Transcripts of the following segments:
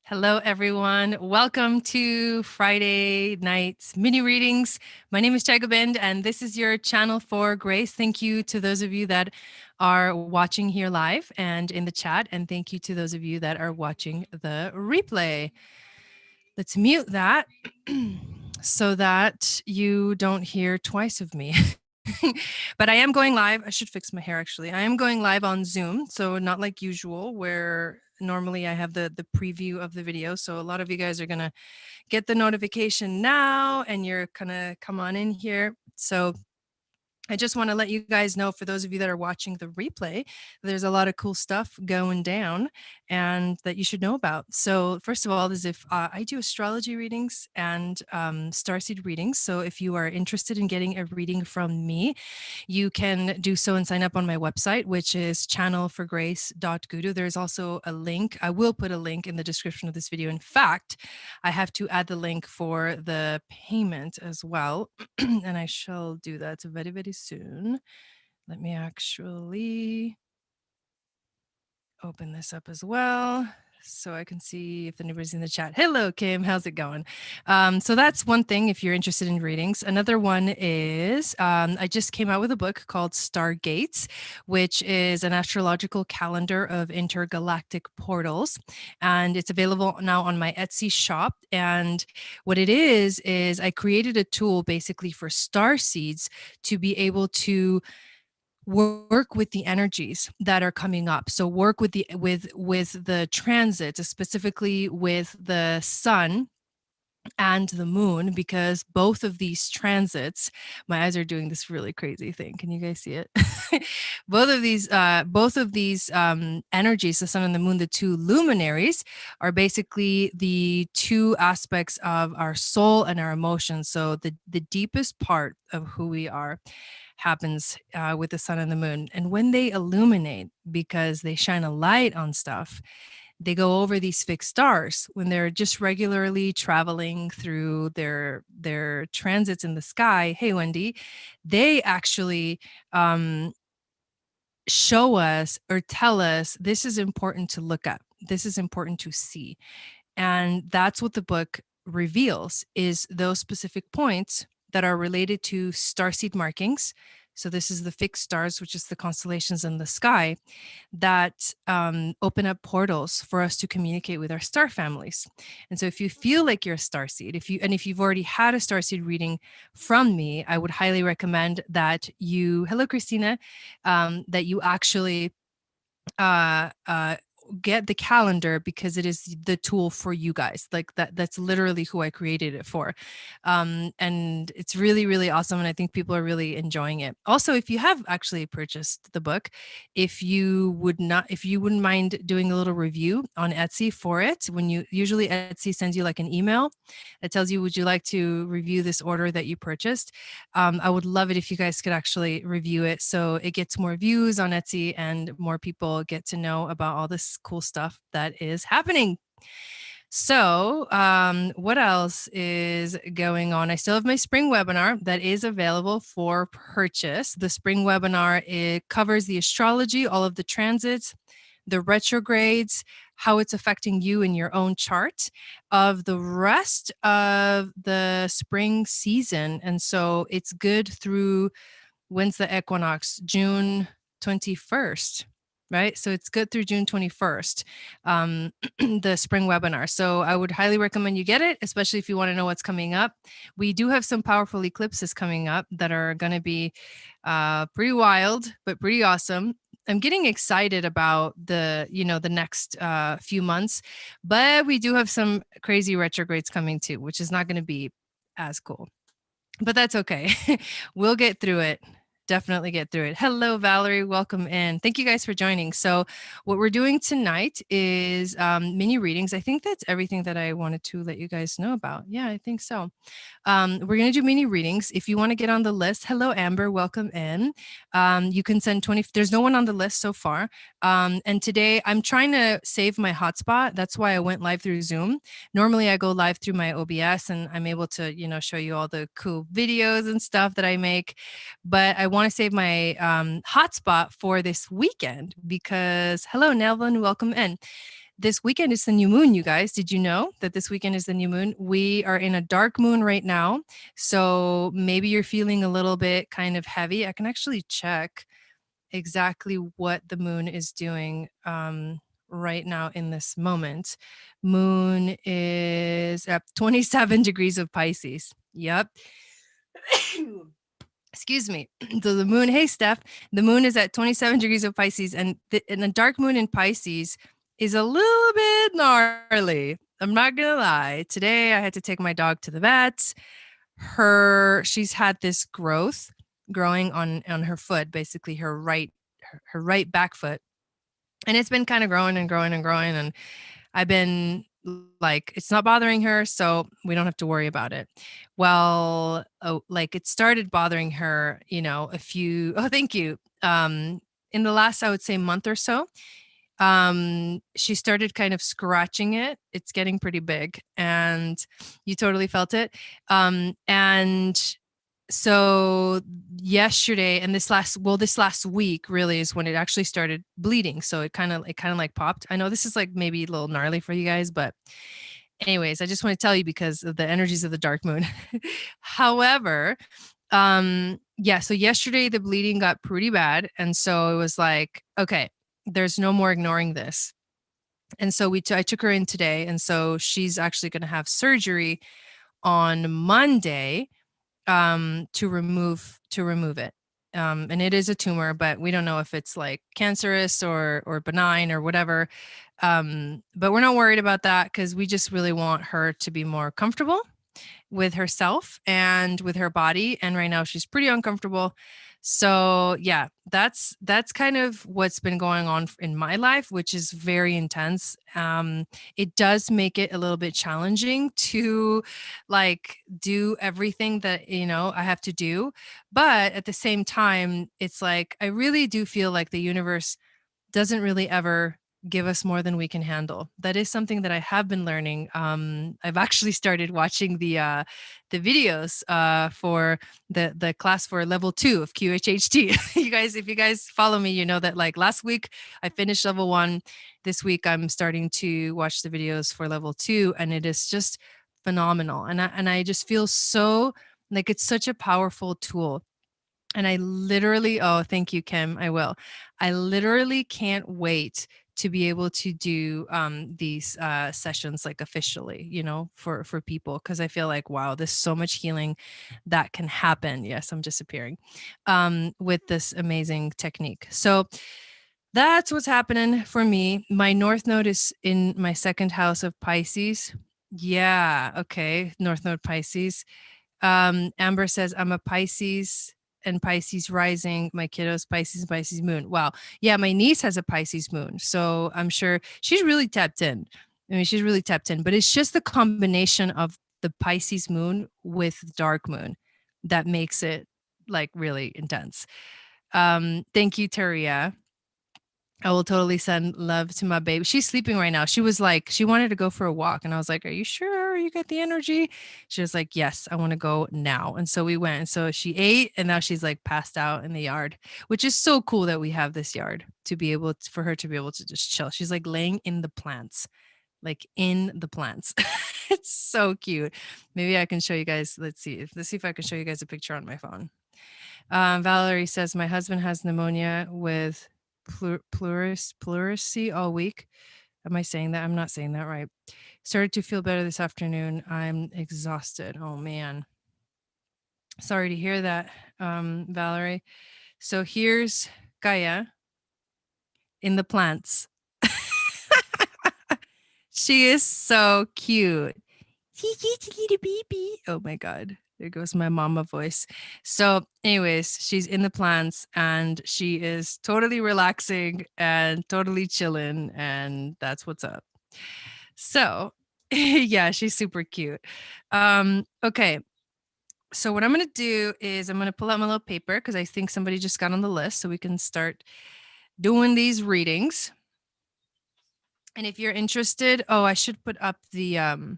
Hello, everyone. Welcome to Friday night's mini readings. My name is Gobind, and this is your channel for grace. Thank you to those of you that are watching here live and in the chat, and thank you to those of you that are watching the replay. Let's mute that so that you don't hear twice of me. But I am going live. I should fix my hair actually. I am going live on Zoom, so not like usual where normally I have the preview of the video. So a lot of you guys are going to get the notification now and you're going to come on in here. So I just want to let you guys know, for those of you that are watching the replay, there's a lot of cool stuff going down and that you should know about. So first of all, is if I do astrology readings and starseed readings. So if you are interested in getting a reading from me, you can do so and sign up on my website, which is channelforgrace.guru. There's also a link. I will put a link in the description of this video. In fact, I have to add the link for the payment as well. And I shall do that very, very soon. Let me actually open this up as well so I can see if anybody's in the chat. Hello, Kim. How's it going? So that's one thing if you're interested in readings. Another one is I just came out with a book called Stargates, which is an astrological calendar of intergalactic portals. And it's available now on my Etsy shop. And what it is I created a tool basically for star seeds to be able to work with the energies that are coming up. So work with the transits, specifically with the sun and the moon, because both of these transits, my eyes are doing this really crazy thing. Can you guys see it? both of these energies, the sun and the moon, the two luminaries, are basically the two aspects of our soul and our emotions. So the deepest part of who we are happens with the sun and the moon. And when they illuminate, because they shine a light on stuff, they go over these fixed stars when they're just regularly traveling through their transits in the sky. Hey, Wendy, they actually show us or tell us this is important to look at. This is important to see. And that's what the book reveals, is those specific points that are related to starseed markings. So this is the fixed stars, which is the constellations in the sky, that open up portals for us to communicate with our star families. And so if you feel like you're a starseed, if you've already had a starseed reading from me, I would highly recommend that you, hello, Christina, that you actually get the calendar, because it is the tool for you guys. Like that's literally who I created it for. And it's really, really awesome. And I think people are really enjoying it. Also, if you have actually purchased the book, if you wouldn't mind doing a little review on Etsy for it, when you usually Etsy sends you like an email that tells you, would you like to review this order that you purchased? I would love it if you guys could actually review it, so it gets more views on Etsy and more people get to know about all this cool stuff that is happening. So what else is going on? I still have my spring webinar that is available for purchase. The spring webinar, it covers the astrology, all of the transits, the retrogrades, how it's affecting you in your own chart of the rest of the spring season. And so it's good through, when's the equinox? June 21st. Right? So it's good through June 21st, the spring webinar. So I would highly recommend you get it, especially if you want to know what's coming up. We do have some powerful eclipses coming up that are going to be pretty wild, but pretty awesome. I'm getting excited about the next few months, but we do have some crazy retrogrades coming too, which is not going to be as cool, but that's okay. We'll get through it. Definitely get through it. Hello, Valerie. Welcome in. Thank you guys for joining. So what we're doing tonight is mini readings. I think that's everything that I wanted to let you guys know about. Yeah, I think so. We're going to do mini readings. If you want to get on the list, hello, Amber. Welcome in. You can send 20. There's no one on the list so far. And today I'm trying to save my hotspot. That's why I went live through Zoom. Normally I go live through my OBS and I'm able to, show you all the cool videos and stuff that I make. But I want to save my hotspot for this weekend because, hello, Nelvin, welcome in. This weekend is the new moon, you guys. Did you know that this weekend is the new moon? We are in a dark moon right now. So maybe you're feeling a little bit kind of heavy. I can actually check exactly what the moon is doing right now in this moment. Moon is at 27 degrees of Pisces. Yep. Excuse me. So the moon, hey Steph, the moon is at 27 degrees of Pisces, and the dark moon in Pisces is a little bit gnarly. I'm not gonna lie. Today I had to take my dog to the vet. She's had this growth growing on her foot, basically her right back foot, and it's been kind of growing and growing and growing, and I've been like, it's not bothering her, so we don't have to worry about it. Well, like it started bothering her, oh, thank you. In the last, I would say, month or so, she started kind of scratching it. It's getting pretty big, and you totally felt it. And so yesterday and this last week really is when it actually started bleeding. So it kind of like popped. I know this is like maybe a little gnarly for you guys, but anyways, I just want to tell you because of the energies of the dark moon. However, yeah, so yesterday the bleeding got pretty bad, and so it was like, okay, there's no more ignoring this. And so I took her in today, and so she's actually going to have surgery on Monday to remove it. And it is a tumor, but we don't know if it's like cancerous or benign or whatever. But we're not worried about that because we just really want her to be more comfortable with herself and with her body. And right now she's pretty uncomfortable. So yeah, that's kind of what's been going on in my life, which is very intense. It does make it a little bit challenging to like do everything that I have to do, but at the same time, it's like I really do feel like the universe doesn't really ever give us more than we can handle. That is something that I have been learning. I've actually started watching the videos for the class for level 2 of QHHT. You guys, if you guys follow me, you know that like last week I finished level 1. This week I'm starting to watch the videos for level 2, and it is just phenomenal. And I just feel so like it's such a powerful tool. And I literally, oh, thank you, Kim. I will. I literally can't wait to be able to do these sessions like officially, for people, because I feel like, wow, there's so much healing that can happen. Yes, I'm disappearing with this amazing technique. So that's what's happening for me. My North Node is in my second house of Pisces. Yeah. Okay. North Node Pisces. Amber says, I'm a Pisces and Pisces rising. My kiddo's Pisces and Pisces moon. Wow. Yeah, my niece has a Pisces moon. So I'm sure she's really tapped in. I mean, she's really tapped in, but it's just the combination of the Pisces moon with dark moon that makes it like really intense. Thank you, Teria. I will totally send love to my baby. She's sleeping right now. She was like, she wanted to go for a walk. And I was like, are you sure you got the energy? She was like, yes, I want to go now. And so we went. And so she ate, and now she's like passed out in the yard, which is so cool that we have this yard to be able for her to be able to just chill. She's like laying in the plants, like in the plants. It's so cute. Maybe I can show you guys. Let's see if I can show you guys a picture on my phone. Valerie says, my husband has pneumonia with pleurisy all week. Am I saying that? I'm not saying that right. Started to feel better this afternoon. I'm exhausted. Oh man. Sorry to hear that, Valerie. So here's Gaia in the plants. She is so cute. She's just a little baby. Oh my God. There goes my mama voice. So, anyways, she's in the plants and she is totally relaxing and totally chilling. And that's what's up. So, yeah, she's super cute. Okay. So, what I'm going to do is I'm going to pull out my little paper because I think somebody just got on the list so we can start doing these readings. And if you're interested, oh, I should put up the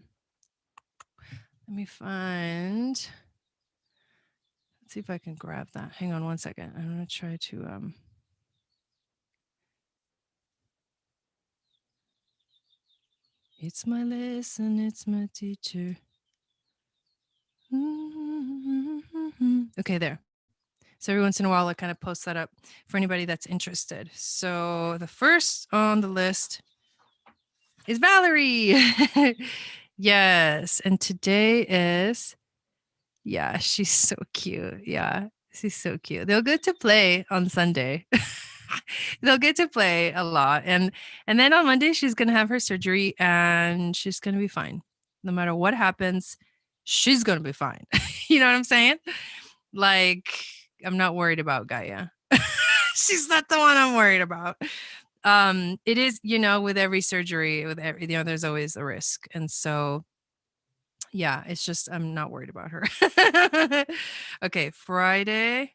let me find. Let's see if I can grab that. Hang on one second. I'm going to try to It's my lesson, it's my teacher. Okay, there. So every once in a while, I kind of post that up for anybody that's interested. So the first on the list is Valerie. Yes. And today is, yeah, she's so cute. Yeah, she's so cute. They'll get to play on Sunday. They'll get to play a lot. And then on Monday, she's going to have her surgery and she's going to be fine. No matter what happens, she's going to be fine. You know what I'm saying? Like, I'm not worried about Gaia. She's not the one I'm worried about. It is, you know, with every surgery, with every, you know, there's always a risk. And so, yeah, it's just, I'm not worried about her. Okay, Friday,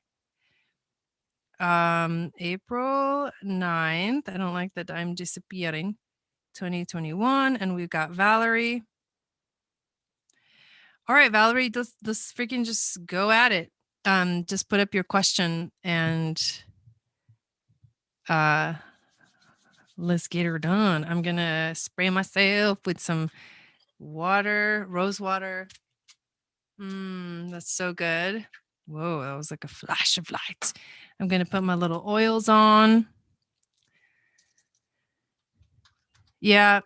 April 9th. I don't like that I'm disappearing. 2021. And we've got Valerie. All right, Valerie, let's freaking just go at it. Just put up your question and let's get her done. I'm gonna spray myself with some water, rose water. That's so good. Whoa, that was like a flash of light. I'm gonna put my little oils on. Yeah.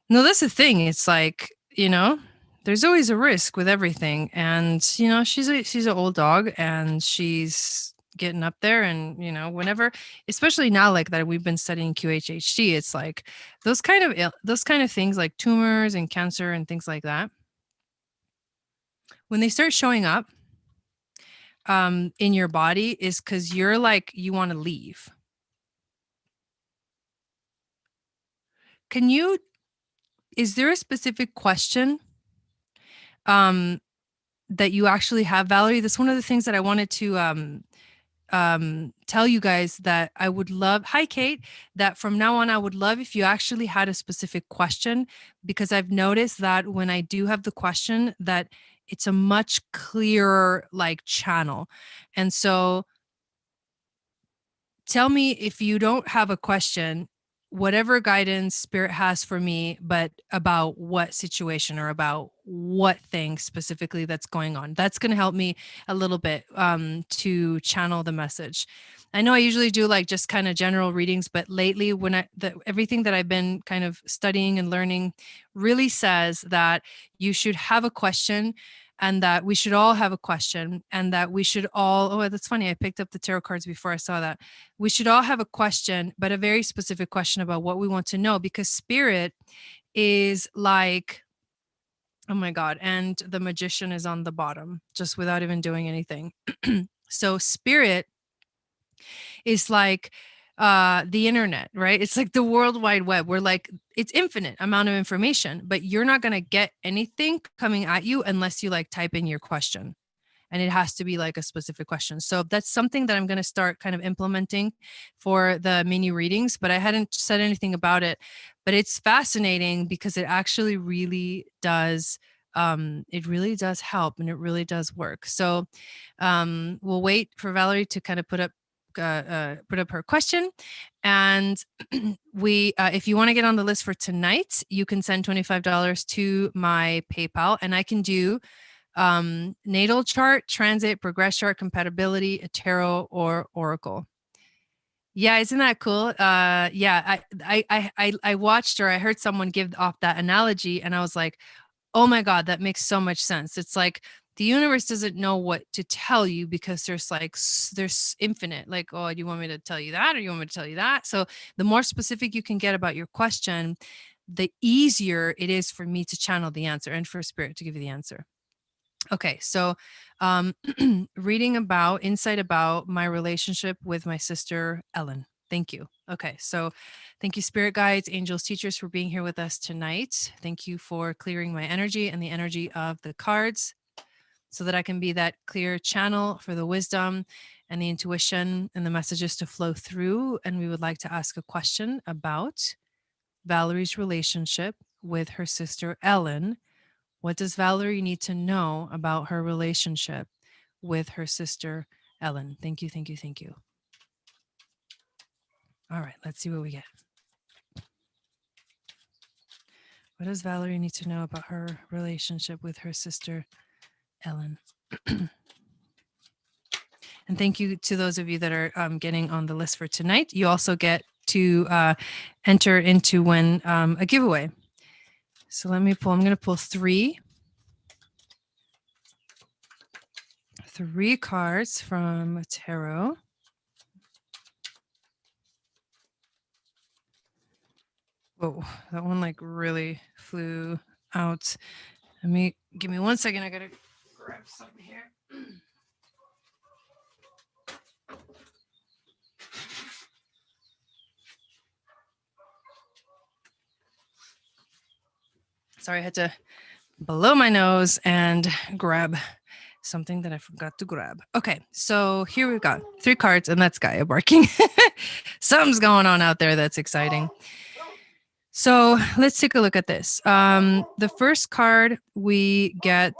No, that's the thing. It's like, you know, there's always a risk with everything. And, you know, she's an old dog and she's getting up there. And, you know, whenever, especially now, like that we've been studying QHHT, it's like those kind of things like tumors and cancer and things like that. When they start showing up in your body is because you're like, you want to leave. Is there a specific question that you actually have, Valerie? That's one of the things that I wanted to tell you guys that I would love. Hi, Kate. That from now on, I would love if you actually had a specific question, because I've noticed that when I do have the question, that it's a much clearer like channel. And so tell me if you don't have a question, whatever guidance spirit has for me, but about what situation or about what thing specifically that's going on. That's going to help me a little bit to channel the message. I know I usually do like just kind of general readings, but lately when everything that I've been kind of studying and learning really says that you should have a question, and that we should all have a question, and that we should all, oh, that's funny. I picked up the tarot cards before I saw that. We should all have a question, but a very specific question about what we want to know, because spirit is like, oh my God. And the magician is on the bottom, just without even doing anything. So spirit is like the internet, right? It's like the World Wide Web. We're like, it's infinite amount of information, but you're not going to get anything coming at you unless you like type in your question. And it has to be like a specific question. So that's something that I'm going to start kind of implementing for the mini readings, but I hadn't said anything about it. But it's fascinating because it actually really does help, and it really does work. So we'll wait for Valerie to kind of put up her question. And we if you want to get on the list for tonight, you can send $25 to my PayPal, and I can do natal chart, transit, progress chart, compatibility, a tarot, or oracle. Yeah, isn't that cool? Yeah, I watched, or I heard someone give off that analogy, and I was like, oh my God, that makes so much sense. It's like the universe doesn't know what to tell you, because there's infinite, like, oh, do you want me to tell you that, or you want me to tell you that? So the more specific you can get about your question, the easier it is for me to channel the answer and for spirit to give you the answer. Okay, so reading about insight about my relationship with my sister Ellen. Thank you. Okay, so thank you, spirit guides, angels, teachers, for being here with us tonight. Thank you for clearing my energy and the energy of the cards, so that I can be that clear channel for the wisdom and the intuition and the messages to flow through. And we would like to ask a question about Valerie's relationship with her sister Ellen. What does Valerie need to know about her relationship with her sister Ellen? Thank you, thank you, thank you. All right, let's see what we get. What does Valerie need to know about her relationship with her sister, Ellen? And thank you to those of you that are getting on the list for tonight. You also get to enter into a giveaway. So let me pull, I'm going to pull three cards from tarot. Whoa, that one like really flew out. Give me 1 second. I got to grab something here. Sorry, I had to blow my nose and grab something that I forgot to grab. Okay, so here we've got 3 cards, and that's Gaia barking. Something's going on out there that's exciting. So let's take a look at this. The first card we get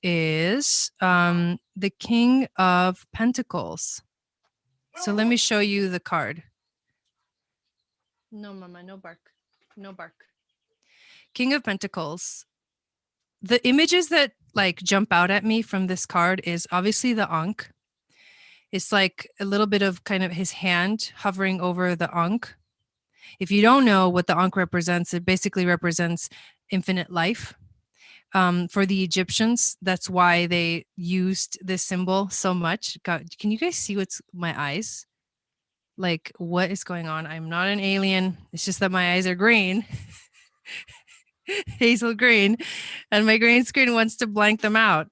is the King of Pentacles. So let me show you the card. No, Mama, no bark. No bark. King of Pentacles. The images that like jump out at me from this card is obviously the Ankh. It's like a little bit of kind of his hand hovering over the Ankh. If you don't know what the Ankh represents, it basically represents infinite life. For the Egyptians, that's why they used this symbol so much. God, can you guys see what's my eyes? Like, what is going on? I'm not an alien. It's just that my eyes are green. Hazel green, and my green screen wants to blank them out.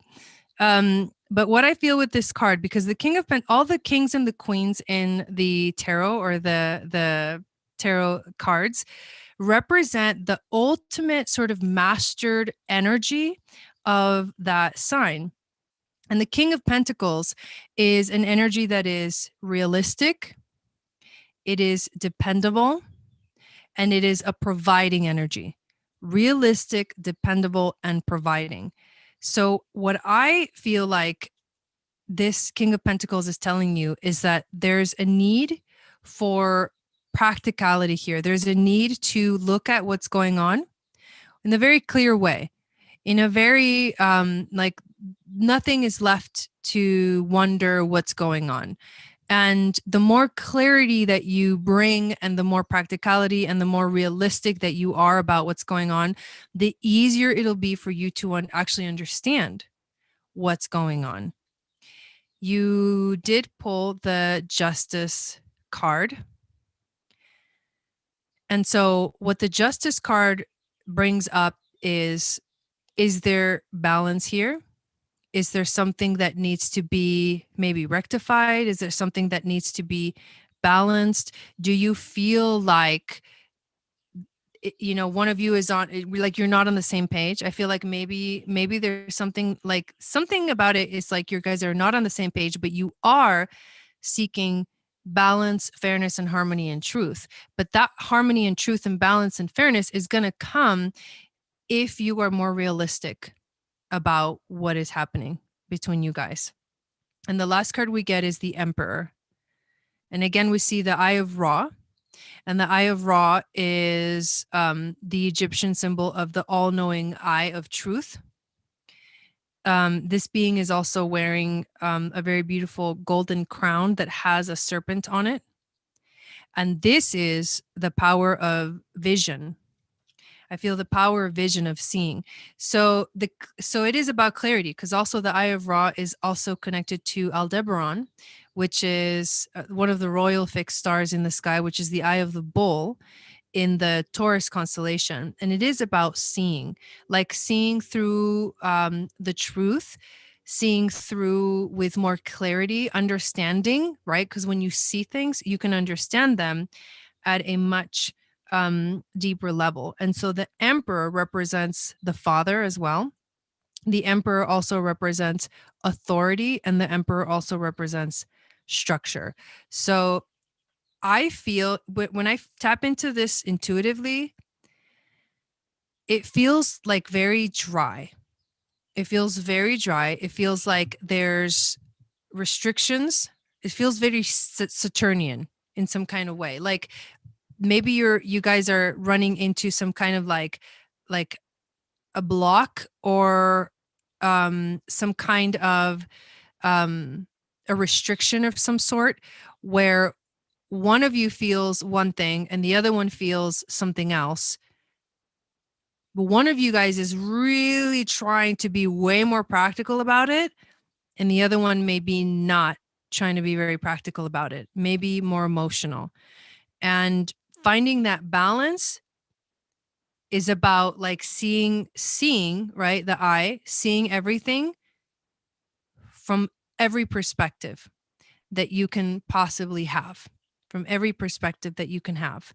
But what I feel with this card, because the King of all the kings and the queens in the tarot or the tarot cards represent the ultimate sort of mastered energy of that sign. And the King of Pentacles is an energy that is realistic, it is dependable, and it is a providing energy. Realistic, dependable, and providing. So what I feel like this King of Pentacles is telling you is that there's a need for practicality here. There's a need to look at what's going on in a very clear way, in a very like nothing is left to wonder what's going on. And the more clarity that you bring and the more practicality and the more realistic that you are about what's going on, the easier it'll be for you to actually understand what's going on. You did pull the Justice card. And so what the Justice card brings up is there balance here? Is there something that needs to be maybe rectified? Is there something that needs to be balanced? Do you feel like, you know, one of you is on, like you're not on the same page? I feel like maybe there's something about it is like you guys are not on the same page, but you are seeking balance, fairness, and harmony and truth. But that harmony and truth and balance and fairness is going to come if you are more realistic about what is happening between you guys. And the last card we get is the Emperor. And again, we see the Eye of Ra. And the Eye of Ra is the Egyptian symbol of the all-knowing eye of truth. This being is also wearing a very beautiful golden crown that has a serpent on it. And this is the power of vision. I feel the power of vision, of seeing. So it is about clarity, because also the Eye of Ra is also connected to Aldebaran, which is one of the royal fixed stars in the sky, which is the Eye of the Bull in the Taurus constellation. And it is about seeing, like seeing through the truth, seeing through with more clarity, understanding, right? Because when you see things, you can understand them at a much deeper level. And so the Emperor represents the father as well. The Emperor also represents authority, and the Emperor also represents structure. So I feel when I tap into this intuitively, it feels like very dry. It feels very dry. It feels like there's restrictions. It feels very Saturnian in some kind of way. Like maybe you guys are running into some kind of like a block or some kind of a restriction of some sort where one of you feels one thing and the other one feels something else. But one of you guys is really trying to be way more practical about it, and the other one may be not trying to be very practical about it, maybe more emotional. And finding that balance is about like seeing, right? The eye, seeing everything from every perspective that you can possibly have, from every perspective that you can have.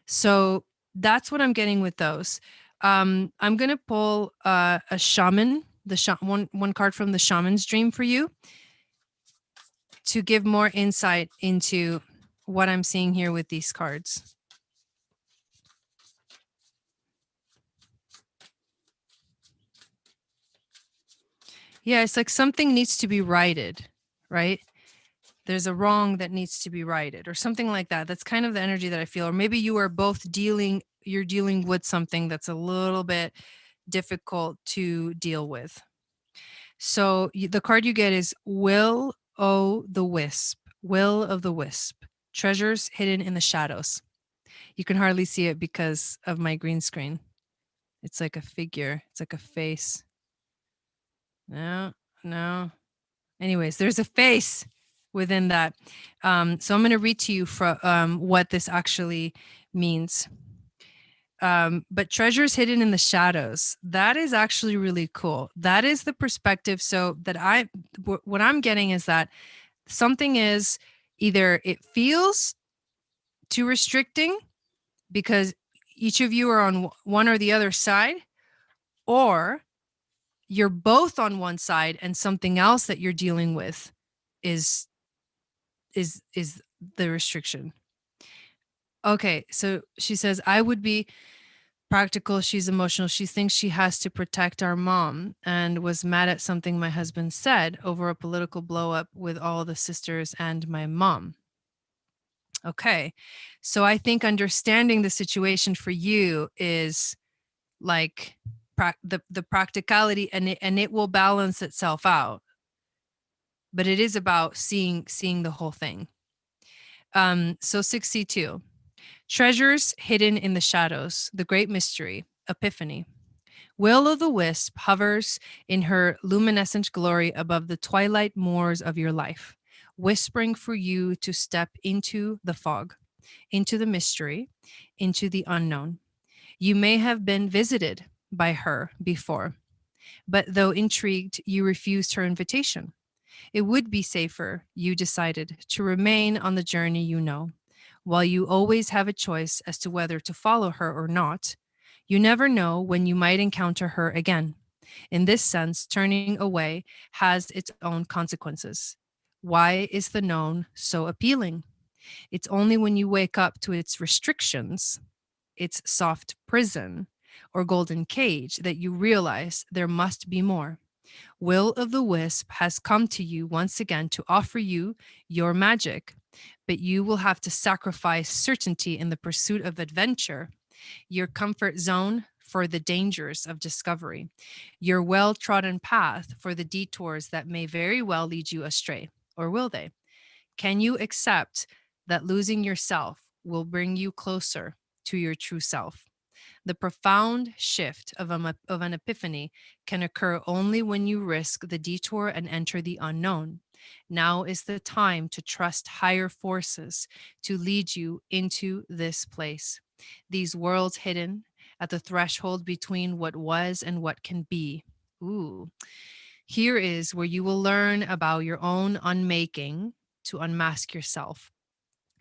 So that's what I'm getting with those. I'm going to pull a shaman, one card from the shaman's dream for you to give more insight into what I'm seeing here with these cards. Yeah, it's like something needs to be righted, right? There's a wrong that needs to be righted or something like that. That's kind of the energy that I feel. Or maybe you are both you're dealing with something that's a little bit difficult to deal with. So the card you get is Will o' the Wisp. Will of the Wisp. Treasures hidden in the shadows. You can hardly see it because of my green screen. It's like a figure. It's like a face. No. Anyways, there's a face within that. So I'm going to read to you from what this actually means. But treasures hidden in the shadows, that is actually really cool. That is the perspective. So that what I'm getting is that something is either it feels too restricting because each of you are on one or the other side, or you're both on one side and something else that you're dealing with is the restriction. Okay, so she says, I would be practical. She's emotional. She thinks she has to protect our mom and was mad at something my husband said over a political blow up with all the sisters and my mom. Okay, so I think understanding the situation for you is like the practicality, and it will balance itself out. But it is about seeing the whole thing. So 62. Treasures hidden in the shadows, the great mystery, epiphany. Will o' the Wisp hovers in her luminescent glory above the twilight moors of your life, whispering for you to step into the fog, into the mystery, into the unknown. You may have been visited by her before, but though intrigued, you refused her invitation. It would be safer, you decided, to remain on the journey you know. While you always have a choice as to whether to follow her or not, you never know when you might encounter her again. In this sense, turning away has its own consequences. Why is the known so appealing? It's only when you wake up to its restrictions, its soft prison, or golden cage that you realize there must be more. Will of the Wisp has come to you once again to offer you your magic, but you will have to sacrifice certainty in the pursuit of adventure, your comfort zone for the dangers of discovery, your well-trodden path for the detours that may very well lead you astray, or will they? Can you accept that losing yourself will bring you closer to your true self? The profound shift of an epiphany can occur only when you risk the detour and enter the unknown. Now is the time to trust higher forces to lead you into this place. These worlds hidden at the threshold between what was and what can be. Ooh. Here is where you will learn about your own unmaking to unmask yourself.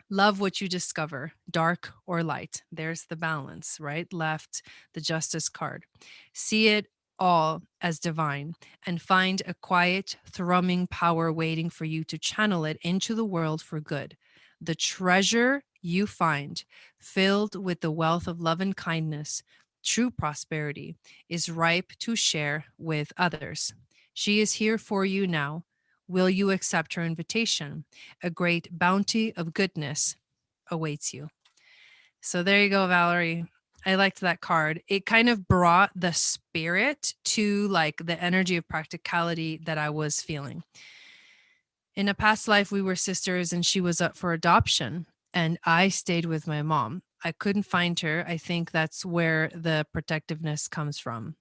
Love what you discover, dark or light. There's the balance, right? Left, the justice card. See it all as divine and find a quiet, thrumming power waiting for you to channel it into the world for good. The treasure you find, filled with the wealth of love and kindness, true prosperity, is ripe to share with others. She is here for you now. Will you accept her invitation? A great bounty of goodness awaits you. So there you go, Valerie. I liked that card. It kind of brought the spirit to like the energy of practicality that I was feeling. In a past life, we were sisters and she was up for adoption, and I stayed with my mom. I couldn't find her. I think that's where the protectiveness comes from.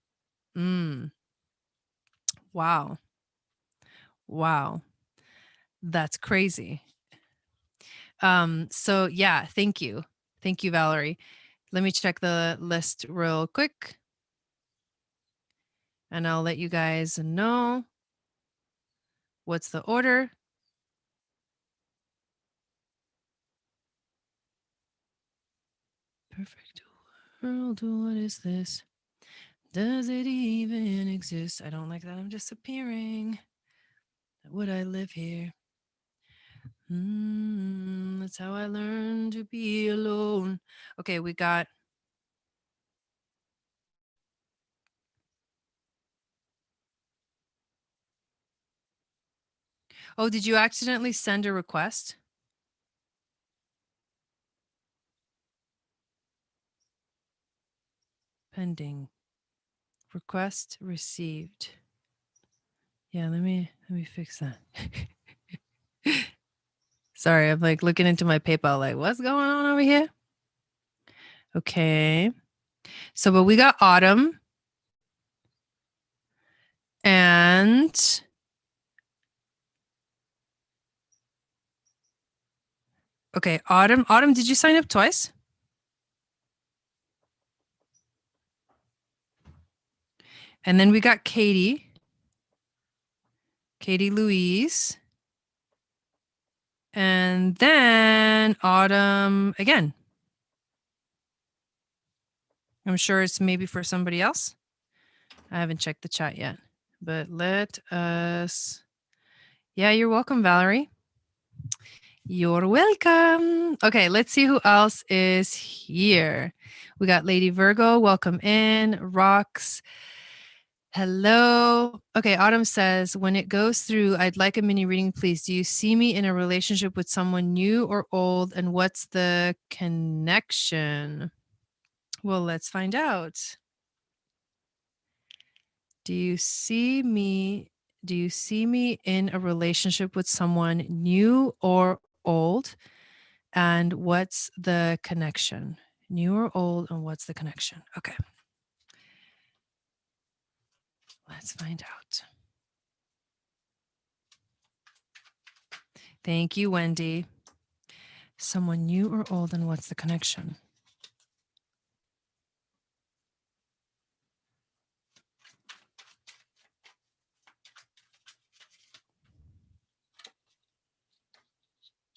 Wow. Wow. That's crazy. So yeah, thank you. Thank you, Valerie. Let me check the list real quick. And I'll let you guys know what's the order. Perfect world, what is this? Does it even exist? I don't like that I'm disappearing. Would I live here? That's how I learned to be alone. Okay, we got... Oh, did you accidentally send a request? Pending. Request received. Yeah, let me fix that. Sorry, I'm like looking into my PayPal, like, what's going on over here? Okay. So, but we got autumn. And okay, autumn. Autumn, did you sign up twice? And then we got Katie. Katie Louise. And then autumn again. I'm sure it's maybe for somebody else. I haven't checked the chat yet, but let us... Yeah, you're welcome, Valerie. You're welcome. Okay, let's see who else is here. We got Lady Virgo. Welcome in. Rocks. Hello. Okay, Autumn says, when it goes through, I'd like a mini reading, please. Do you see me in a relationship with someone new or old? And what's the connection? Well, let's find out. Do you see me in a relationship with someone new or old? And what's the connection? New or old, and what's the connection? Okay. Let's find out. Thank you, Wendy. Someone new or old, and what's the connection?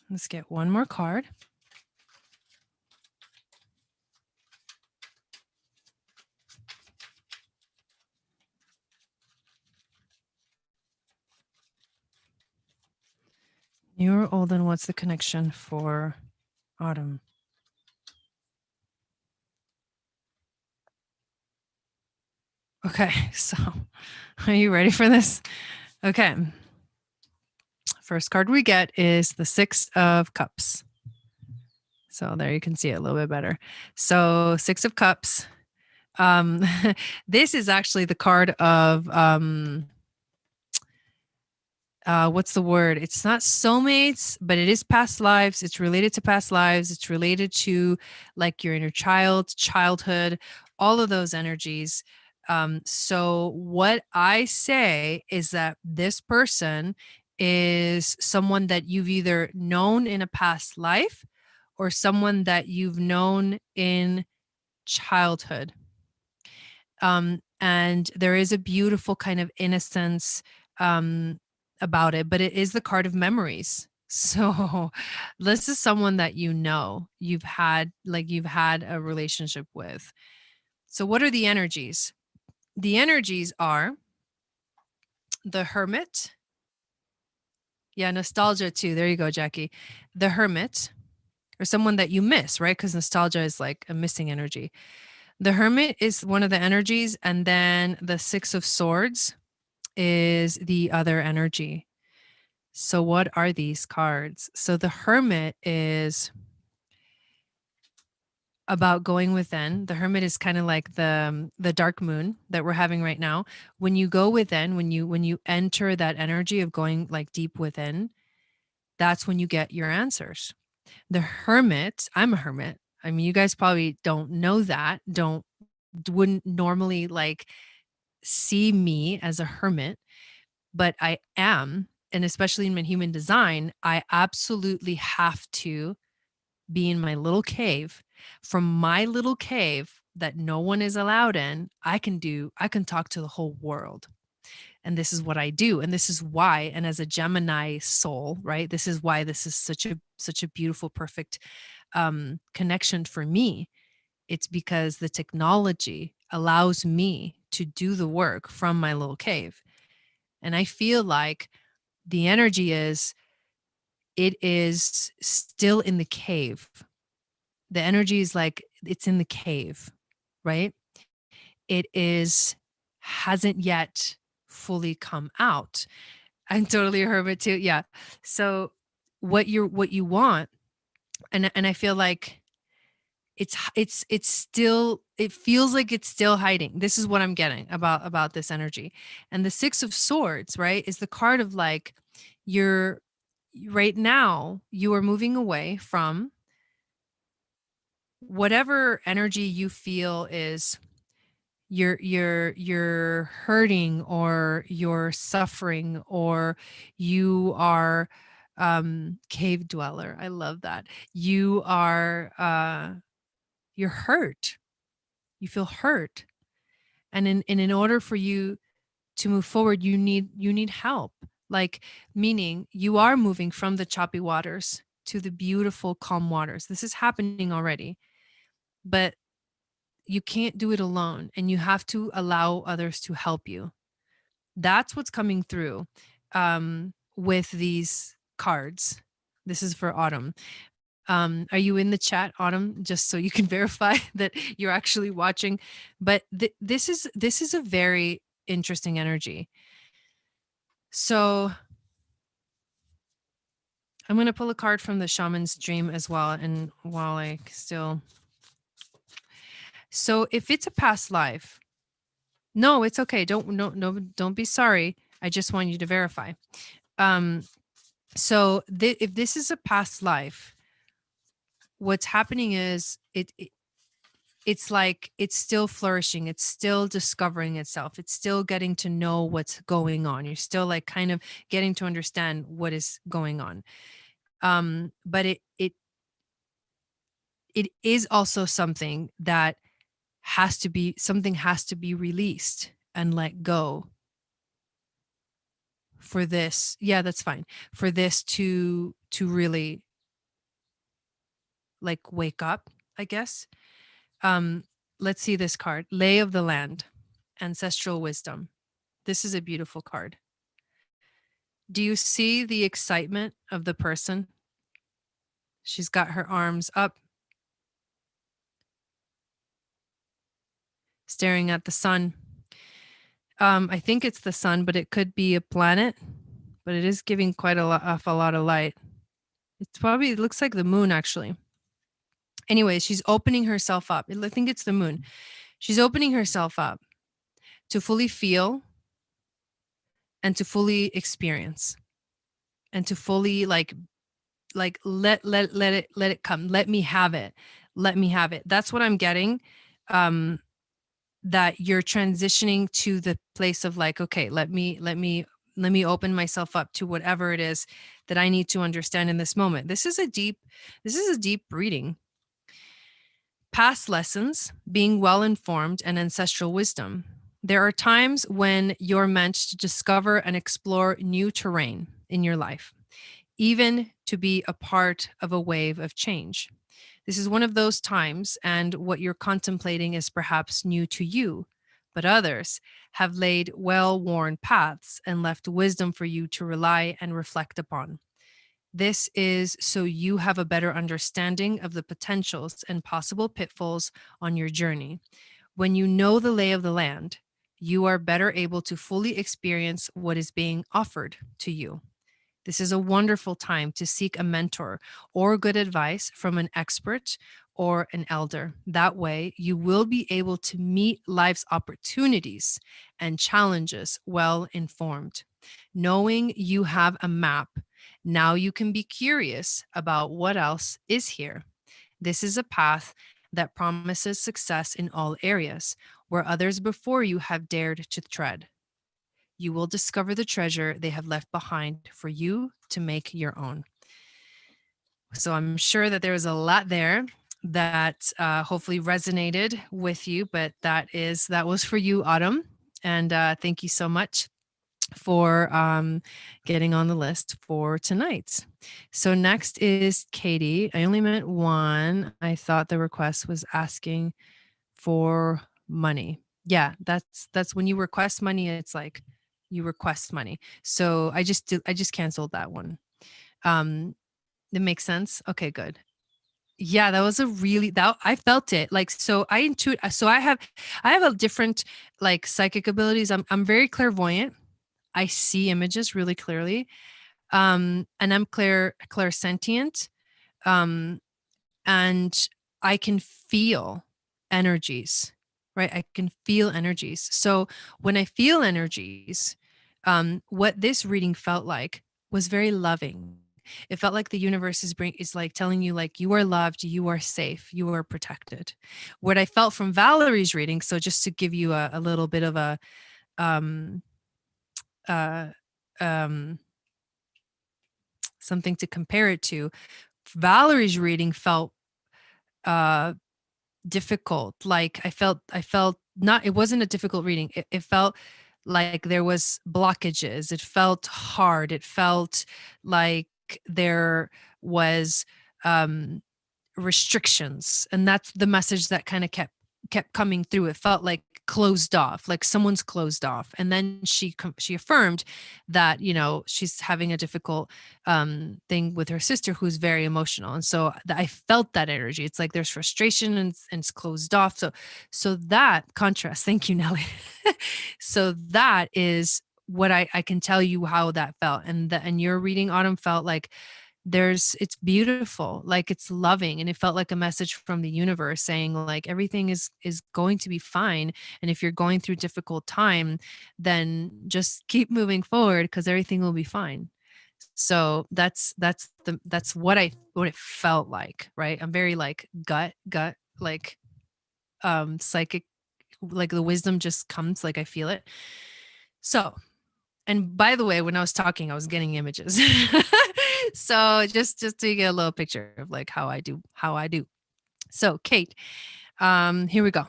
Let's get one more card. New or old, and what's the connection for autumn? Okay, so are you ready for this? Okay. First card we get is the Six of Cups. So there you can see it a little bit better. So Six of Cups. This is actually the card of what's the word? It's not soulmates, but it is past lives. It's related to past lives. It's related to like your inner child, childhood, all of those energies. So what I say is that this person is someone that you've either known in a past life or someone that you've known in childhood. And there is a beautiful kind of innocence about it, but it is the card of memories. So this is someone that you've had a relationship with. So what are the energies? The energies are the Hermit. Yeah, nostalgia too. There you go, Jackie. The Hermit, or someone that you miss, right? Because nostalgia is like a missing energy. The Hermit is one of the energies, and then the Six of Swords is the other energy. So what are these cards? So the Hermit is about going within. The hermit is kind of like the dark moon that we're having right now. When you go within, when you enter that energy of going like deep within, that's when you get your answers. The hermit, I'm a hermit. I mean, you guys probably don't know that, wouldn't normally like see me as a hermit, but I am. And especially in my human design, I absolutely have to be in my little cave. From my little cave that no one is allowed in, I can talk to the whole world. And this is what I do. And this is why, and as a Gemini soul, right? This is why this is such a beautiful, perfect connection for me. It's because the technology allows me to do the work from my little cave. And I feel like the energy it is still in the cave. The energy is like it's in the cave, right? It is hasn't yet fully come out. I'm totally a hermit too. Yeah. So what you want, and I feel like it's still, it feels like it's still hiding. This is what I'm getting about this energy. And the 6 of Swords, right, is the card of like you're right now you are moving away from whatever energy you feel is you're hurting or you're suffering or you are cave dweller. I love that. You are you're hurt. You feel hurt. And in order for you to move forward, you need help. Like meaning you are moving from the choppy waters to the beautiful calm waters. This is happening already. But you can't do it alone and you have to allow others to help you. That's what's coming through with these cards. This is for Autumn. Are you in the chat, Autumn? Just so you can verify that you're actually watching. But this is a very interesting energy. So I'm going to pull a card from the Shaman's Dream as well. And while I still, so if it's a past life, no, it's okay. Don't be sorry. I just want you to verify. So if this is a past life, what's happening is it's like it's still flourishing. It's still discovering itself. It's still getting to know what's going on. You're still like kind of getting to understand what is going on. But it is also something that has to be released and let go for this. Yeah, that's fine. For this to really like wake up, I guess. Let's see this card. Lay of the Land, Ancestral Wisdom. This is a beautiful card. Do you see the excitement of the person? She's got her arms up, staring at the sun. I think it's the sun, but it could be a planet, but it is giving quite a lot of light. It looks like the moon actually. Anyway, she's opening herself up. I think it's the moon. She's opening herself up to fully feel and to fully experience and to fully like let it come. Let me have it. Let me have it. That's what I'm getting. That you're transitioning to the place of like, okay, let me open myself up to whatever it is that I need to understand in this moment. This is a deep reading. Past lessons, being well informed, and ancestral wisdom. There are times when you're meant to discover and explore new terrain in your life, even to be a part of a wave of change. This is one of those times, and what you're contemplating is perhaps new to you, but others have laid well-worn paths and left wisdom for you to rely and reflect upon. This is so you have a better understanding of the potentials and possible pitfalls on your journey. When you know the lay of the land, you are better able to fully experience what is being offered to you. This is a wonderful time to seek a mentor or good advice from an expert or an elder. That way, you will be able to meet life's opportunities and challenges well informed. Knowing you have a map, now you can be curious about what else is here. This is a path that promises success in all areas where others before you have dared to tread. You will discover the treasure they have left behind for you to make your own. So I'm sure that there's a lot there that hopefully resonated with you, but that was for you, Autumn. And thank you so much for getting on the list for tonight. So next is Katie. I only meant one. I thought the request was asking for money. Yeah, that's when you request money, it's like you request money. So I just canceled that one. That makes sense. Okay, good. Yeah, that was a really that I felt it. Like so I have a different like psychic abilities. I'm very clairvoyant. I see images really clearly. And I'm clairsentient. Um and I can feel energies, right? I can feel energies. So when I feel energies, what this reading felt like was very loving. It felt like the universe is like telling you like you are loved, you are safe, you are protected. What I felt from Valerie's reading, so just to give you a little bit of a um uh um something to compare it to, Valerie's reading felt uh difficult. Like I felt not, it wasn't a difficult reading. It felt like there was blockages. It felt hard. It felt like there was restrictions, and that's the message that kind of kept coming through. It felt like closed off, like someone's closed off. And then she affirmed that, you know, she's having a difficult thing with her sister who's very emotional. And so I felt that energy. It's like there's frustration and it's closed off. So that contrast, thank you, Nelly. So that is what I can tell you how that felt. And your reading, Autumn, felt like it's beautiful, like it's loving, and it felt like a message from the universe saying like everything is going to be fine, and if you're going through difficult time, then just keep moving forward because everything will be fine. So that's what it felt like, right? I'm very like gut like psychic, like the wisdom just comes, like I feel it. So, and by the way, when I was talking, I was getting images. So just to get a little picture of like how I do. So Kate, here we go.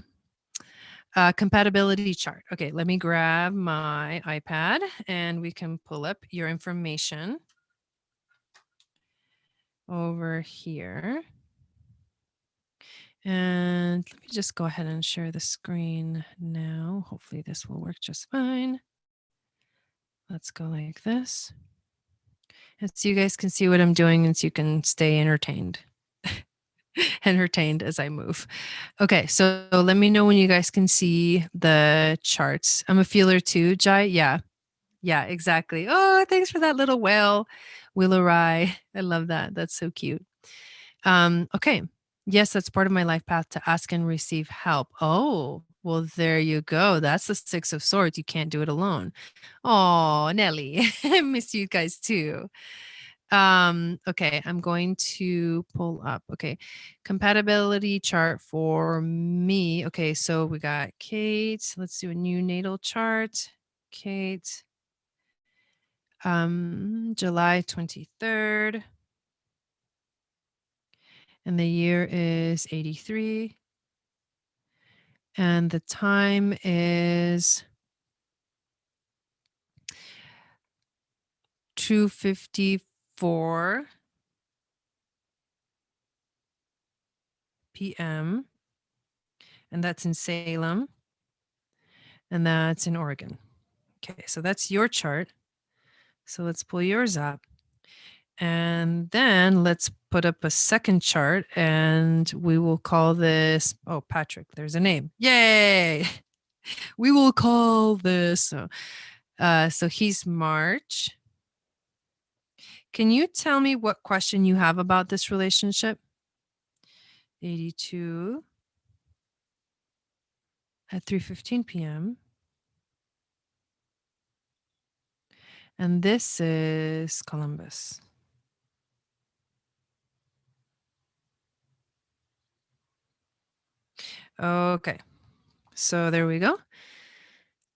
Compatibility chart. Okay, let me grab my iPad and we can pull up your information over here. And let me just go ahead and share the screen now. Hopefully this will work just fine. Let's go like this. And so you guys can see what I'm doing and so you can stay entertained. Entertained as I move. Okay, so let me know when you guys can see the charts. I'm a feeler too, Jai. Yeah, exactly. Oh, thanks for that little whale, Willow-Rye. I love that. That's so cute. Okay. Yes, that's part of my life path to ask and receive help. Oh, well, there you go. That's the Six of Swords. You can't do it alone. Oh, Nelly, I miss you guys too. Okay, I'm going to pull up. Okay, compatibility chart for me. Okay, so we got Kate. Let's do a new natal chart. Kate, July 23rd. And the year is 83. And the time is 2:54 p.m. And that's in Salem. And that's in Oregon. Okay, so that's your chart. So let's pull yours up. And then let's put up a second chart and we will call this, oh, Patrick, there's a name. Yay! We will call this. So he's March. Can you tell me what question you have about this relationship? 82 at 3:15 p.m. And this is Columbus. Okay. So there we go.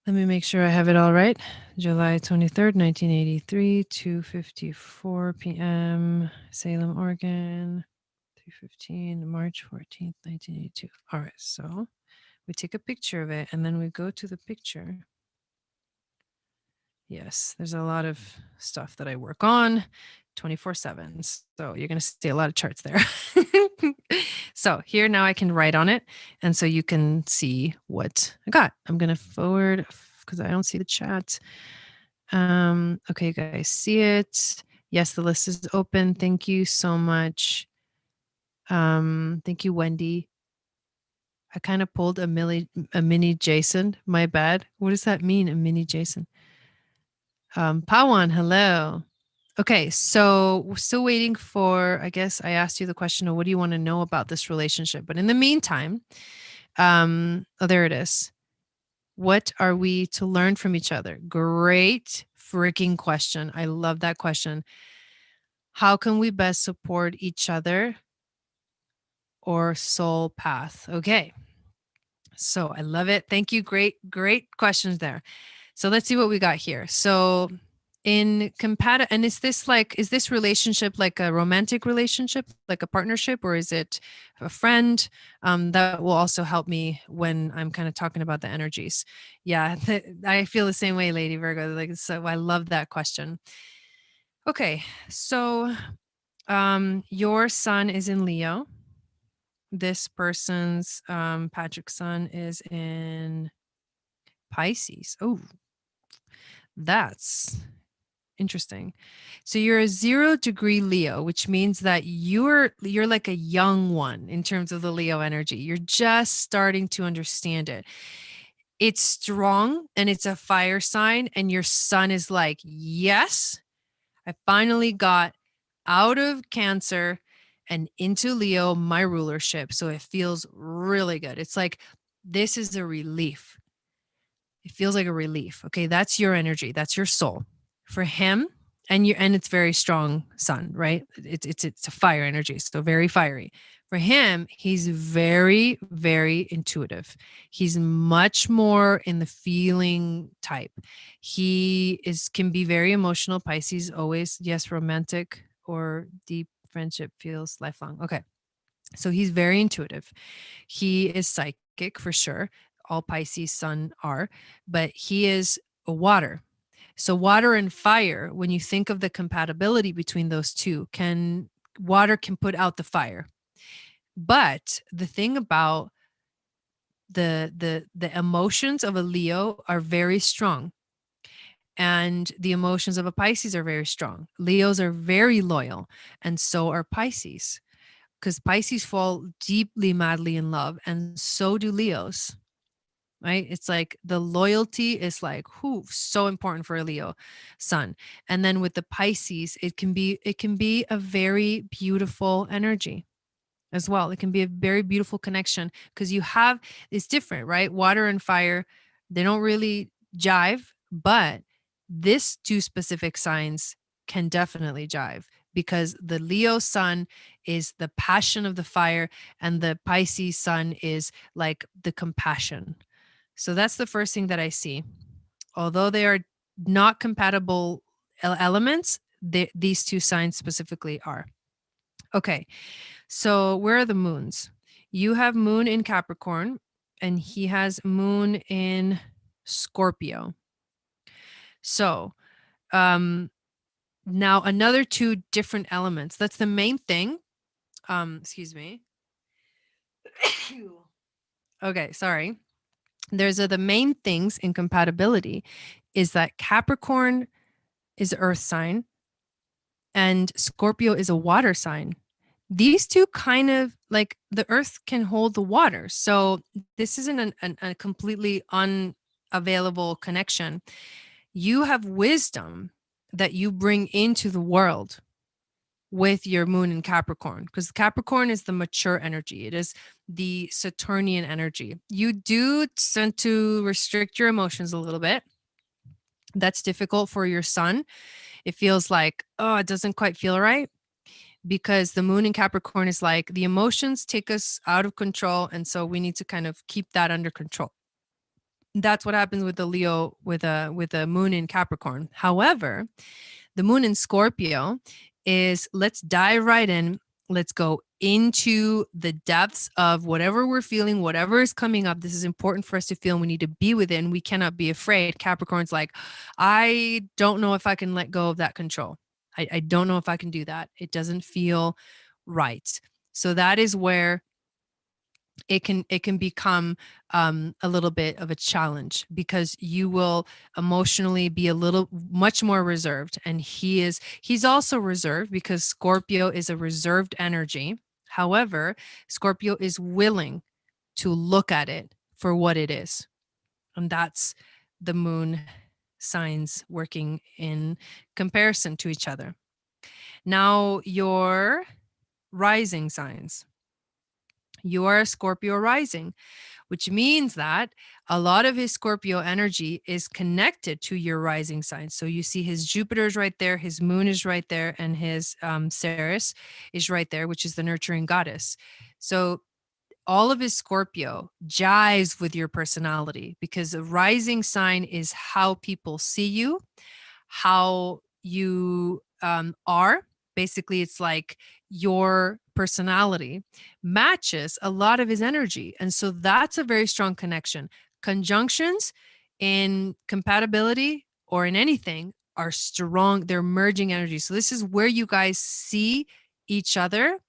Let me make sure I have it all right. July 23rd, 1983, 2:54 p.m. Salem, Oregon. 3:15, March 14th, 1982. All right. So we take a picture of it and then we go to the picture. Yes, there's a lot of stuff that I work on 24/7. So you're going to see a lot of charts there. So here now I can write on it. And so you can see what I got. I'm going to forward because I don't see the chat. Okay, you guys see it. Yes, the list is open. Thank you so much. Thank you, Wendy. I kind of pulled a mini Jason. My bad. What does that mean, a mini Jason? Pawan, hello. Okay, so we're still waiting for, I guess I asked you the question of what do you want to know about this relationship? But in the meantime, oh, there it is. What are we to learn from each other? Great freaking question. I love that question. How can we best support each other or soul path? Okay. So I love it. Thank you. Great questions there. So let's see what we got here. So in and is this relationship like a romantic relationship, like a partnership, or is it a friend? That will also help me when I'm kind of talking about the energies. Yeah, I feel the same way, Lady Virgo. Like, so I love that question. Okay, so your sun is in Leo. This person's Patrick's sun is in Pisces. Oh, that's interesting. So you're a 0-degree Leo, which means that you're like a young one in terms of the Leo energy. You're just starting to understand it. It's strong and it's a fire sign, and your sun is like, yes, I finally got out of Cancer and into Leo, my rulership. So it feels really good. It's like, this is a relief. It feels like a relief. Okay, that's your energy. That's your soul. For him, and it's very strong sun, right? It's a fire energy, so very fiery. For him, he's very, very intuitive. He's much more in the feeling type. He can be very emotional. Pisces always, yes, romantic or deep friendship feels lifelong. Okay. So he's very intuitive. He is psychic for sure. All Pisces sun are, but he is a water. So water and fire, when you think of the compatibility between those two, water can put out the fire. But the thing about the emotions of a Leo are very strong. And the emotions of a Pisces are very strong. Leos are very loyal, and so are Pisces, because Pisces fall deeply, madly in love, and so do Leos. Right? It's like the loyalty is like, so important for a Leo sun. And then with the Pisces, it can be a very beautiful energy as well. It can be a very beautiful connection because it's different, right? Water and fire, they don't really jive, but this two specific signs can definitely jive because the Leo sun is the passion of the fire and the Pisces sun is like the compassion. So that's the first thing that I see. Although they are not compatible elements, these two signs specifically are. Okay, so where are the moons? You have moon in Capricorn, and he has moon in Scorpio. So now another two different elements. That's the main thing. Excuse me. Okay, sorry. There's the main things in compatibility is that Capricorn is earth sign and Scorpio is a water sign. These two kind of like the earth can hold the water. So this isn't a completely unavailable connection. You have wisdom that you bring into the world. with your moon in Capricorn, because Capricorn is the mature energy. It is the Saturnian energy. You do tend to restrict your emotions a little bit. That's difficult for your sun. It feels like, oh, it doesn't quite feel right, because the moon in Capricorn is like the emotions take us out of control. And so we need to kind of keep that under control. That's what happens with the Leo with a moon in Capricorn. However, the moon in Scorpio is, let's dive right in. Let's go into the depths of whatever we're feeling, whatever is coming up. This is important for us to feel, and we need to be within. We cannot be afraid. Capricorn's like, I don't know if I can let go of that control. I don't know if I can do that. It doesn't feel right. So that is where it can become a little bit of a challenge, because you will emotionally be a little much more reserved, and he's also reserved because Scorpio is a reserved energy. However, Scorpio is willing to look at it for what it is, and that's the moon signs working in comparison to each other. Now, your rising signs. You are a Scorpio rising, which means that a lot of his Scorpio energy is connected to your rising sign. So you see his Jupiter is right there, his moon is right there, and his Ceres is right there, which is the nurturing goddess. So all of his Scorpio jives with your personality, because a rising sign is how people see you, how you are. Basically, it's like your personality matches a lot of his energy. And so that's a very strong connection. Conjunctions in compatibility or in anything are strong. They're merging energy. So this is where you guys see each other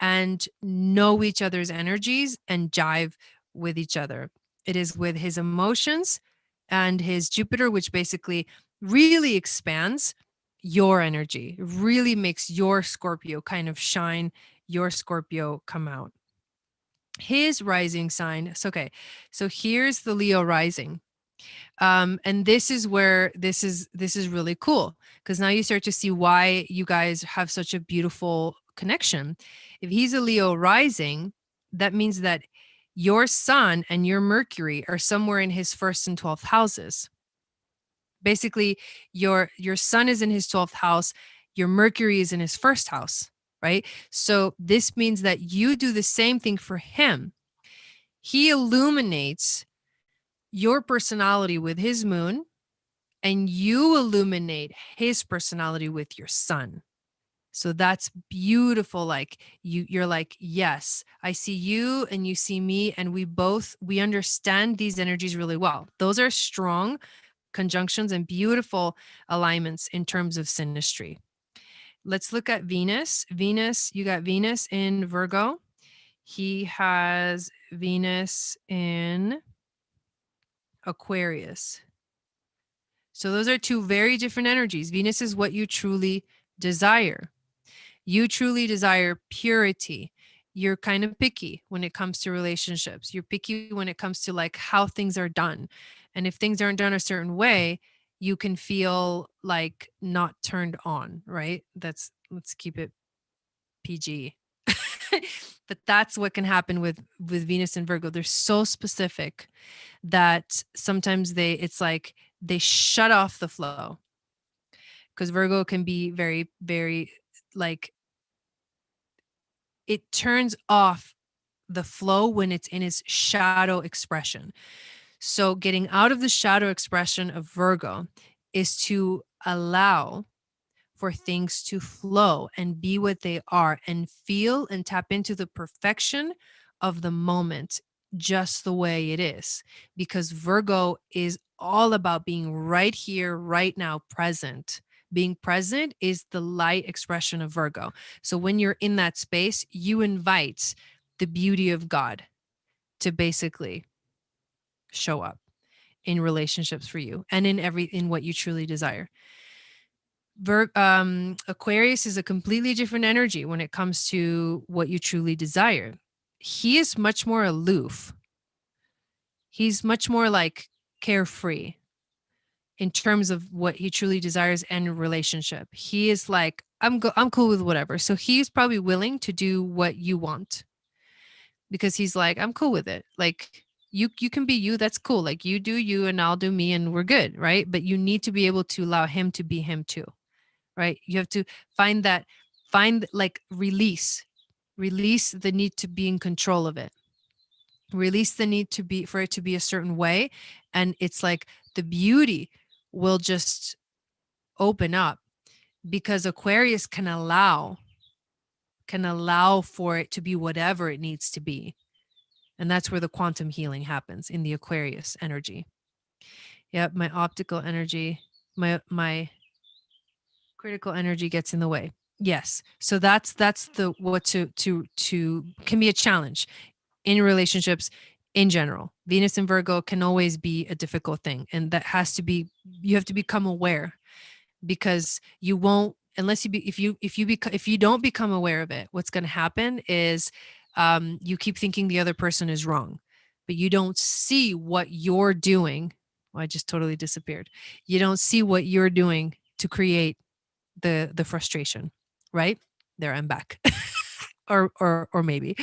and know each other's energies and jive with each other. It is with his emotions and his Jupiter, which basically really expands your energy, really makes your Scorpio kind of shine, your Scorpio come out. His rising sign. So, okay. So here's the Leo rising. And this is where this is really cool, because now you start to see why you guys have such a beautiful connection. If he's a Leo rising, that means that your sun and your Mercury are somewhere in his first and 12th houses. Basically, your sun is in his 12th house, your Mercury is in his first house, right? So this means that you do the same thing for him. He illuminates your personality with his moon, and you illuminate his personality with your sun. So that's beautiful. Like you're like, yes, I see you and you see me, and we understand these energies really well. Those are strong conjunctions and beautiful alignments in terms of synastry. Let's look at Venus. You got Venus in Virgo. He has Venus in Aquarius. So those are two very different energies. Venus is what you truly desire. You truly desire purity. You're kind of picky when it comes to relationships. You're picky when it comes to like how things are done. And if things aren't done a certain way, you can feel like not turned on, right? Let's keep it PG. But that's what can happen with Venus and Virgo. They're so specific that sometimes it's like they shut off the flow, because Virgo can be very, very like, it turns off the flow when it's in its shadow expression. So getting out of the shadow expression of Virgo is to allow for things to flow and be what they are, and feel and tap into the perfection of the moment just the way it is. Because Virgo is all about being right here, right now, present. Being present is the light expression of Virgo. So when you're in that space, you invite the beauty of God to basically show up in relationships for you and in what you truly desire. Aquarius is a completely different energy when it comes to what you truly desire. He is much more aloof. He's much more like carefree in terms of what he truly desires and relationship. He is like, I'm cool with whatever. So he's probably willing to do what you want because he's like, I'm cool with it. Like you can be you, that's cool. Like you do you and I'll do me and we're good, right? But you need to be able to allow him to be him too, right? You have to find that, find like release the need to be in control of it. Release the need to be, for it to be a certain way. And it's like the beauty will just open up because Aquarius can allow for it to be whatever it needs to be. And that's where the quantum healing happens, in the Aquarius energy. Yep, my optical energy, my critical energy gets in the way. Yes. So that's the what to can be a challenge in relationships in general. Venus in Virgo can always be a difficult thing, and that has to be, you have to become aware, because you won't, unless you be, if you don't become aware of it, what's going to happen is you keep thinking the other person is wrong, but you don't see what you're doing. Well, I just totally disappeared. You don't see what you're doing to create the frustration, right? There, I'm back. or maybe.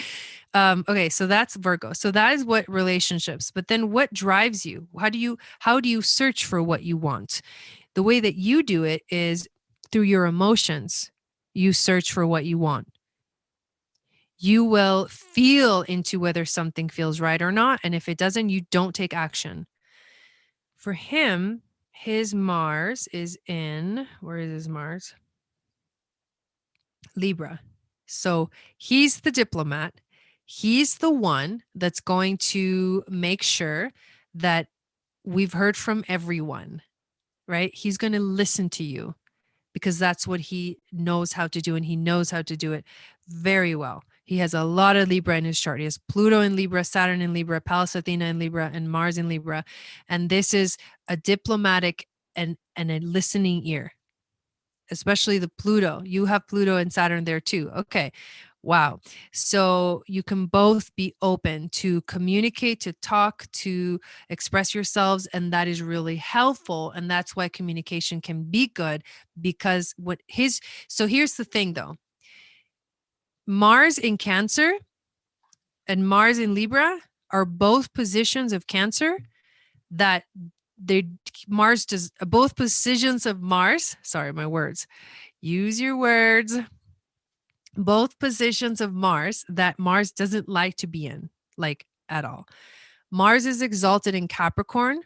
Okay, so that's Virgo. So that is what relationships. But then what drives you? How do you search for what you want? The way that you do it is through your emotions. You search for what you want. You will feel into whether something feels right or not. And if it doesn't, you don't take action. For him, his Mars is in, where is his Mars? Libra. So he's the diplomat. He's the one that's going to make sure that we've heard from everyone, right? He's going to listen to you because that's what he knows how to do. And he knows how to do it very well. He has a lot of Libra in his chart. He has Pluto in Libra, Saturn in Libra, Pallas Athena in Libra, and Mars in Libra. And this is a diplomatic and a listening ear, especially the Pluto. You have Pluto and Saturn there too. Okay. Wow. So you can both be open to communicate, to talk, to express yourselves. And that is really helpful. And that's why communication can be good, because so here's the thing though. Mars in Cancer and Mars in Libra are both positions of Cancer that both positions of Mars. Sorry, my words. Use your words. Both positions of Mars that Mars doesn't like to be in, like at all. Mars is exalted in Capricorn.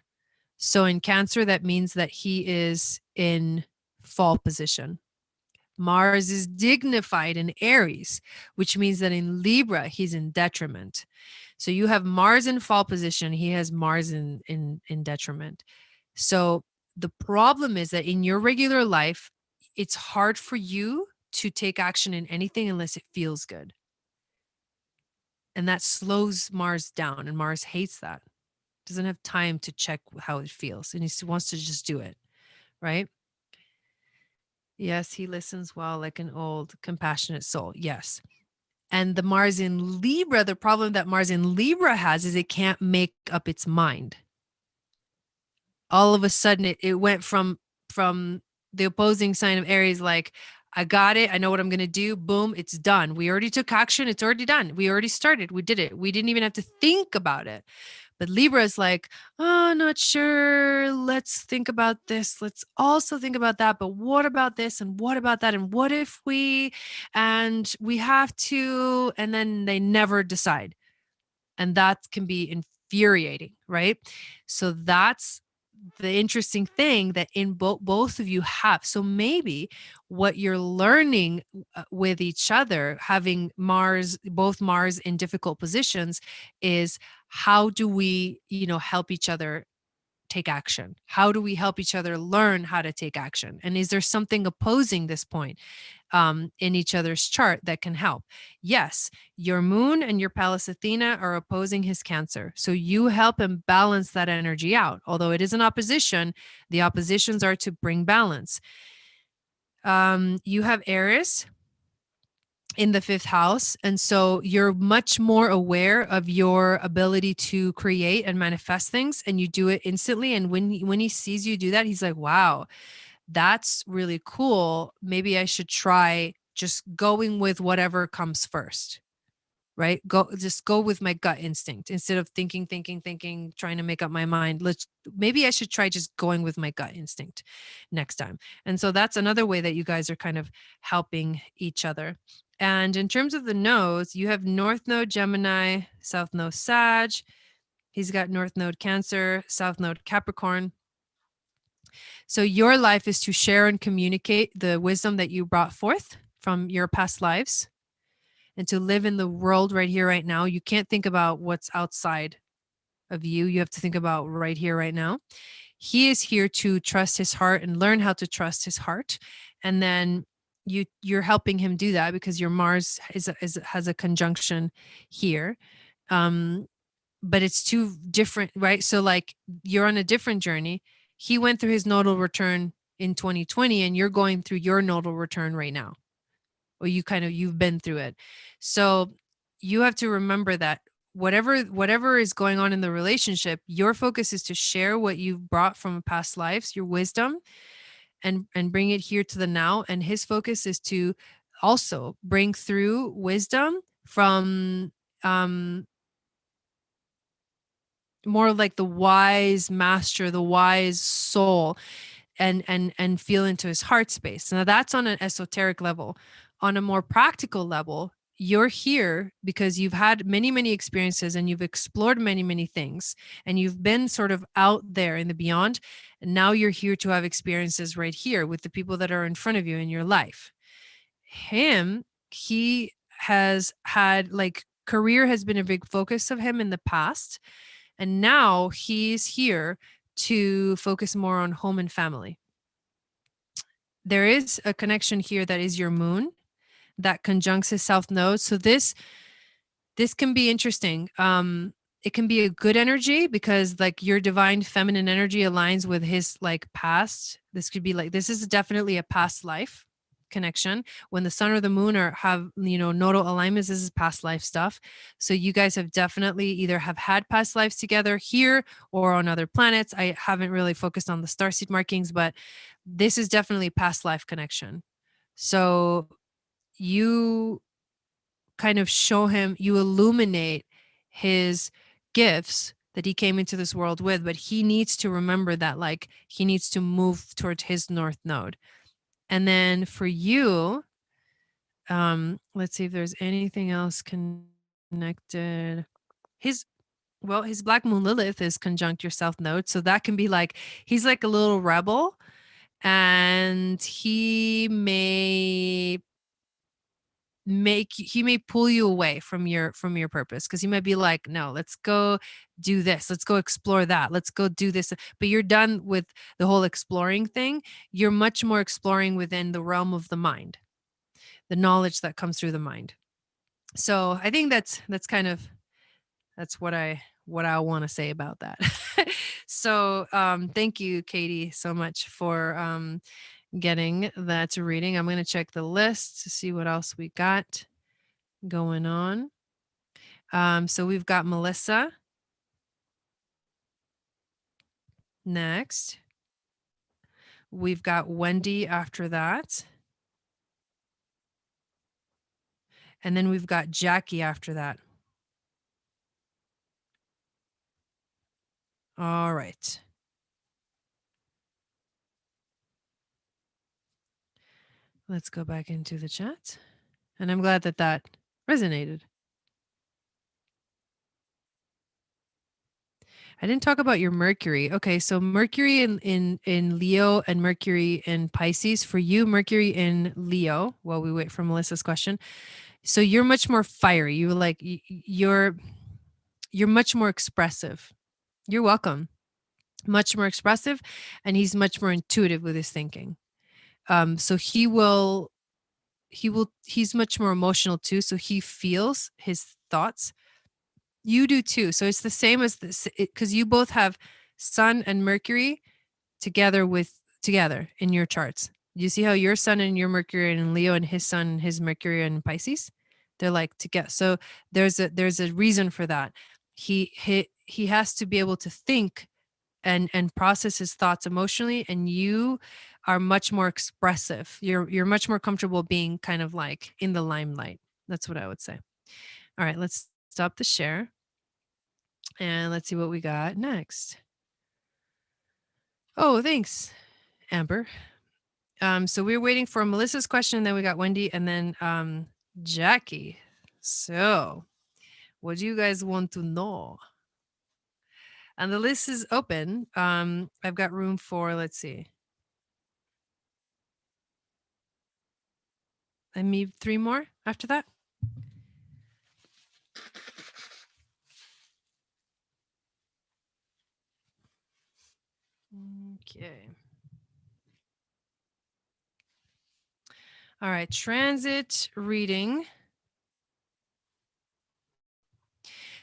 So in Cancer, that means that he is in fall position. Mars is dignified in Aries, which means that in Libra, he's in detriment. So you have Mars in fall position. He has Mars in detriment. So the problem is that in your regular life, it's hard for you to take action in anything unless it feels good. And that slows Mars down, and Mars hates that. Doesn't have time to check how it feels, and he wants to just do it, right? Yes, he listens well, like an old, compassionate soul. Yes. And the Mars in Libra, the problem that Mars in Libra has is it can't make up its mind. All of a sudden, it went from the opposing sign of Aries, like, I got it. I know what I'm going to do. Boom, it's done. We already took action. It's already done. We already started. We did it. We didn't even have to think about it. But Libra is like, oh, not sure. Let's think about this. Let's also think about that. But what about this? And what about that? And what if and we have to, and then they never decide. And that can be infuriating, right? So that's the interesting thing that in both of you have. So maybe what you're learning with each other, having both Mars in difficult positions, is how do we, help each other take action? How do we help each other learn how to take action? And is there something opposing this point in each other's chart that can help? Yes, your moon and your Pallas Athena are opposing his Cancer. So you help him balance that energy out. Although it is an opposition, the oppositions are to bring balance. You have Aries in the 5th house. And so you're much more aware of your ability to create and manifest things, and you do it instantly. And when he sees you do that, he's like, wow, that's really cool. Maybe I should try just going with whatever comes first, right? Just go with my gut instinct instead of thinking, trying to make up my mind. Maybe I should try just going with my gut instinct next time. And so that's another way that you guys are kind of helping each other. And in terms of the nodes, you have North Node Gemini, South Node Sag. He's got North Node Cancer, South Node Capricorn. So your life is to share and communicate the wisdom that you brought forth from your past lives and to live in the world right here, right now. You can't think about what's outside of you. You have to think about right here, right now. He is here to trust his heart and learn how to trust his heart. And then you're helping him do that because your Mars has a conjunction here. But it's two different, right? So like you're on a different journey. He went through his nodal return in 2020 and you're going through your nodal return right now. Or you've been through it. So you have to remember that whatever is going on in the relationship, your focus is to share what you've brought from past lives, your wisdom, and bring it here to the now. And his focus is to also bring through wisdom from more like the wise master, the wise soul, and feel into his heart space. Now that's on an esoteric level. On a more practical level, you're here because you've had many, many experiences and you've explored many, many things, and you've been sort of out there in the beyond. And now you're here to have experiences right here with the people that are in front of you in your life. He has had, like, career has been a big focus of him in the past. And now he's here to focus more on home and family. There is a connection here that is your moon that conjuncts his south node. So this can be interesting. It can be a good energy because like your divine feminine energy aligns with his like past. This could be like, this is definitely a past life connection. When the sun or the moon have nodal alignments, this is past life stuff. So you guys have definitely either have had past lives together here or on other planets. I haven't really focused on the starseed markings, but this is definitely past life connection. So you kind of show him, you illuminate his gifts that he came into this world with, but he needs to remember that like he needs to move towards his north node. And then for you, let's see if there's anything else connected. His black moon Lilith is conjunct your south node. So that can be like, he's like a little rebel and he may pull you away from your purpose, because he might be like, no, let's go do this, let's go explore that, let's go do this. But you're done with the whole exploring thing. You're much more exploring within the realm of the mind, the knowledge that comes through the mind. So I think that's what I want to say about that. So thank you, Katie, so much for getting that reading. I'm going to check the list to see what else we got going on. So we've got Melissa next. We've got Wendy after that. And then we've got Jackie after that. All right. Let's go back into the chat. And I'm glad that resonated. I didn't talk about your Mercury. Okay, so Mercury in Leo and Mercury in Pisces. For you, Mercury in Leo, while we wait for Melissa's question. So you're much more fiery. You're much more expressive. You're welcome. Much more expressive, and he's much more intuitive with his thinking. So he's much more emotional too. So he feels his thoughts. You do too. So it's the same as this, because you both have Sun and Mercury together in your charts. You see how your Sun and your Mercury in Leo and his Sun and his Mercury in Pisces? They're like together. So there's a reason for that. He has to be able to think and process his thoughts emotionally, and you are much more expressive. You're much more comfortable being kind of like in the limelight. That's what I would say. All right, let's stop the share and let's see what we got next. Oh, thanks, Amber. So we were waiting for Melissa's question, then we got Wendy, and then Jackie. So what do you guys want to know? And the list is open. I've got room for, let's see, I need 3 more after that. Okay. All right, transit reading.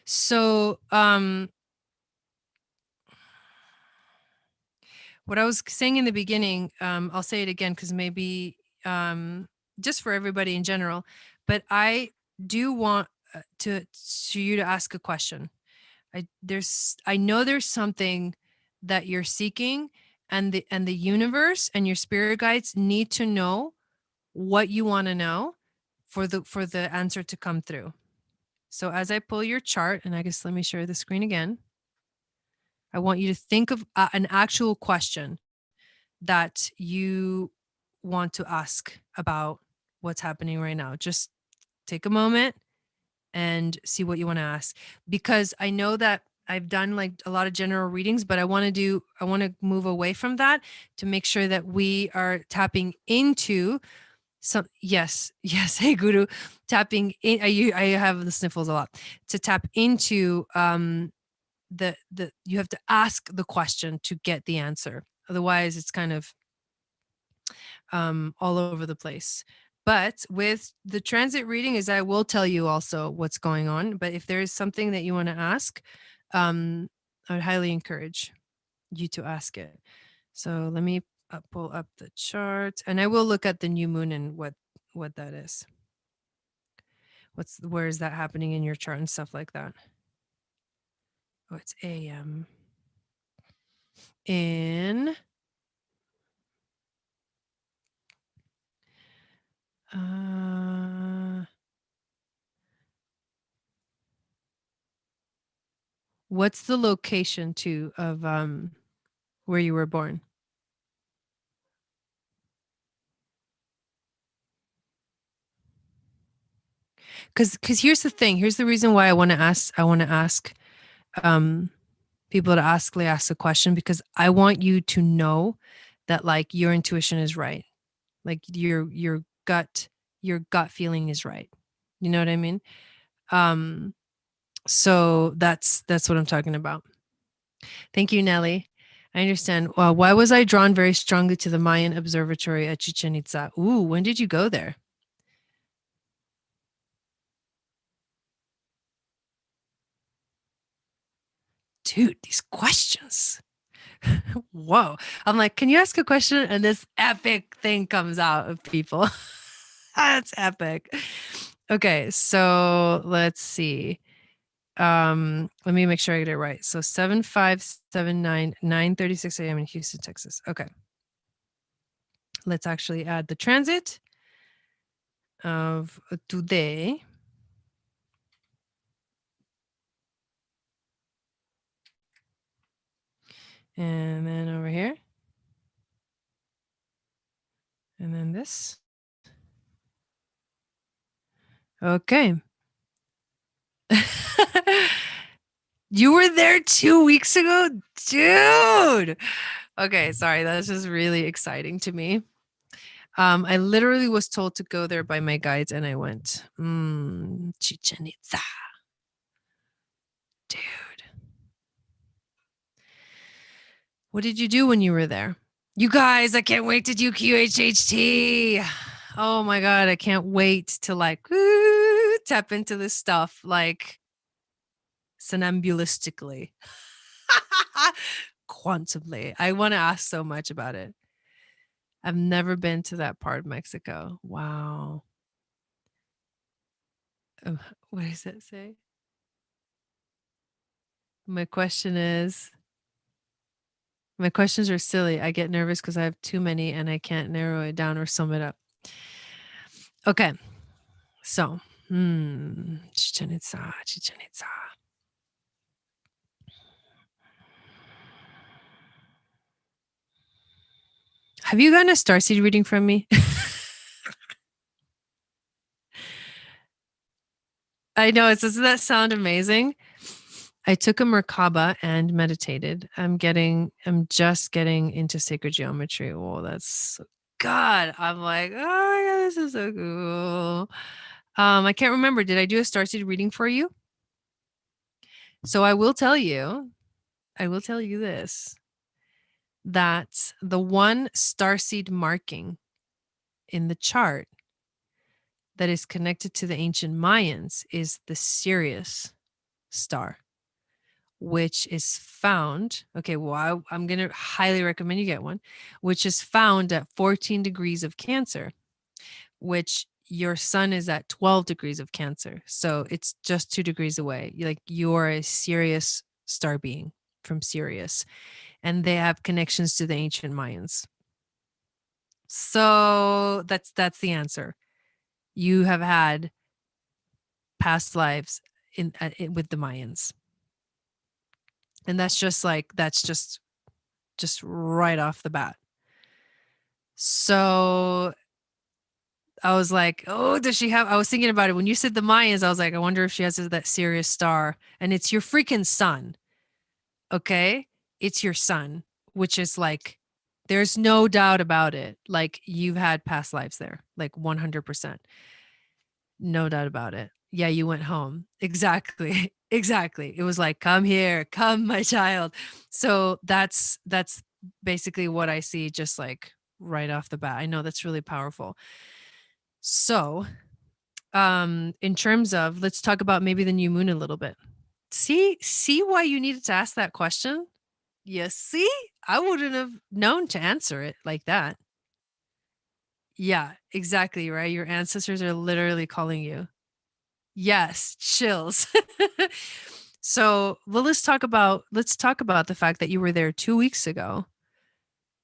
So, what I was saying in the beginning, I'll say it again because maybe just for everybody in general, but I do want to you to ask a question. I know there's something that you're seeking, and the universe and your spirit guides need to know what you want to know for the answer to come through. So as I pull your chart, and I guess let me share the screen again, I want you to think of an actual question that you want to ask about what's happening right now. Just take a moment and see what you want to ask, because I know that I've done like a lot of general readings, but I want to move away from that to make sure that we are tapping into some. Yes. Hey, Guru, tapping in. I have the sniffles a lot. To tap into the you have to ask the question to get the answer. Otherwise, it's kind of all over the place. But with the transit reading, is I will tell you also what's going on. But if there is something that you want to ask, I would highly encourage you to ask it. So let me pull up the chart, and I will look at the new moon and what that is. Where is that happening in your chart and stuff like that? Oh, it's AM in what's the location too of where you were born? Because here's the thing. Here's the reason why I want to ask people to ask a question, because I want you to know that like your intuition is right. Like your gut feeling is right. You know what I mean? So that's what I'm talking about. Thank you, Nelly. I understand. Well, why was I drawn very strongly to the Mayan observatory at Chichen Itza? Ooh, when did you go there? Dude, these questions. Whoa. I'm like, can you ask a question? And this epic thing comes out of people. That's epic. Okay, so let's see. Let me make sure I get it right. So 7579 9:36 a.m. in Houston, Texas. Okay. Let's actually add the transit of today. And then over here. And then this. Okay. You were there 2 weeks ago? Dude. Okay, sorry. That's just really exciting to me. I literally was told to go there by my guides, and I went. Chichen Itza. Dude. What did you do when you were there? You guys, I can't wait to do QHHT. Oh my God, I can't wait to like tap into this stuff like somnambulistically, quantumly. I want to ask so much about it. I've never been to that part of Mexico. Wow. What does it say? My question is, My questions are silly. I get nervous because I have too many and I can't narrow it down or sum it up. Okay. So, Chichen Itza, Chichen Itza. Have you gotten a starseed reading from me? I know. Doesn't that sound amazing? I took a Merkaba and meditated. I'm just getting into sacred geometry. Oh, that's God. I'm like, oh my God, this is so cool. I can't remember. Did I do a starseed reading for you? So I will tell you this, that the one starseed marking in the chart that is connected to the ancient Mayans is the Sirius star, which is found. Okay, well, I'm going to highly recommend you get one, which is found at 14 degrees of Cancer, which your sun is at 12 degrees of Cancer. So it's just 2 degrees away. You're a Sirius star being from Sirius, and they have connections to the ancient Mayans. So that's the answer. You have had past lives in with the Mayans. And that's just right off the bat. So I was like, oh, does she have? I was thinking about it when you said the Mayans. I was like, I wonder if she has that Sirius star, and it's your freaking sun. Okay, it's your sun, which is like, there's no doubt about it. Like, you've had past lives there, like 100%. No doubt about it. Yeah, you went home. Exactly. Exactly. It was like, come here, come, my child. So that's basically what I see, just like right off the bat. I know that's really powerful. So, in terms of, let's talk about maybe the new moon a little bit. See why you needed to ask that question? Yes, see? I wouldn't have known to answer it like that. Yeah, exactly, right? Your ancestors are literally calling you. Yes, chills. So, well, let's talk about the fact that you were there 2 weeks ago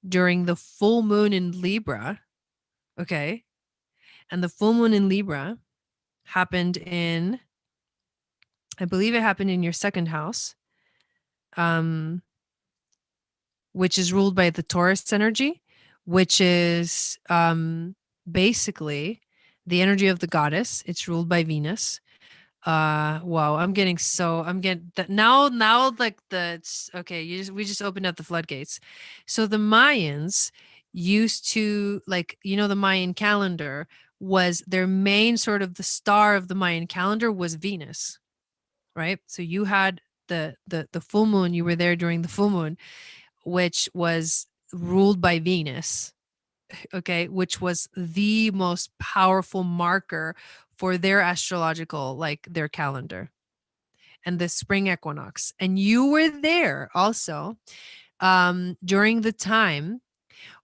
during the full moon in Libra. Okay. And the full moon in Libra happened in, I believe it happened in your second house, which is ruled by the Taurus energy, which is basically the energy of the goddess. It's ruled by Venus. Wow, I'm getting that now, like okay, we just opened up the floodgates. So the Mayans used to, like, the Mayan calendar was their main, sort of the star of the Mayan calendar was Venus, right? So you had the full moon, you were there during the full moon, which was ruled by Venus, okay, which was the most powerful marker for their astrological, like their calendar, and the spring equinox. And you were there also during the time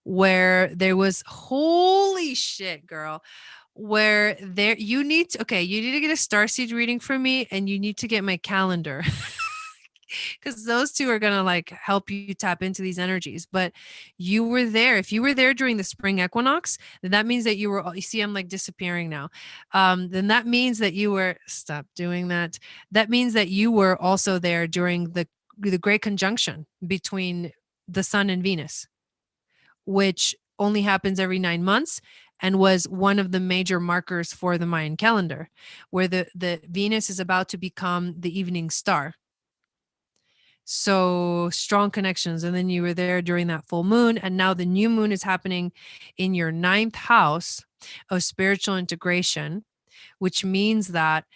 where there was, holy shit, girl, where there you need to get a starseed reading from me, and you need to get my calendar. Because those two are going to like help you tap into these energies. But you were there. If you were there during the spring equinox, then that means that you see, I'm like disappearing now. Then that means that stop doing that. That means that you were also there during the great conjunction between the sun and Venus, which only happens every 9 months, and was one of the major markers for the Mayan calendar, where the Venus is about to become the evening star. So strong connections. And then you were there during that full moon. And now the new moon is happening in your 9th house of spiritual integration, which means that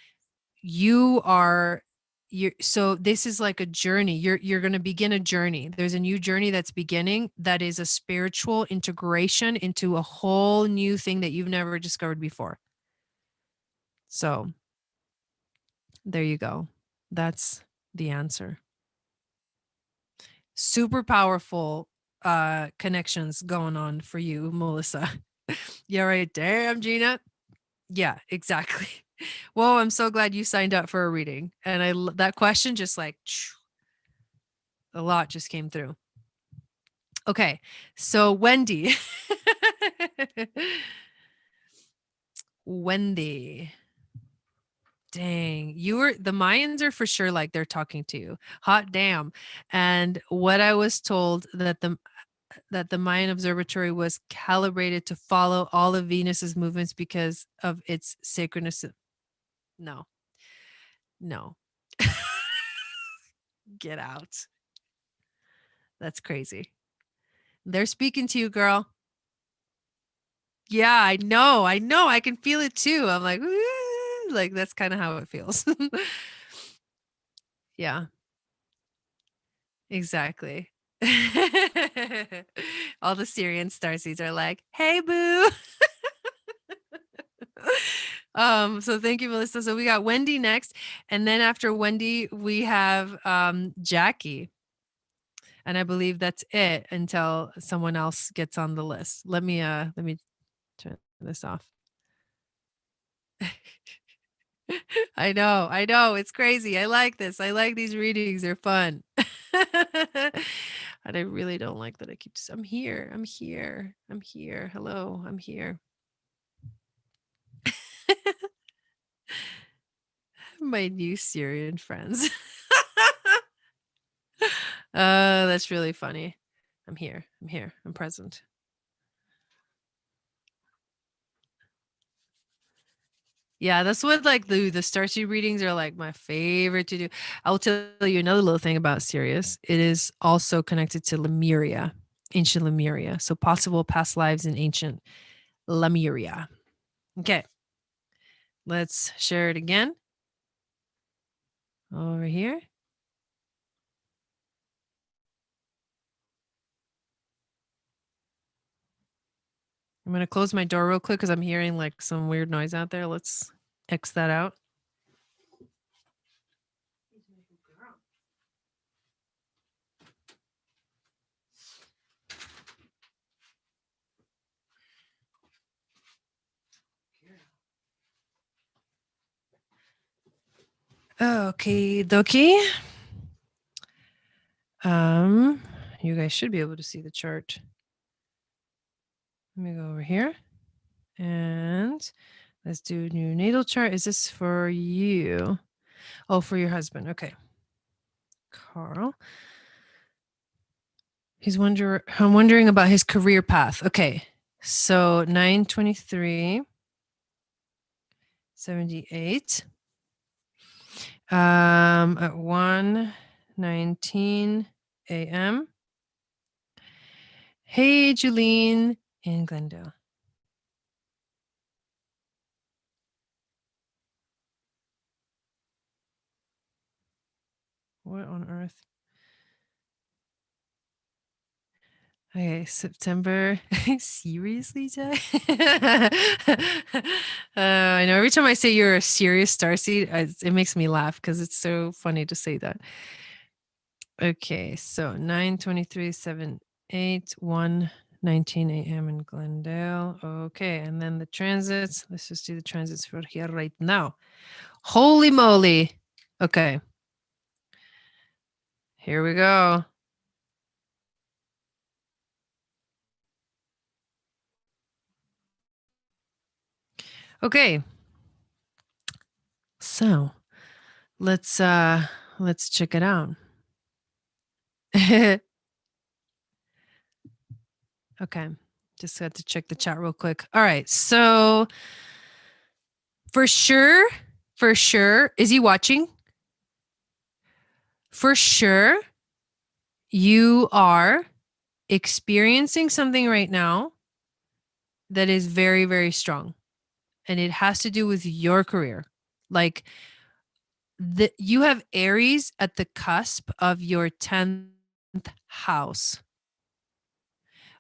so this is like a journey. You're going to begin a journey. There's a new journey that's beginning, that is a spiritual integration into a whole new thing that you've never discovered before. So there you go. That's the answer. Super powerful connections going on for you, Melissa. Yeah, right. Damn, Gina. Yeah, exactly. Whoa, I'm so glad you signed up for a reading. And that question just like a lot just came through. Okay, so Wendy. Wendy. Dang, the Mayans are for sure like they're talking to you. Hot damn. And what I was told that the Mayan observatory was calibrated to follow all of Venus's movements because of its sacredness. No. No. Get out. That's crazy. They're speaking to you, girl. Yeah, I know. I know. I can feel it too. I'm like, "Ooh," like that's kind of how it feels. Yeah, exactly. All the Syrian starseeds are like, "Hey, boo." So thank you, Melissa. So we got Wendy next, and then after Wendy, we have Jackie. And I believe that's it until someone else gets on the list. Let me turn this off. I know. It's crazy. I like this. I like these readings. They're fun. And I really don't like that I keep I'm here. I'm here. I'm here. Hello. I'm here. My new Syrian friends. That's really funny. I'm here. I'm here. I'm present. Yeah, that's what like the starseed readings are like my favorite to do. I'll tell you another little thing about Sirius. It is also connected to Lemuria, ancient Lemuria. So possible past lives in ancient Lemuria. Okay. Let's share it again. Over here. I'm going to close my door real quick because I'm hearing like some weird noise out there. Let's X that out. Okay, dokie. You guys should be able to see the chart. Let me go over here and let's do new natal chart. Is this for you? Oh, for your husband. Okay. Carl. I'm wondering about his career path. Okay. So 9/23, 78. At 1:19 a.m. Hey, Julene in Glendale. What on earth? Okay, September. Seriously, Jay? I know every time I say you're a serious starseed, it makes me laugh because it's so funny to say that. Okay, so 9:23, 1:19 a.m. in Glendale. Okay, and then the transits. Let's just do the transits for here right now. Holy moly. Okay. Here we go. Okay. So let's check it out. Okay. Just had to check the chat real quick. All right. So for sure, is he watching? For sure, you are experiencing something right now that is very, very strong. And it has to do with your career. Like you have Aries at the cusp of your 10th house,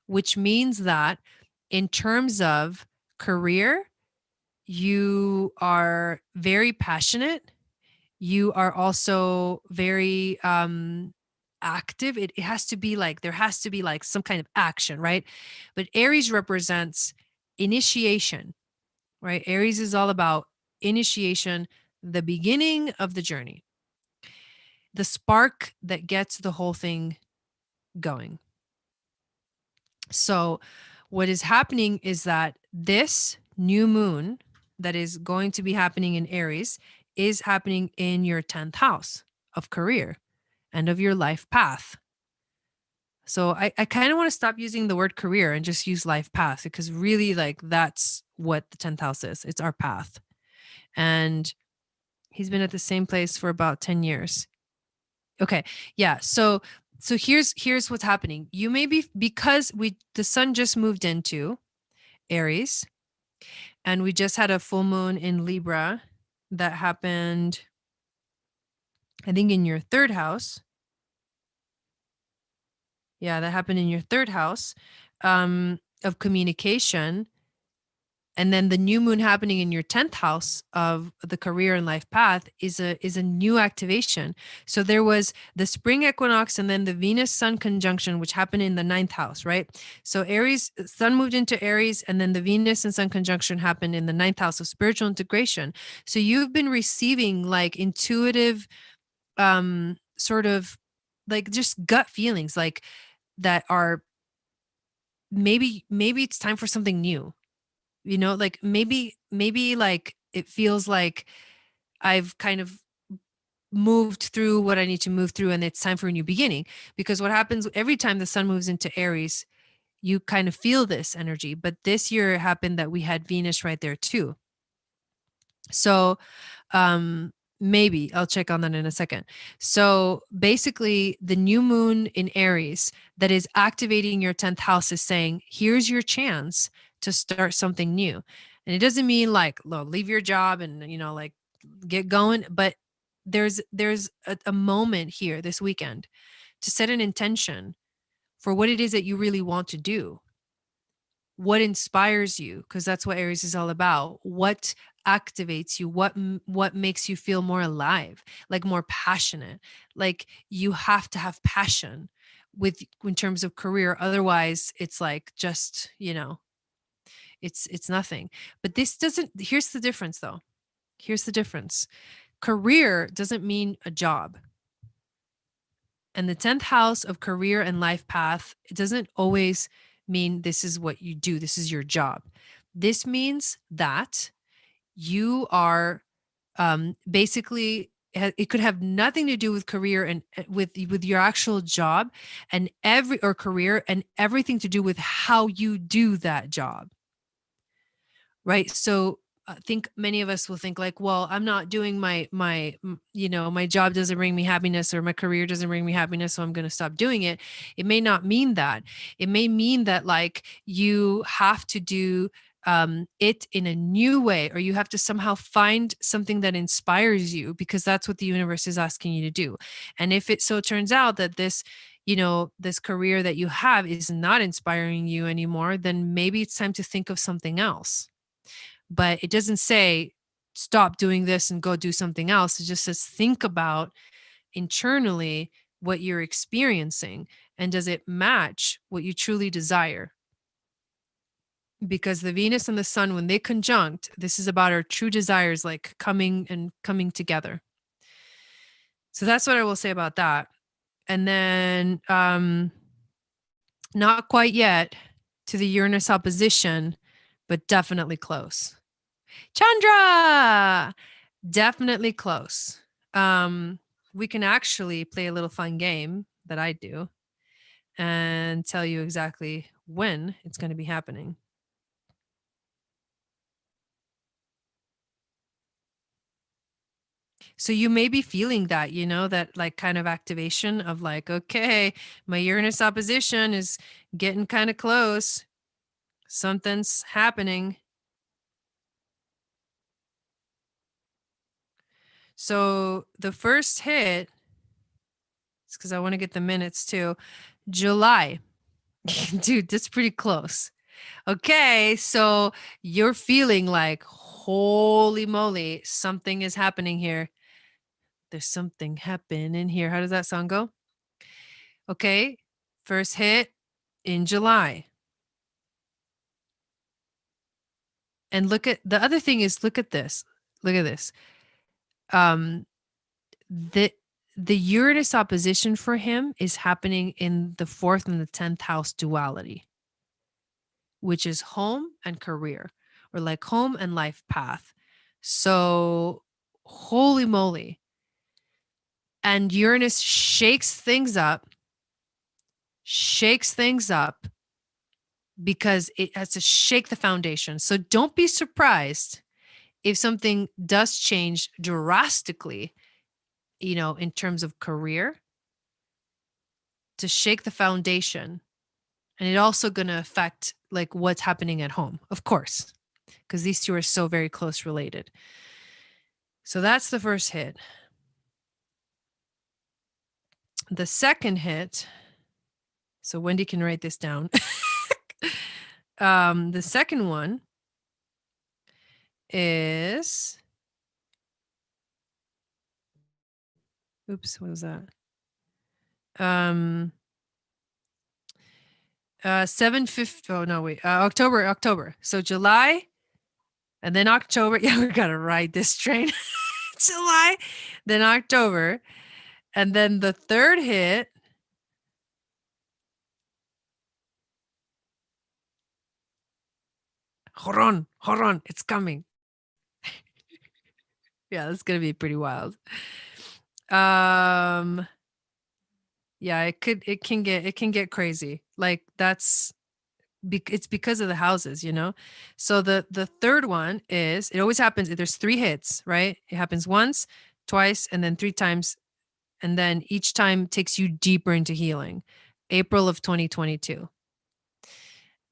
which means that in terms of career, you are very passionate. You are also very active. It has to be like, there has to be like some kind of action, right? But Aries represents initiation, right? Aries is all about initiation, the beginning of the journey, the spark that gets the whole thing going. So what is happening is that this new moon that is going to be happening in Aries is happening in your 10th house of career and of your life path. So I kind of want to stop using the word career and just use life path, because really, like, that's what the 10th house is. It's our path. And he's been at the same place for about 10 years. Okay. Yeah. So here's what's happening. You may be, because the sun just moved into Aries, and we just had a full moon in Libra that happened, I think, in your 3rd house. Yeah, that happened in your 3rd house of communication. And then the new moon happening in your 10th house of the career and life path is a new activation. So there was the spring equinox and then the Venus Sun conjunction, which happened in the 9th house, right? So Aries, Sun moved into Aries, and then the Venus and Sun conjunction happened in the 9th house of spiritual integration. So you've been receiving like intuitive, sort of like just gut feelings, like that are maybe it's time for something new. Like maybe like it feels like I've kind of moved through what I need to move through and it's time for a new beginning. Because what happens every time the sun moves into Aries, you kind of feel this energy. But this year it happened that we had Venus right there too. So maybe I'll check on that in a second. So basically, the new moon in Aries that is activating your 10th house is saying, here's your chance to start something new. And it doesn't mean like, leave your job and, like, get going. But there's a moment here this weekend to set an intention for what it is that you really want to do. What inspires you, because that's what Aries is all about. What activates you? What makes you feel more alive, like more passionate? Like, you have to have passion in terms of career, otherwise it's like just, it's nothing. But this doesn't, here's the difference though. Here's the difference. Career doesn't mean a job. And the 10th house of career and life path, it doesn't always mean this is what you do, this is your job. This means that you are, basically, it could have nothing to do with career and with your actual job and career, and everything to do with how you do that job. Right? So I think many of us will think like, well, I'm not doing my job doesn't bring me happiness, or my career doesn't bring me happiness, so I'm going to stop doing it. It may not mean that. It may mean that, like, you have to do it in a new way, or you have to somehow find something that inspires you, because that's what the universe is asking you to do. And if it so turns out that this career that you have is not inspiring you anymore, then maybe it's time to think of something else. But it doesn't say stop doing this and go do something else. It just says think about internally what you're experiencing, and does it match what you truly desire? Because the Venus and the sun, when they conjunct, this is about our true desires, like coming together. So that's what I will say about that. And then not quite yet to the Uranus opposition, but definitely close. Chandra, definitely close. We can actually play a little fun game that I do and tell you exactly when it's going to be happening. So you may be feeling that, that like kind of activation of like, okay, my Uranus opposition is getting kind of close. Something's happening. So the first hit, it's because I want to get the minutes too. July. Dude, that's pretty close. Okay, so you're feeling like, holy moly, something is happening here. There's something happening here. How does that song go? Okay, first hit in July. And look at the other thing is, look at this. Look at this. The Uranus opposition for him is happening in the 4th and the 10th house duality. which is home and career, or like home and life path. So holy moly. And Uranus shakes things up because it has to shake the foundation. So don't be surprised if something does change drastically, in terms of career, to shake the foundation. And it also going to affect like what's happening at home, of course, because these two are so very close related. So that's the first hit. The second hit, so Wendy can write this down. The second one is, oops, what was that? 7/50. Oh no, wait. October. So July, and then October. Yeah, we gotta ride this train. July, then October, and then the third hit. Hold on, it's coming. Yeah, that's gonna be pretty wild. Yeah, it can get crazy. Like it's because of the houses, So the third one is, it always happens. There's 3 hits, right? It happens once, twice, and then 3 times, and then each time takes you deeper into healing. April of 2022.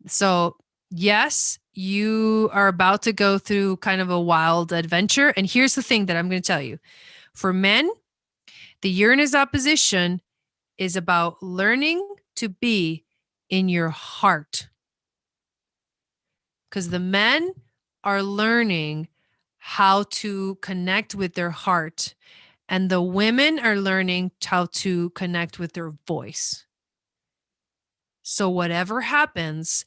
So yes, you are about to go through kind of a wild adventure. And here's the thing that I'm going to tell you. For men, the Uranus opposition is about learning to be in your heart. Because the men are learning how to connect with their heart, and the women are learning how to connect with their voice. So whatever happens,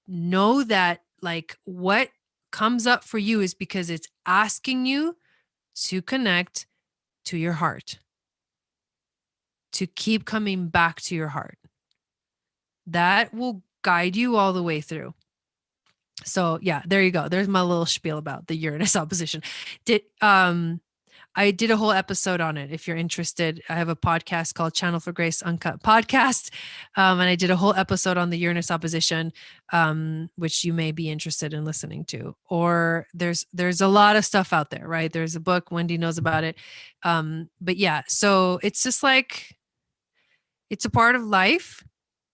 know that like what comes up for you is because it's asking you to connect to your heart, to keep coming back to your heart. That will guide you all the way through. So yeah, there you go. There's my little spiel about the Uranus opposition. I did a whole episode on it. If you're interested, I have a podcast called Channel for Grace Uncut Podcast. And I did a whole episode on the Uranus opposition, which you may be interested in listening to. Or there's a lot of stuff out there, right? There's a book, Wendy knows about it. But yeah, so it's just like, it's a part of life,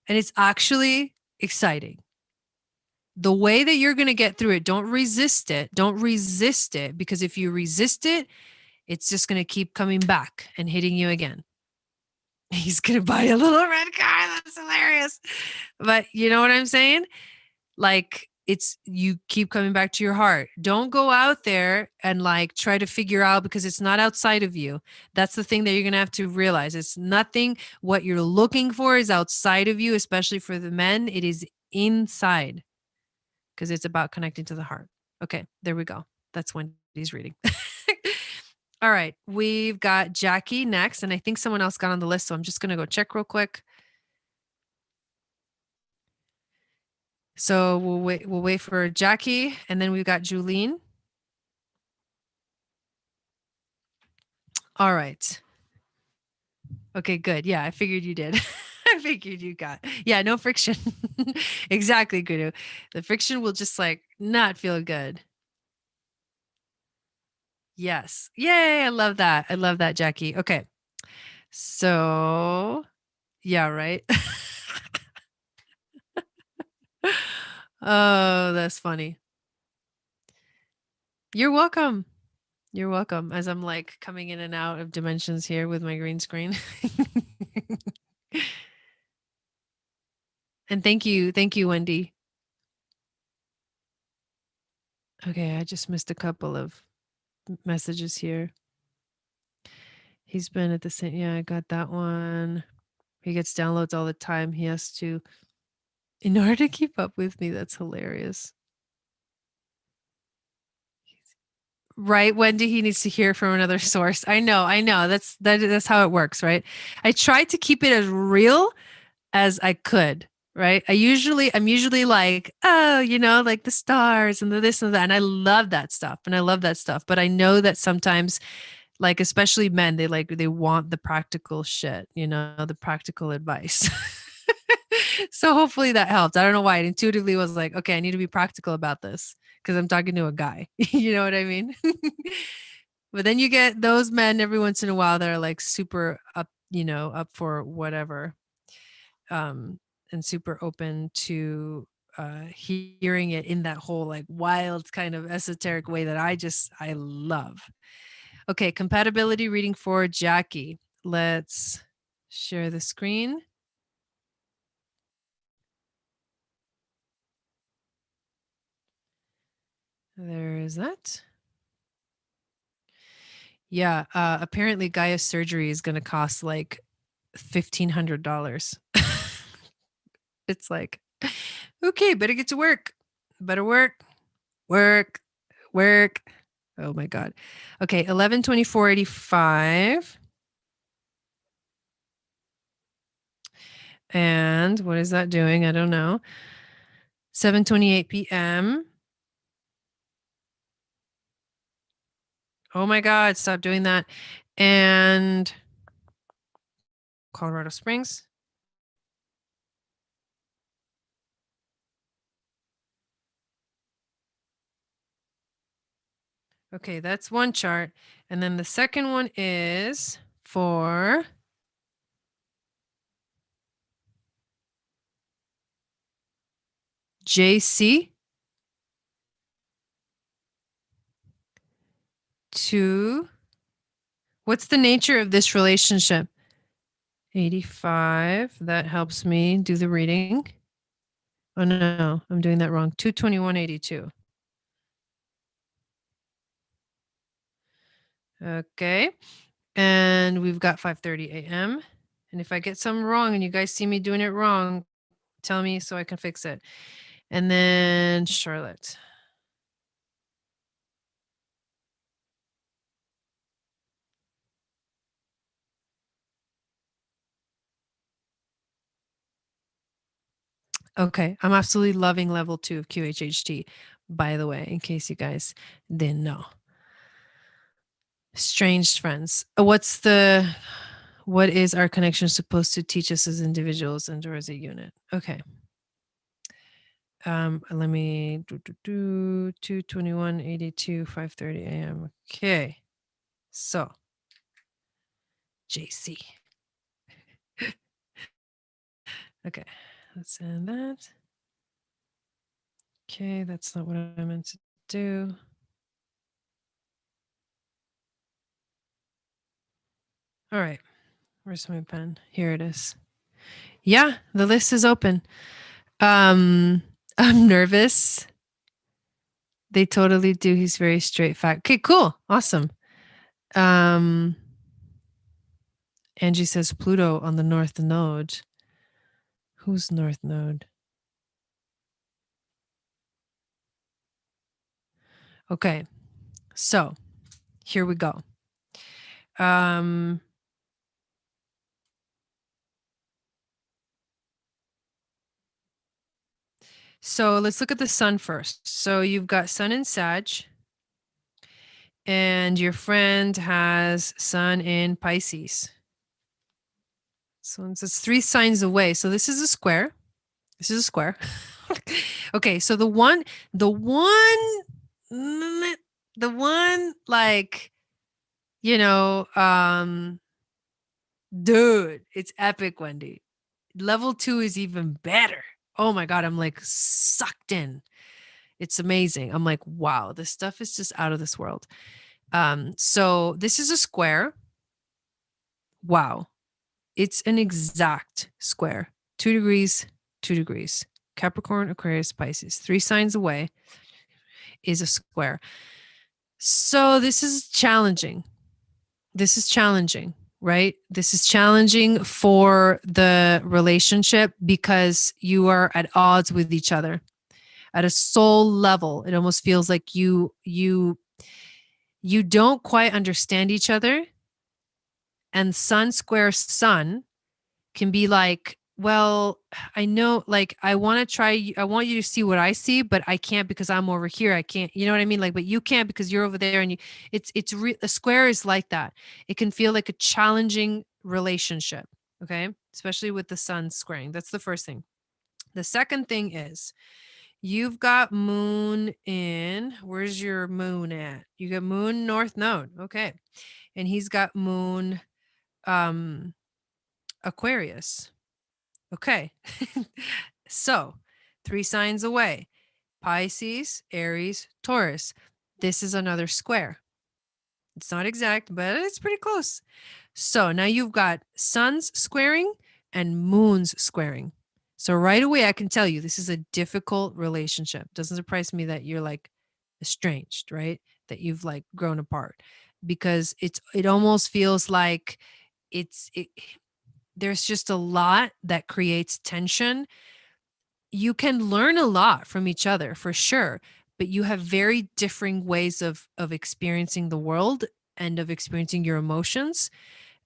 and it's actually exciting. The way that you're going to get through it, don't resist it. Don't resist it, because if you resist it, it's just going to keep coming back and hitting you again. He's going to buy a little red car. That's hilarious. But you know what I'm saying? Like, you keep coming back to your heart. Don't go out there and like try to figure out, because it's not outside of you. That's the thing that you're going to have to realize. It's nothing. What you're looking for is outside of you, especially for the men. It is inside, because it's about connecting to the heart. Okay, there we go. That's Wendy's reading. All right, we've got Jackie next, and I think someone else got on the list, so I'm just going to go check real quick. So we'll wait for Jackie, and then we've got Julene. All right. Okay, good. Yeah, I figured you did. I figured you got. Yeah, no friction. Exactly, Guru. The friction will just like not feel good. Yes. Yay, I love that. I love that, Jackie. Okay. So, yeah, right. Oh, that's funny. You're welcome. You're welcome. As I'm like coming in and out of dimensions here with my green screen. And thank you, Wendy. Okay, I just missed a couple of messages here. He's been at the same. Yeah, I got that one. He gets downloads all the time. He has to, in order to keep up with me. That's hilarious. Right, Wendy, he needs to hear from another source. I know. That's how it works, right? I tried to keep it as real as I could. right? I'm usually like, oh, like the stars and the this and that. And I love that stuff. And I love that stuff. But I know that sometimes, like, especially men, they want the practical shit, the practical advice. So hopefully that helped. I don't know why. It intuitively was like, okay, I need to be practical about this because I'm talking to a guy. You know what I mean? But then you get those men every once in a while that are like super up, up for whatever. And super open to hearing it in that whole like wild kind of esoteric way that I love. Okay, compatibility reading for Jackie. Let's share the screen. There is that. Yeah, apparently Gaia's surgery is going to cost like $1,500. It's like, okay, better get to work. Better work, work, work. Oh my God. Okay, 11/24/85. And what is that doing? I don't know. 7:28 p.m. Oh my God, stop doing that. And Colorado Springs. Okay, that's one chart. And then the second one is for JC to, what's the nature of this relationship? 85. That helps me do the reading. Oh no, I'm doing that wrong. 2/21/82. Okay. And we've got 5:30 a.m. And if I get something wrong and you guys see me doing it wrong, tell me so I can fix it. And then Charlotte. Okay. I'm absolutely loving level 2 of QHHT, by the way, in case you guys didn't know. Strange friends. What is our connection supposed to teach us as individuals and or as a unit? Okay. Let me do 2/21/82, 5:30 a.m. Okay. So JC. Okay, let's end that. Okay, that's not what I meant to do. All right, where's my pen? Here it is. Yeah, the list is open. I'm nervous. They totally do. He's very straight fact. Okay, cool. Awesome. Angie says Pluto on the north node. Who's north node? Okay, so here we go. So let's look at the sun first. So you've got sun in Sag, and your friend has sun in Pisces. So it's 3 signs away. So this is a square. This is a square. Okay, so the one, like, dude, it's epic, Wendy. Level 2 is even better. Oh my God, I'm like sucked in. It's amazing. I'm like, wow, this stuff is just out of this world. So this is a square. Wow. It's an exact square. 2 degrees, 2 degrees. Capricorn, Aquarius, Pisces. 3 signs away is a square. So this is challenging. This is challenging, right? This is challenging for the relationship because you are at odds with each other. At a soul level, it almost feels like you don't quite understand each other. And sun square sun can be like Well, I know, like, I want to try, I want you to see what I see, but I can't because I'm over here. I can't, you know what I mean? Like, but you can't because you're over there, and a square is like that. It can feel like a challenging relationship. Okay. Especially with the sun squaring. That's the first thing. The second thing is you've got moon in, where's your moon at? You got moon north node. Okay. And he's got moon, um, Aquarius. Okay. So, 3 signs away: Pisces, Aries, Taurus. This is another square. It's not exact, but it's pretty close. So, now you've got suns squaring and moons squaring. So, right away, I can tell you this is a difficult relationship. Doesn't surprise me that you're like estranged, right? That you've like grown apart, because it almost feels like it there's just a lot that creates tension. You can learn a lot from each other for sure, but you have very differing ways of experiencing the world and of experiencing your emotions.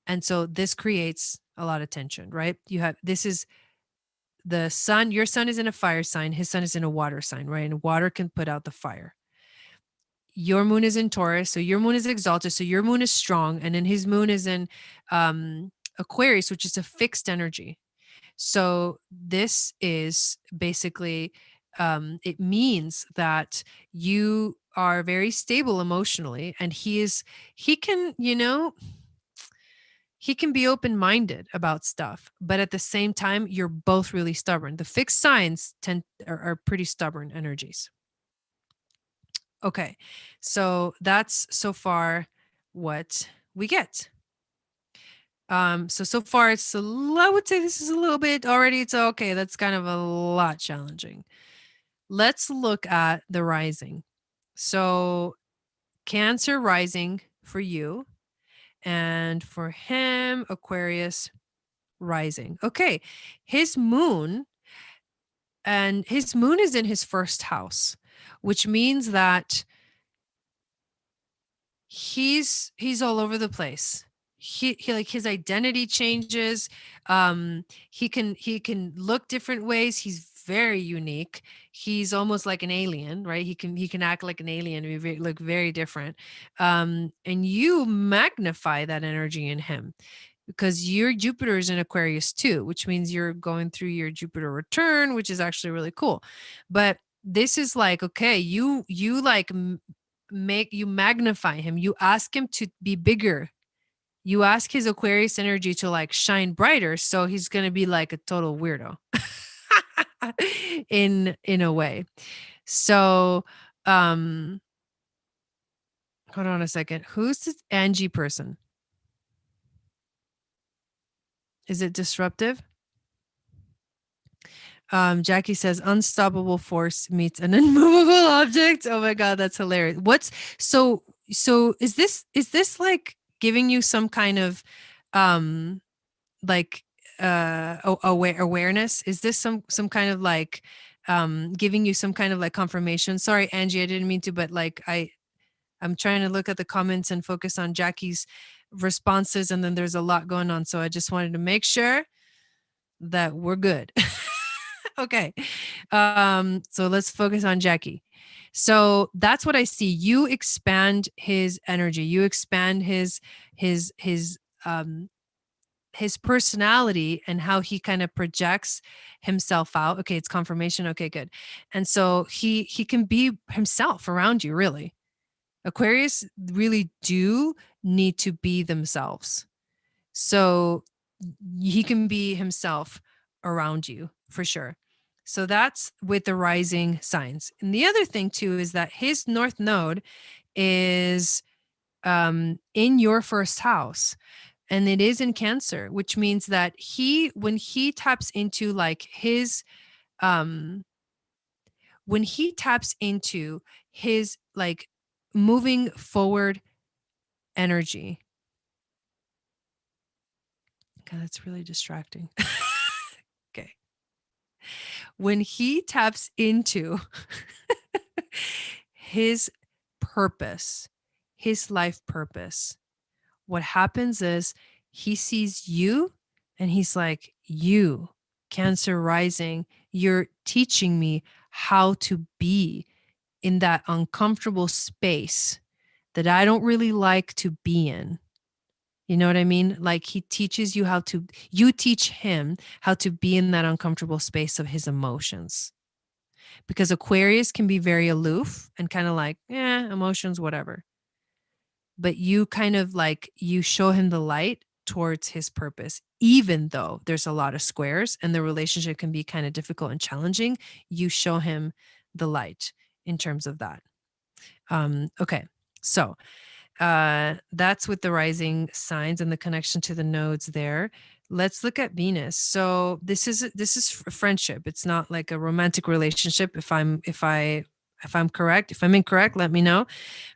And so this creates a lot of tension, right? You have, this is the sun, your sun is in a fire sign, his sun is in a water sign, right? And water can put out the fire. Your moon is in Taurus, so your moon is exalted, so your moon is strong, and then his moon is in Aquarius, which is a fixed energy. So this is basically, it means that you are very stable emotionally, and he can, he can be open-minded about stuff, but at the same time, you're both really stubborn. The fixed signs are pretty stubborn energies. Okay, so that's so far what we get. So far I would say this is a little bit already. It's okay. That's kind of a lot challenging. Let's look at the rising. So Cancer rising for you, and for him, Aquarius rising. Okay. His moon is in his first house, which means that he's all over the place. He like his identity changes. He can look different ways. He's very unique. He's almost like an alien, right? He can act like an alien and look very different. And you magnify that energy in him because your Jupiter is in Aquarius too, which means you're going through your Jupiter return, which is actually really cool. But this is like, okay, you like you magnify him. You ask him to be bigger. You ask his Aquarius energy to like shine brighter, so he's going to be like a total weirdo. in a way. So, hold on a second. Who's this Angie person? Is it disruptive? Jackie says unstoppable force meets an immovable object. Oh my god, that's hilarious. So is this like giving you some kind of like awareness? Is this some kind of like giving you some kind of like confirmation? Sorry, Angie, I didn't mean to, but like I'm trying to look at the comments and focus on Jackie's responses, and then there's a lot going on. So I just wanted to make sure that we're good. Okay. So let's focus on Jackie. So that's what I see. You expand his energy. You expand his personality and how he kind of projects himself out. Okay, it's confirmation. Okay, good. And so he can be himself around you, really. Aquarius really do need to be themselves. So he can be himself around you for sure. So that's with the rising signs. And the other thing too is that his north node is in your first house, and it is in Cancer, which means that when he taps into like um when he taps into his like moving forward energy. God, that's really distracting. Okay. When he taps into his purpose, his life purpose, what happens is he sees you and he's like, you Cancer rising, you're teaching me how to be in that uncomfortable space that I don't really like to be in. You know what I mean? Like he teaches you how to, you teach him how to be in that uncomfortable space of his emotions. Because Aquarius can be very aloof and kind of like, emotions, whatever. But you kind of like, you show him the light towards his purpose, even though there's a lot of squares and the relationship can be kind of difficult and challenging. You show him the light in terms of that. Okay. So that's with the rising signs and the connection to the nodes there. Let's look at Venus. So this is friendship. It's not like a romantic relationship. If I'm correct, if I'm incorrect, let me know.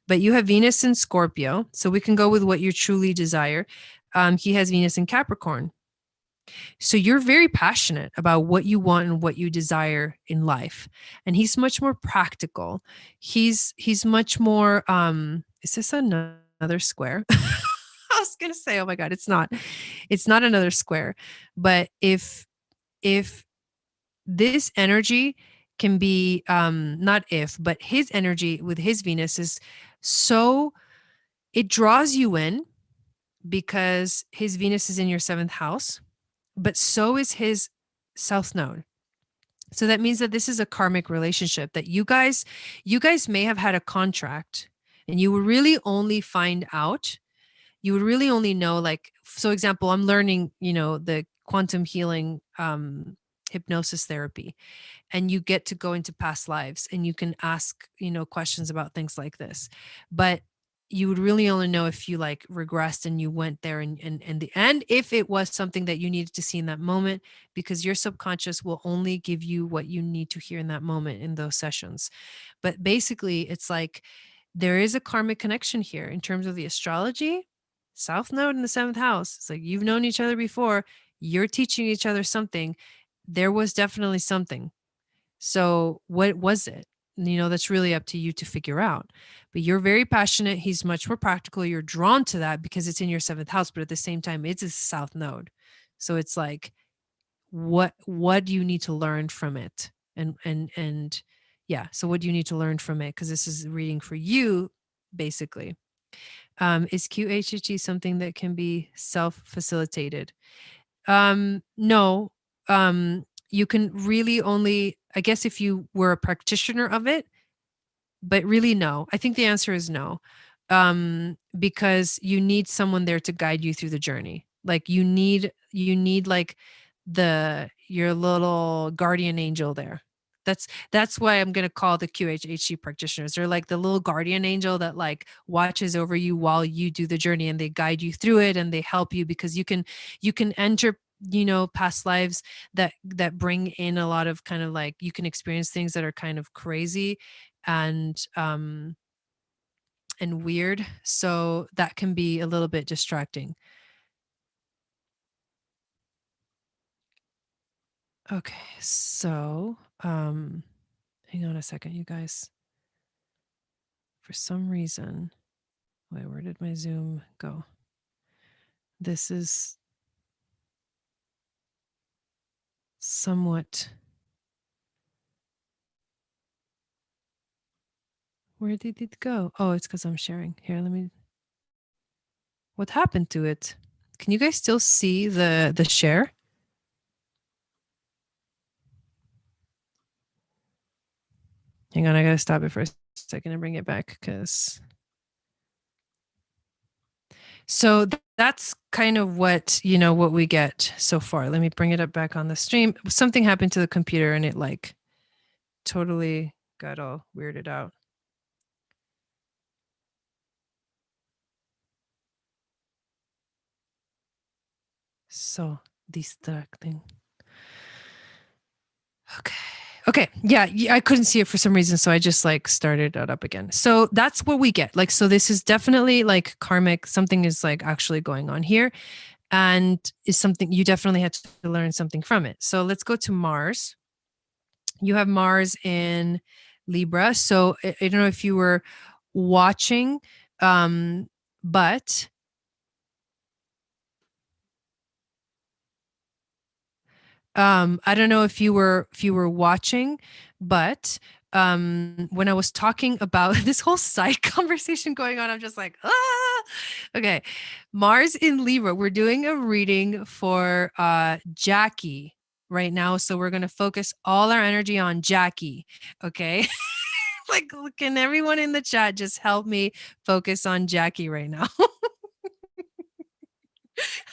But you have Venus in Scorpio, so we can go with what you truly desire. He has Venus in Capricorn. So you're very passionate about what you want and what you desire in life. And he's much more practical. He's much more is this another square? I was going to say, oh my God, it's not. It's not another square. But if this energy can be not if, but his energy with his Venus is so, it draws you in because his Venus is in your 7th house, but so is his south node. So that means that this is a karmic relationship that you guys may have had a contract and you would really only find out, you would really only know, like, so example, I'm learning, the quantum healing hypnosis therapy, and you get to go into past lives and you can ask, questions about things like this. But you would really only know if you like regressed and you went there and if it was something that you needed to see in that moment, because your subconscious will only give you what you need to hear in that moment in those sessions. But basically it's like there is a karmic connection here in terms of the astrology. South node in the 7th house. It's like you've known each other before. You're teaching each other something. There was definitely something. So what was it? That's really up to you to figure out. But you're very passionate. He's much more practical. You're drawn to that because it's in your 7th house, but at the same time, it's a south node. So it's like, what do you need to learn from it? And yeah. So what do you need to learn from it? Because this is reading for you, basically. Is QHHE something that can be self-facilitated? No. You can really only, I guess, if you were a practitioner of it, but really no. I think the answer is no. Because you need someone there to guide you through the journey. Like you need like your little guardian angel there. That's why I'm going to call the QHHC practitioners. They're like the little guardian angel that like watches over you while you do the journey, and they guide you through it and they help you, because you can enter past lives that bring in a lot of kind of like, you can experience things that are kind of crazy and weird. So that can be a little bit distracting. Okay, so hang on a second, you guys. For some reason, wait, where did my Zoom go? This is somewhat, where did it go? Oh, it's because I'm sharing. Here, what happened to it? Can you guys still see the share? Hang on, I gotta stop it for a second and bring it back, because so that's kind of what what we get so far. Let me bring it up back on the stream. Something happened to the computer and it like totally got all weirded out. So distracting. Okay. Yeah, I couldn't see it for some reason, so I just like started it up again. So that's what we get. Like, so this is definitely like karmic. Something is like actually going on here, and is something you definitely had to learn something from it. So let's go to Mars. You have Mars in Libra. So I don't know if you were watching, but I don't know if you were watching, but when I was talking about this whole side conversation going on, I'm just like, ah. Okay, Mars in Libra. We're doing a reading for Jackie right now, so we're gonna focus all our energy on Jackie. Okay, like, can everyone in the chat just help me focus on Jackie right now?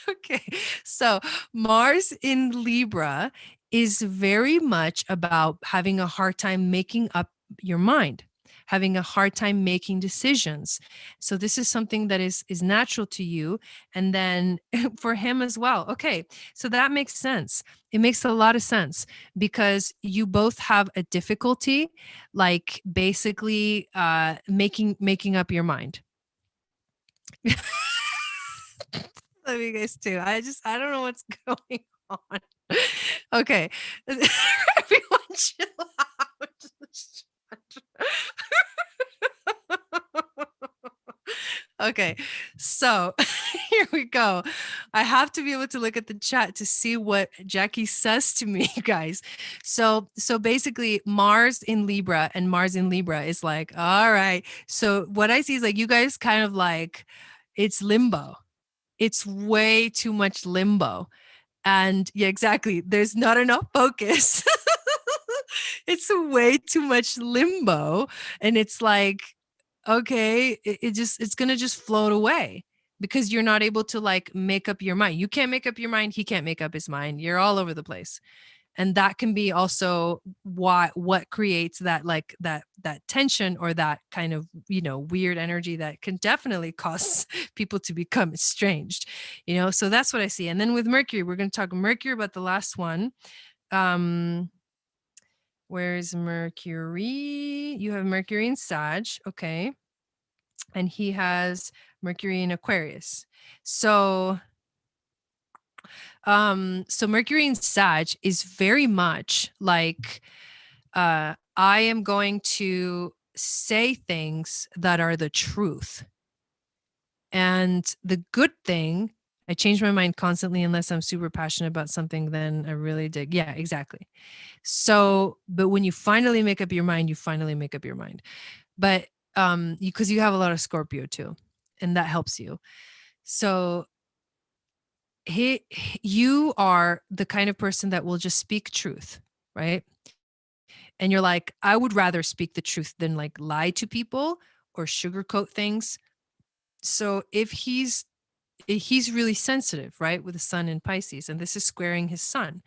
Okay, so Mars in Libra is very much about having a hard time making up your mind, having a hard time making decisions. So this is something that is natural to you, and then for him as well. Okay, so that makes sense. It makes a lot of sense because you both have a difficulty, like basically making up your mind. Love you guys too. I don't know what's going on. Okay. Everyone chill out. Okay. So here we go. I have to be able to look at the chat to see what Jackie says to me, guys. So basically Mars in Libra, and Mars in Libra is like, all right. So what I see is like you guys kind of like, it's limbo. It's way too much limbo. And yeah, exactly. There's not enough focus. It's way too much limbo. And it's like, okay, it's gonna just float away because you're not able to like make up your mind. You can't make up your mind, he can't make up his mind. You're all over the place. And that can be also what creates that, like that tension or that kind of, weird energy that can definitely cause people to become estranged, so that's what I see. And then with Mercury, we're going to talk Mercury about the last one. Where's Mercury? You have Mercury in Sag, okay, and he has Mercury in Aquarius. So Mercury in Sag is very much like, I am going to say things that are the truth. And the good thing, I change my mind constantly unless I'm super passionate about something, then I really dig. Yeah, exactly. So, but when you finally make up your mind, you finally make up your mind. But because you have a lot of Scorpio too, and that helps you. So you are the kind of person that will just speak truth, right? And you're like, I would rather speak the truth than like lie to people or sugarcoat things. So if he's really sensitive, right, with the sun in Pisces, and this is squaring his sun.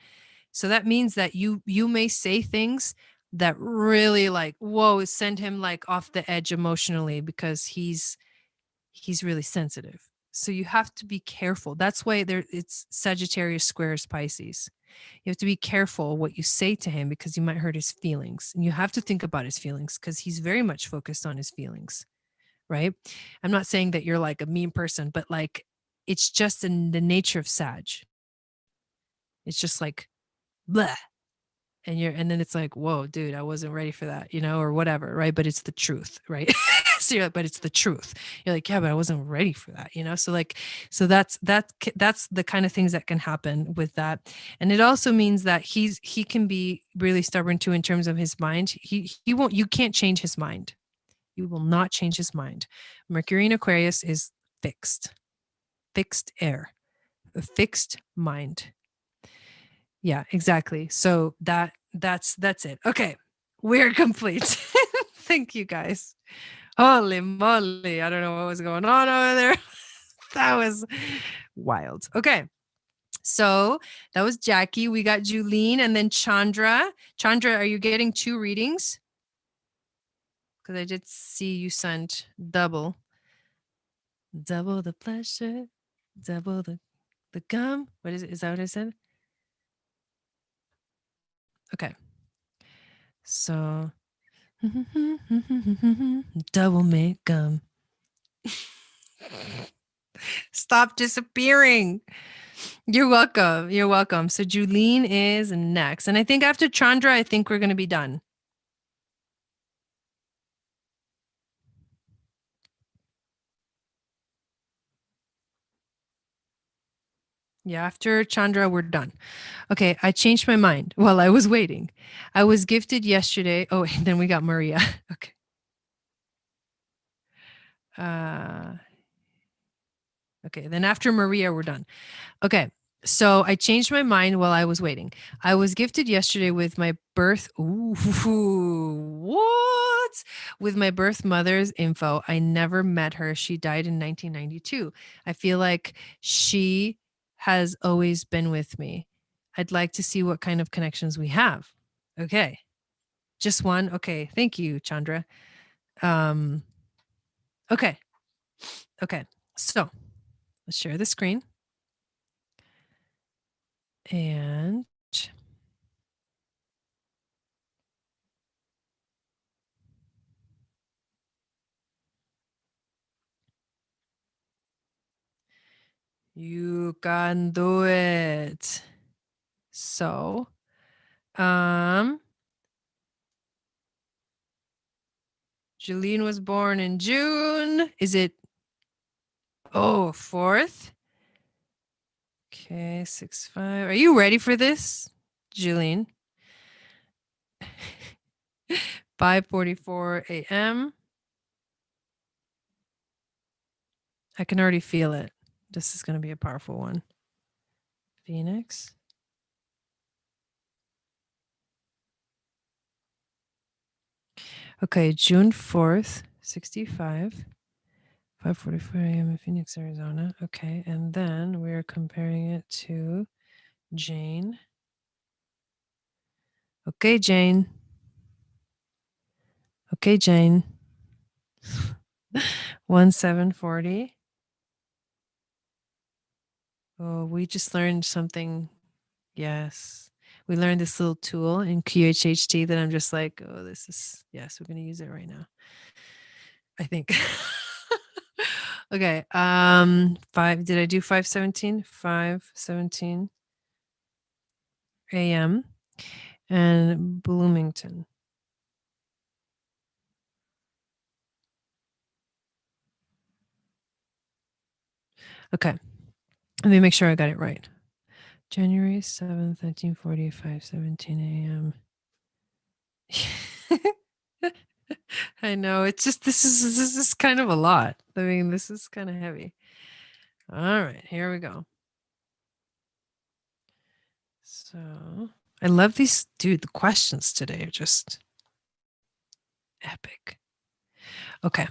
So that means that you may say things that really like, whoa, send him like off the edge emotionally because he's really sensitive. So you have to be careful. That's why it's Sagittarius squares Pisces. You have to be careful what you say to him because you might hurt his feelings. And you have to think about his feelings because he's very much focused on his feelings, right? I'm not saying that you're like a mean person, but like it's just in the nature of Sag. It's just like blah. And then it's like, whoa, dude, I wasn't ready for that, or whatever, right? But it's the truth, right? So you're like, but it's the truth. You're like, yeah, but I wasn't ready for that, So like, so that's the kind of things that can happen with that. And it also means that he can be really stubborn too in terms of his mind. He won't. You can't change his mind. You will not change his mind. Mercury in Aquarius is fixed air, a fixed mind. Yeah, exactly. So that's it. Okay. We're complete. Thank you guys. Holy moly. I don't know what was going on over there. That was wild. Okay. So that was Jackie. We got Julene and then Chandra. Chandra, are you getting 2 readings? Because I did see you sent double the pleasure, double the gum. What is it? Is that what I said? Okay. So double make gum. Stop disappearing. You're welcome. You're welcome. So Julene is next. And I think after Chandra, I think we're going to be done. Yeah, after Chandra, we're done. Okay, I changed my mind while I was waiting. I was gifted yesterday. Oh, and then we got Maria. Okay. Okay, then after Maria, we're done. Okay, so I changed my mind while I was waiting. I was gifted yesterday with my birth. Ooh, what? With my birth mother's info. I never met her. She died in 1992. I feel like she has always been with me. I'd like to see what kind of connections we have. Okay, just one. Okay, thank you, Chandra. Um, okay, okay. So let's share the screen. And you can do it. So, Jeline was born in June. Is it? Oh, 4th. Okay, 6/5. Are you ready for this, Jeline? 5:44 a.m. I can already feel it. This is going to be a powerful one. Phoenix. Okay, June 4th, 65. 5:44 a.m. in Phoenix, Arizona. Okay, and then we're comparing it to Jane. Okay, Jane. Okay, Jane. 1740. Oh, we just learned something. Yes. We learned this little tool in QHHT that I'm just like, oh, this is, yes, we're going to use it right now. I think. Okay. 5, did I do 5:17? 5:17 a.m. and Bloomington. Okay. Let me make sure I got it right. January 7th, 1940, 5:17 a.m. I know. It's just this is kind of a lot. I mean, this is kind of heavy. All right, here we go. So I love these, dude. The questions today are just epic. Okay,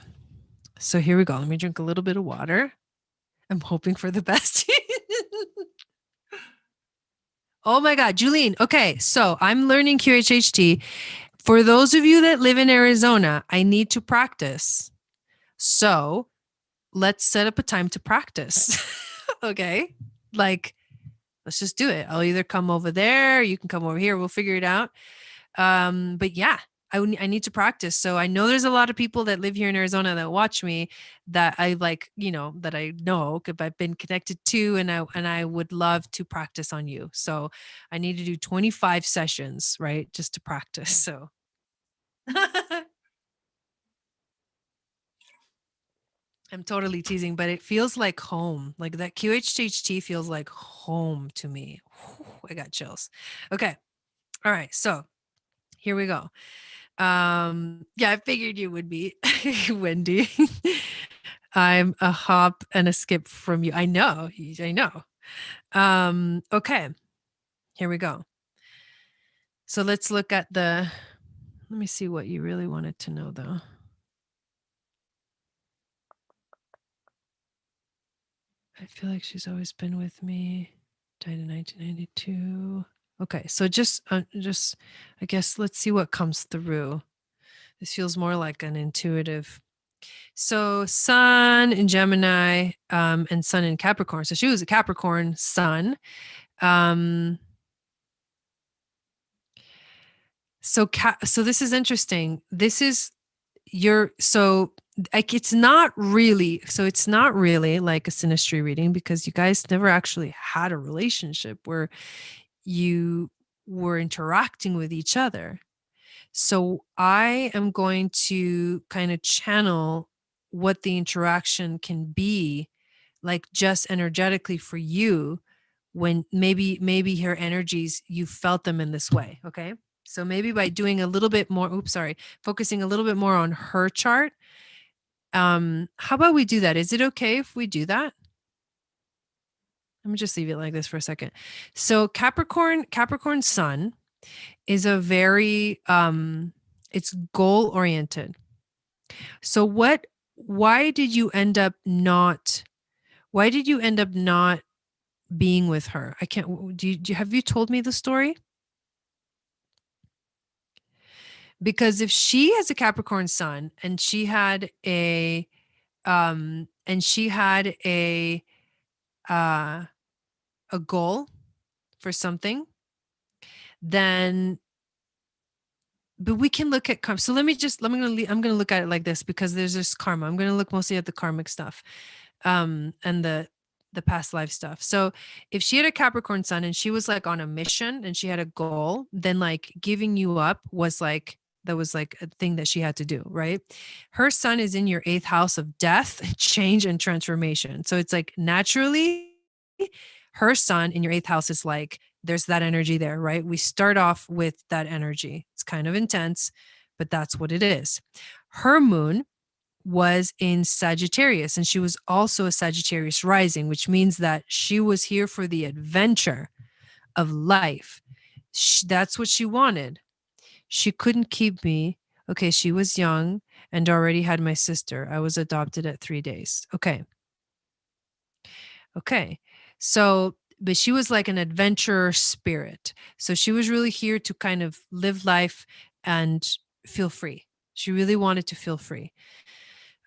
so here we go. Let me drink a little bit of water. I'm hoping for the best. Oh my God, Julene. Okay, so I'm learning QHHT. For those of you that live in Arizona, I need to practice. So let's set up a time to practice. Okay. Like, let's just do it. I'll either come over there, you can come over here, we'll figure it out. But yeah, I need to practice. So I know there's a lot of people that live here in Arizona that watch me that I like, that I know because I've been connected to, and I would love to practice on you. So I need to do 25 sessions, right? Just to practice. So I'm totally teasing, but it feels like home. Like that QHHT feels like home to me. Whew, I got chills. Okay. All right. So here we go. Yeah, I figured you would be Wendy. I'm a hop and a skip from you. I know. I know. Okay. Here we go. So let's look at let me see what you really wanted to know though. I feel like she's always been with me. Died in 1992. Okay, so just I guess let's see what comes through. This feels more like an intuitive. So Sun in Gemini, and Sun in Capricorn. So she was a Capricorn Sun. So this is interesting. This is like it's not really like a synastry reading because you guys never actually had a relationship where you were interacting with each other. So I am going to kind of channel what the interaction can be like just energetically for you when maybe her energies, you felt them in this way. Okay. So maybe by doing a little bit more, focusing a little bit more on her chart. How about we do that? Is it okay if we do that? Let me just leave it like this for a second. So Capricorn sun is a very it's goal oriented. So why did you end up not being with her? I can't, have you told me the story? Because if she has a Capricorn sun and she had a uh a goal for something, then but we can look at karma. So I'm going to look at it like this, because there's this karma. I'm going to look mostly at the karmic stuff, and the past life stuff. So if she had a Capricorn sun and she was like on a mission and she had a goal, then like giving you up was like, that was like a thing that she had to do, right? Her sun is in your 8th house of death, change, and transformation. So it's like naturally her sun in your 8th house is like, there's that energy there, right? We start off with that energy. It's kind of intense, but that's what it is. Her moon was in Sagittarius, and she was also a Sagittarius rising, which means that she was here for the adventure of life. That's what she wanted. She couldn't keep me. Okay, she was young and already had my sister. I was adopted at 3 days. Okay. So, but she was like an adventurer spirit. So she was really here to kind of live life and feel free. She really wanted to feel free.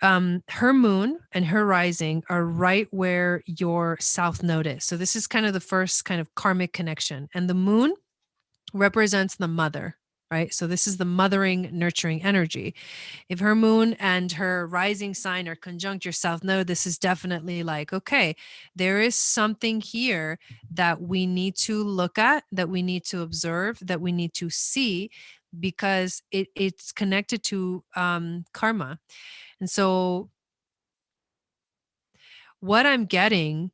Her moon and her rising are right where your south node is. So this is kind of the first kind of karmic connection. And the moon represents the mother, right? So this is the mothering, nurturing energy. If her moon and her rising sign are conjunct your south node, this is definitely like, okay, there is something here that we need to look at, that we need to observe, that we need to see, because it's connected to karma. And so what I'm getting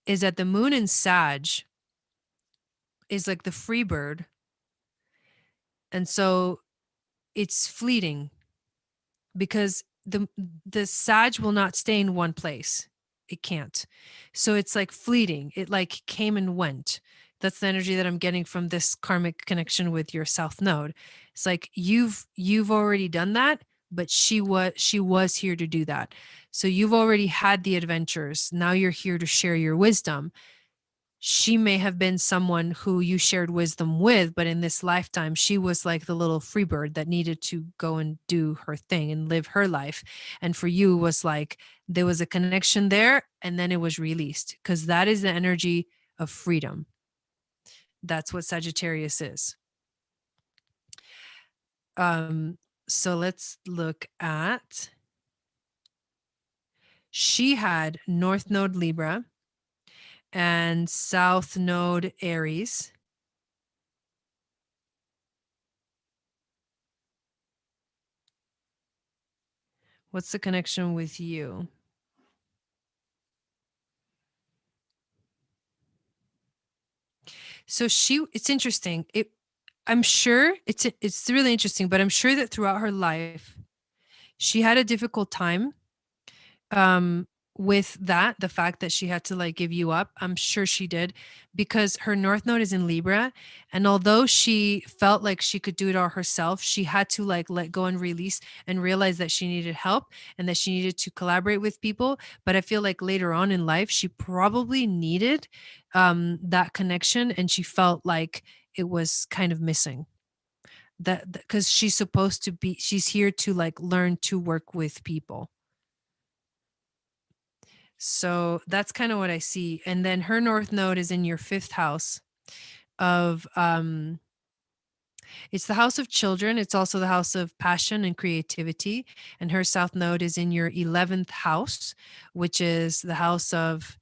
is that the moon in Sag is like the free bird. And so it's fleeting, because the Sag will not stay in one place. It can't. So it's like fleeting. It like came and went. That's the energy that I'm getting from this karmic connection with your south node. It's like you've already done that, but she was here to do that. So you've already had the adventures. Now you're here to share your wisdom. She may have been someone who you shared wisdom with, but in this lifetime, she was like the little free bird that needed to go and do her thing and live her life. And for you, was like there was a connection there, and then it was released, because that is the energy of freedom. That's what Sagittarius is. So let's look at. She had North Node Libra and South Node Aries. What's the connection with you? So it's interesting. I'm sure it's really interesting, but I'm sure that throughout her life, she had a difficult time with the fact that she had to like give you up. I'm sure she did, because her North Node is in Libra. And although she felt like she could do it all herself, she had to like let go and release and realize that she needed help and that she needed to collaborate with people. But I feel like later on in life, she probably needed that connection, and she felt like it was kind of missing. That because she's here to like learn to work with people. So that's kind of what I see. And then her North Node is in your 5th house of it's the house of children. It's also the house of passion and creativity. And her South Node is in your 11th house, which is the house of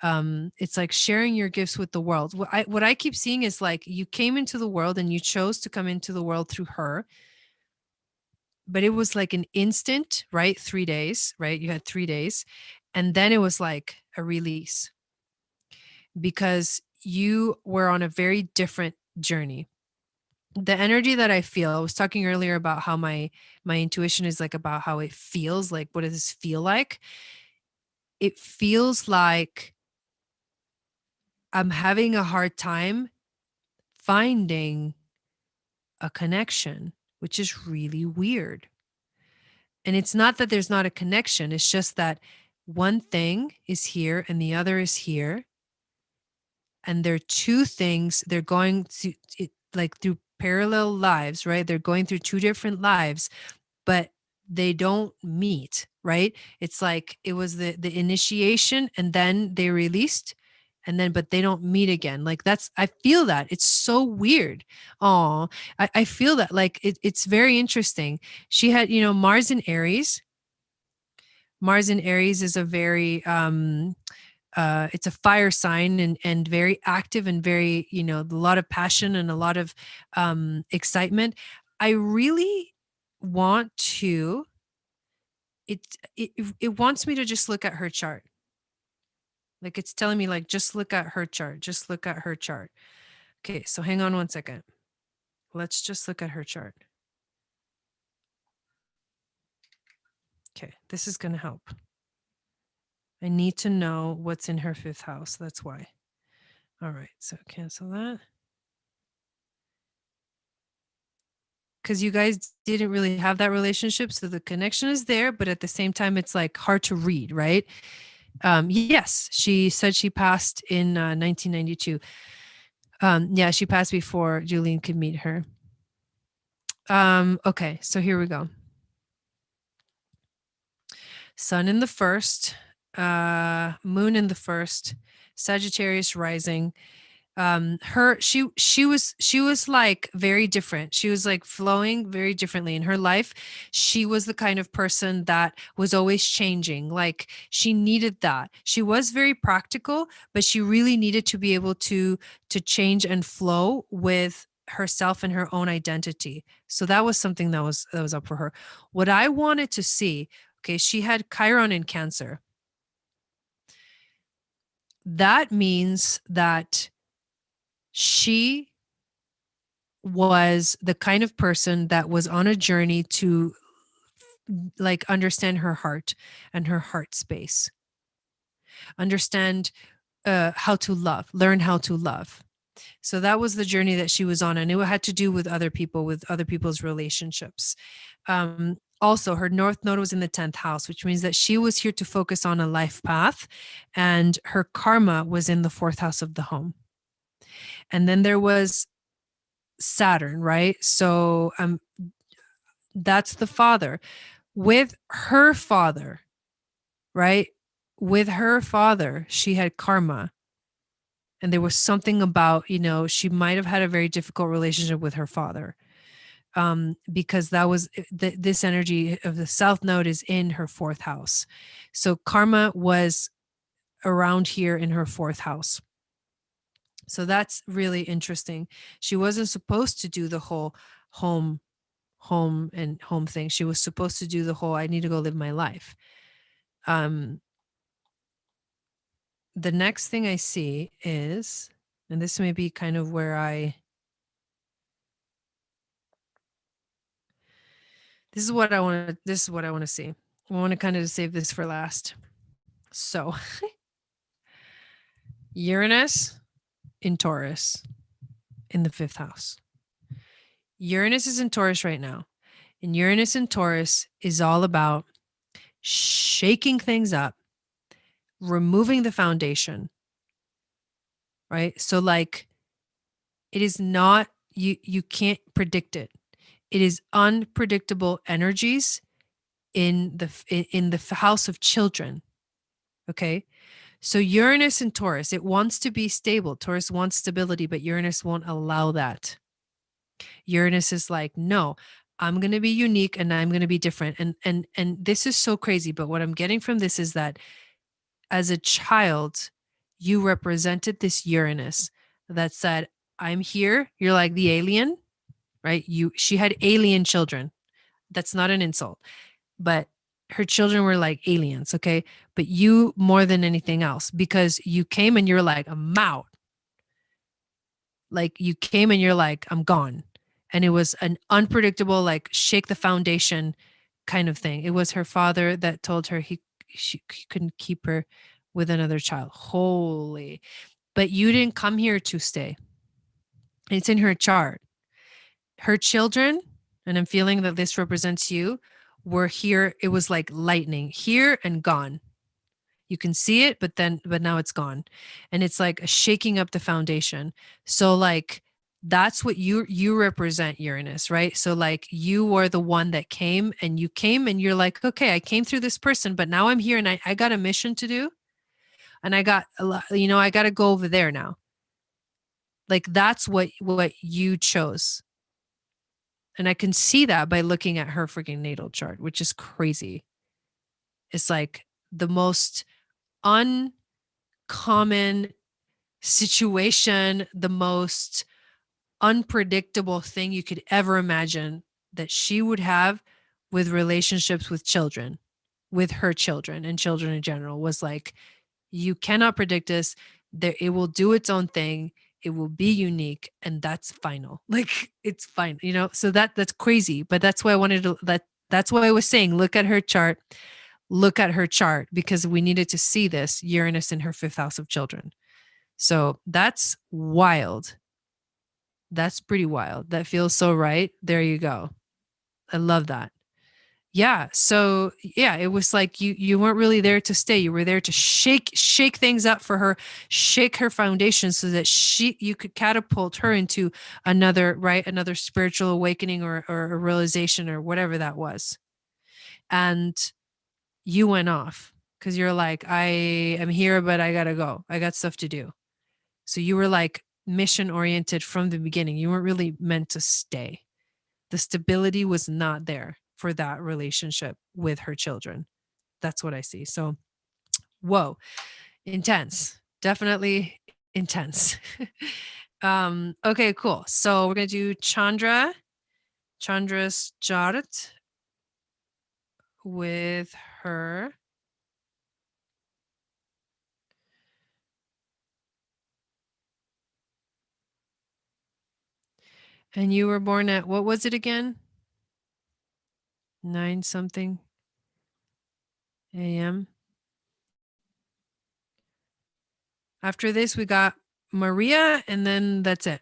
it's like sharing your gifts with the world. What I keep seeing is like you came into the world and you chose to come into the world through her. But it was like an instant, right? 3 days, right? You had 3 days. And then it was like a release. because you were on a very different journey. The energy that I feel, I was talking earlier about how my intuition is like about how it feels, like what does this feel like? It feels like I'm having a hard time finding a connection, which is really weird. And it's not that there's not a connection, it's just that one thing is here and the other is here. And they're two things, they're going to like through parallel lives, right? They're going through two different lives, but they don't meet, right? It's like it was the initiation and then they released and then but they don't meet again. Like that's, I feel that. It's so weird. Oh, I feel that like it's very interesting. She had, Mars in Aries. Mars in Aries is a very it's a fire sign and very active and very, a lot of passion and a lot of excitement. I really want to, it wants me to just look at her chart. Like it's telling me like, just look at her chart, just look at her chart. Okay. So hang on one second. Let's just look at her chart. Okay. This is going to help. I need to know what's in her fifth house. That's why. All right. So cancel that. Because you guys didn't really have that relationship. So the connection is there, but at the same time, it's like hard to read, right? Yes, she said she passed in 1992. Yeah, she passed before Julian could meet her. Okay, so here we go. Sun in the first, moon in the first, Sagittarius rising. She was like very different. She was like flowing very differently in her life. She was the kind of person that was always changing. Like she needed that. She was very practical, but she really needed to be able to change and flow with herself and her own identity. So that was something that was up for her. What I wanted to see, okay, she had Chiron in Cancer. That means that she was the kind of person that was on a journey to like understand her heart and her heart space, understand how to love, learn how to love. So that was the journey that she was on, and it had to do with other people, with other people's relationships. Also, her North Node was in the 10th house, which means that she was here to focus on a life path, and her karma was in the 4th house of the home. And then there was Saturn, right? So that's the father. With her father, right? With her father, she had karma. And there was something about, she might have had a very difficult relationship with her father. Because that was this energy of the South Node is in her 4th house. So karma was around here in her 4th house. So that's really interesting. She wasn't supposed to do the whole home thing. She was supposed to do the whole, I need to go live my life. The next thing I see is, and this may be kind of where this is what I want to see. I want to kind of save this for last. So Uranus in Taurus in the 5th house. Uranus is in Taurus right now. And Uranus in Taurus is all about shaking things up, removing the foundation, right? So like it is not, you can't predict it. It is unpredictable energies in the house of children. Okay. So Uranus and Taurus, it wants to be stable. Taurus wants stability, but Uranus won't allow that. Uranus is like, no, I'm going to be unique and I'm going to be different. And this is so crazy. But what I'm getting from this is that as a child, you represented this Uranus that said, I'm here. You're like the alien, right? She had alien children. That's not an insult, but her children were like aliens, okay? But you more than anything else, because you came and you're like, I'm out. Like you came and you're like, I'm gone. And it was an unpredictable, like shake the foundation kind of thing. It was her father that told her he couldn't keep her with another child. Holy. But you didn't come here to stay. It's in her chart. Her children, and I'm feeling that this represents you, were here. It was like lightning, here and gone. You can see it, but now it's gone. And it's like a shaking up the foundation. So like that's what you represent, Uranus, right? So like you were the one that came and you're like, okay, I came through this person, but now I'm here and I got a mission to do. And I got a lot, I got to go over there now. Like that's what you chose. And I can see that by looking at her freaking natal chart, which is crazy. It's like the most uncommon situation, the most unpredictable thing you could ever imagine that she would have with relationships with children, with her children and children in general, was like, you cannot predict this. That it will do its own thing. It will be unique, and that's final. Like it's fine, So that's crazy. But that's why I wanted to. That's why I was saying, look at her chart. Look at her chart, because we needed to see this Uranus in her 5th house of children. So that's wild. That's pretty wild. That feels so right. There you go. I love that. Yeah. So yeah, it was like you weren't really there to stay. You were there to shake things up for her, shake her foundation so that you could catapult her into another spiritual awakening or a realization or whatever that was. And you went off because you're like, I am here, but I gotta go. I got stuff to do. So you were like mission oriented from the beginning. You weren't really meant to stay. The stability was not there for that relationship with her children. That's what I see. So, whoa, intense. Definitely intense. Okay, cool. So we're gonna do Chandra's chart with her. And you were born at, what was it again? 9 something a.m. After this, we got Maria, and then that's it.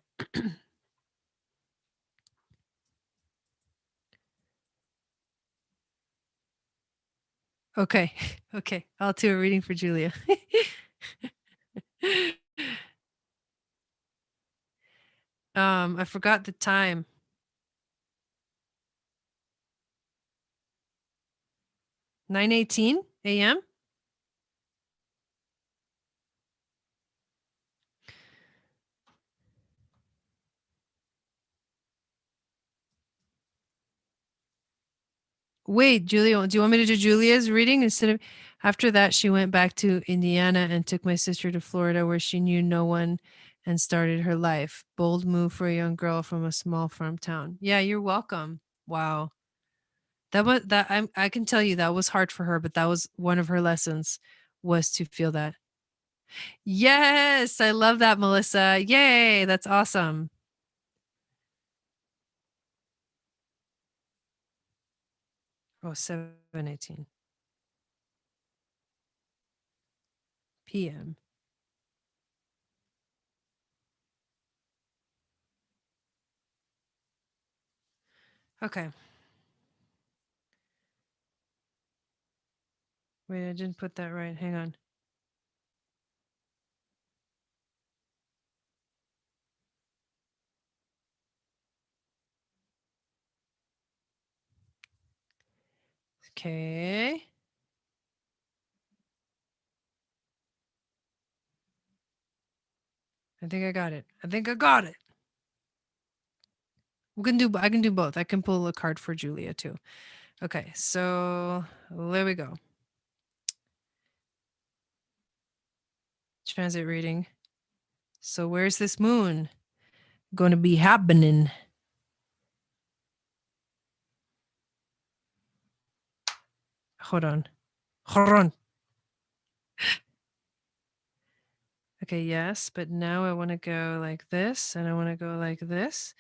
Okay. Okay. I'll do a reading for Julia. I forgot the time. 9:18 a.m. Wait, Julia, do you want me to do Julia's reading instead of? After that, she went back to Indiana and took my sister to Florida, where she knew no one and started her life. Bold move for a young girl from a small farm town. Yeah, you're welcome. Wow. I can tell you that was hard for her, but that was one of her lessons, was to feel that. Yes, I love that, Melissa. Yay, that's awesome. Oh, 7:18 p.m. Okay. Wait, I didn't put that right. Hang on. Okay. I think I got it. I got it. I can do both. I can pull a card for Julia too. Okay, so there we go. Transit reading. So where's this moon going to be happening? hold on. Hold on. Okay, yes, but now I want to go like this, and I want to go like this,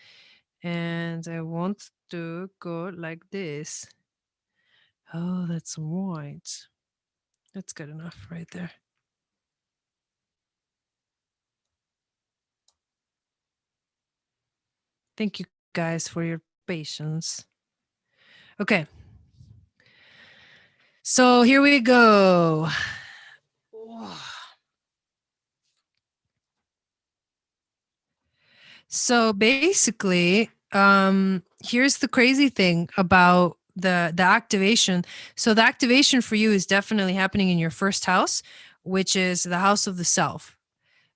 and I want to go like this. Oh, that's right. That's good enough right there. Thank you guys for your patience. Okay. So here we go. So basically, here's the crazy thing about the activation. So the activation for you is definitely happening in your first house, which is the house of the self.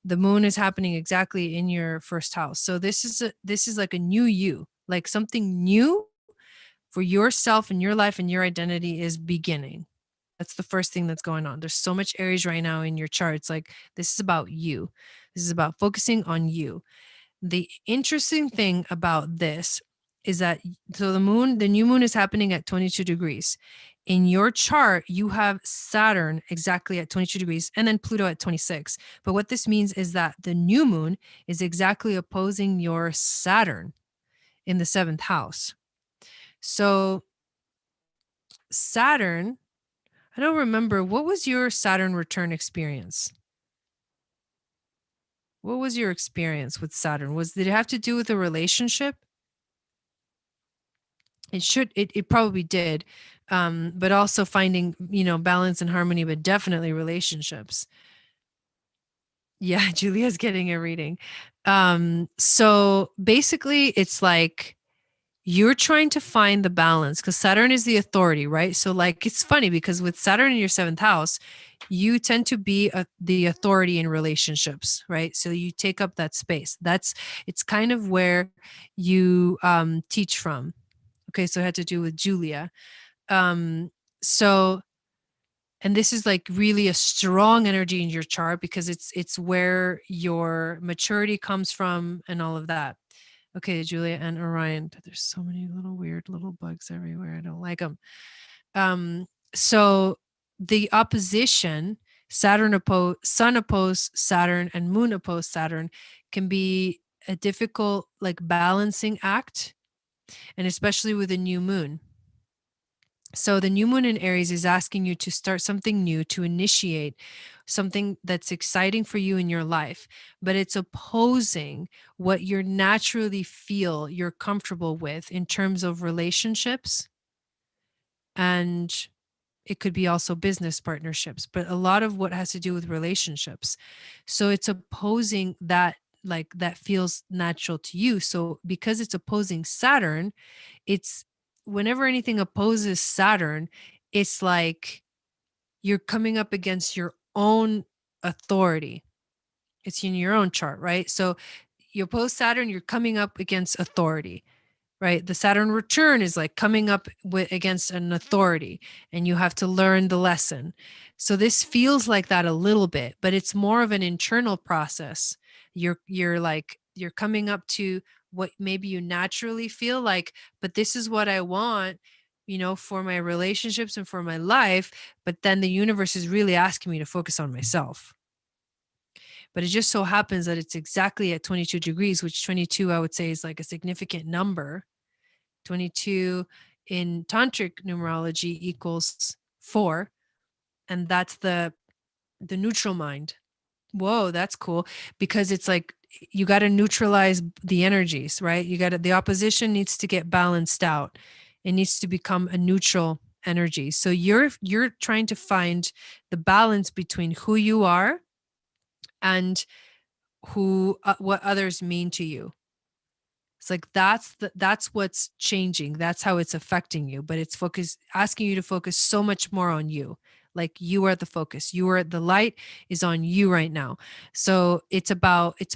The moon is happening exactly in your first house. So this is like a new you, like something new for yourself and your life and your identity is beginning. That's the first thing that's going on. There's so much Aries right now in your charts. Like this is about you. This is about focusing on you. The interesting thing about this is that so the new moon is happening at 22 degrees. In your chart, you have Saturn exactly at 22 degrees and then Pluto at 26. But what this means is that the new moon is exactly opposing your Saturn in the 7th house. So Saturn, I don't remember, what was your Saturn return experience? What was your experience with Saturn? Did it have to do with a relationship? It probably did. But also finding, balance and harmony, but definitely relationships. Yeah, Julia's getting a reading. So basically it's like you're trying to find the balance because Saturn is the authority, right? So like it's funny because with Saturn in your 7th house, you tend to be the authority in relationships, right? So you take up that space. It's kind of where you teach from. Okay, so it had to do with Julia. So, and this is like really a strong energy in your chart because it's where your maturity comes from and all of that. Okay, Julia and Orion. There's so many little weird little bugs everywhere. I don't like them. So the opposition, Sun opposed Saturn and Moon opposed Saturn, can be a difficult like balancing act, and especially with a new moon. So the new moon in Aries is asking you to start something new, to initiate something that's exciting for you in your life, but it's opposing what you naturally feel you're comfortable with in terms of relationships. And it could be also business partnerships, but a lot of what has to do with relationships. So it's opposing that, like that feels natural to you. So because it's opposing Saturn, it's whenever anything opposes Saturn, it's like you're coming up against your own authority. It's in your own chart, right? So you oppose Saturn, you're coming up against authority, right? The Saturn return is like coming up against an authority, and you have to learn the lesson. So this feels like that a little bit, but it's more of an internal process. You're coming up to what maybe you naturally feel like, but this is what I want, for my relationships and for my life. But then the universe is really asking me to focus on myself. But it just so happens that it's exactly at 22 degrees, which 22, I would say, is like a significant number. 22 in tantric numerology equals 4, and that's the neutral mind. Whoa, that's cool, because it's like you got to neutralize the energies, right? The opposition needs to get balanced out. It needs to become a neutral energy. So you're trying to find the balance between who you are and what others mean to you. It's like that's what's changing. That's how it's affecting you. But it's asking you to focus so much more on you. Like you are the focus. The light is on you right now. So it's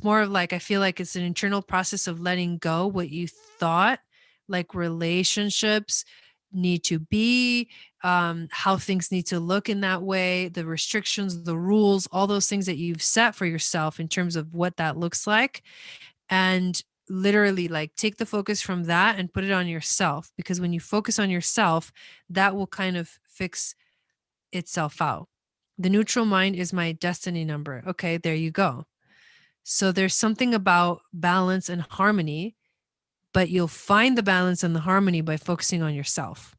more of like, I feel like it's an internal process of letting go what you thought like relationships need to be, how things need to look in that way, the restrictions, the rules, all those things that you've set for yourself in terms of what that looks like. And literally like take the focus from that and put it on yourself, because when you focus on yourself, that will kind of fix itself out. The neutral mind is my destiny number. Okay, there you go. So there's something about balance and harmony, but you'll find the balance and the harmony by focusing on yourself.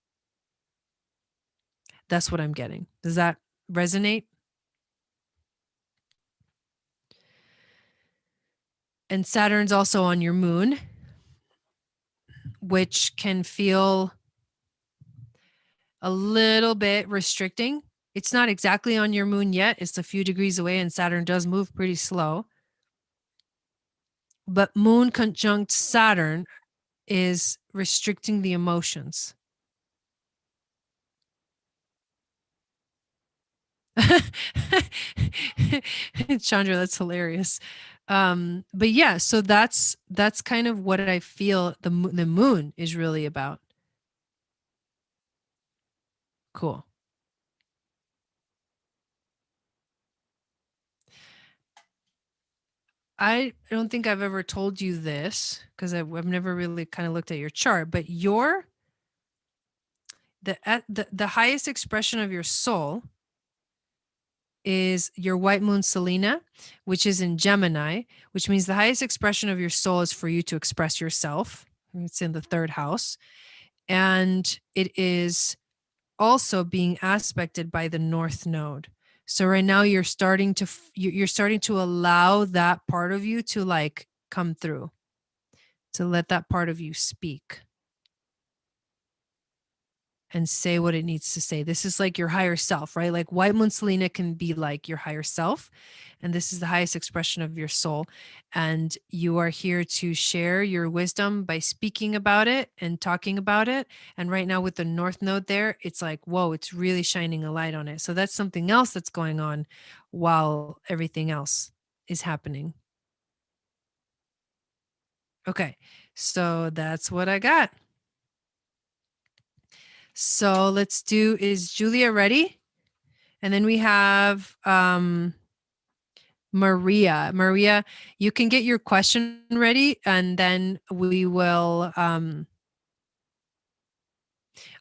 That's what I'm getting. Does that resonate? And Saturn's also on your moon, which can feel a little bit restricting. It's not exactly on your moon yet. It's a few degrees away, and Saturn does move pretty slow. But moon conjunct Saturn is restricting the emotions. Chandra, that's hilarious. But yeah, so that's kind of what I feel the moon is really about. Cool. I don't think I've ever told you this because I've never really kind of looked at your chart, but the highest expression of your soul is your white moon Selena, which is in Gemini, which means the highest expression of your soul is for you to express yourself. It's in the 3rd house. And it is also being aspected by the North Node. So right now you're starting to allow that part of you to like come through, to let that part of you speak and say what it needs to say. This is like your higher self, right? Like white moon Selena can be like your higher self. And this is the highest expression of your soul. And you are here to share your wisdom by speaking about it and talking about it. And right now with the North Node there, it's like, whoa, it's really shining a light on it. So that's something else that's going on while everything else is happening. Okay, so that's what I got. So let's do, is Julia ready? And then we have Maria. Maria, you can get your question ready and then we will, I'll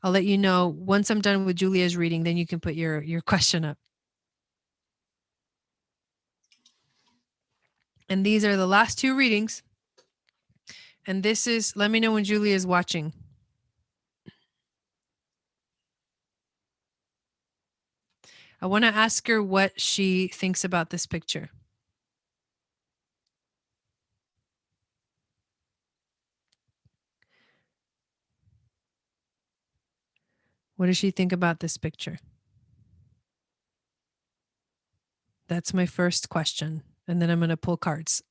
let you know once I'm done with Julia's reading, then you can put your question up. And these are the last 2 readings. And this is, let me know when Julia is watching. I want to ask her what she thinks about this picture. What does she think about this picture? That's my first question. And then I'm going to pull cards.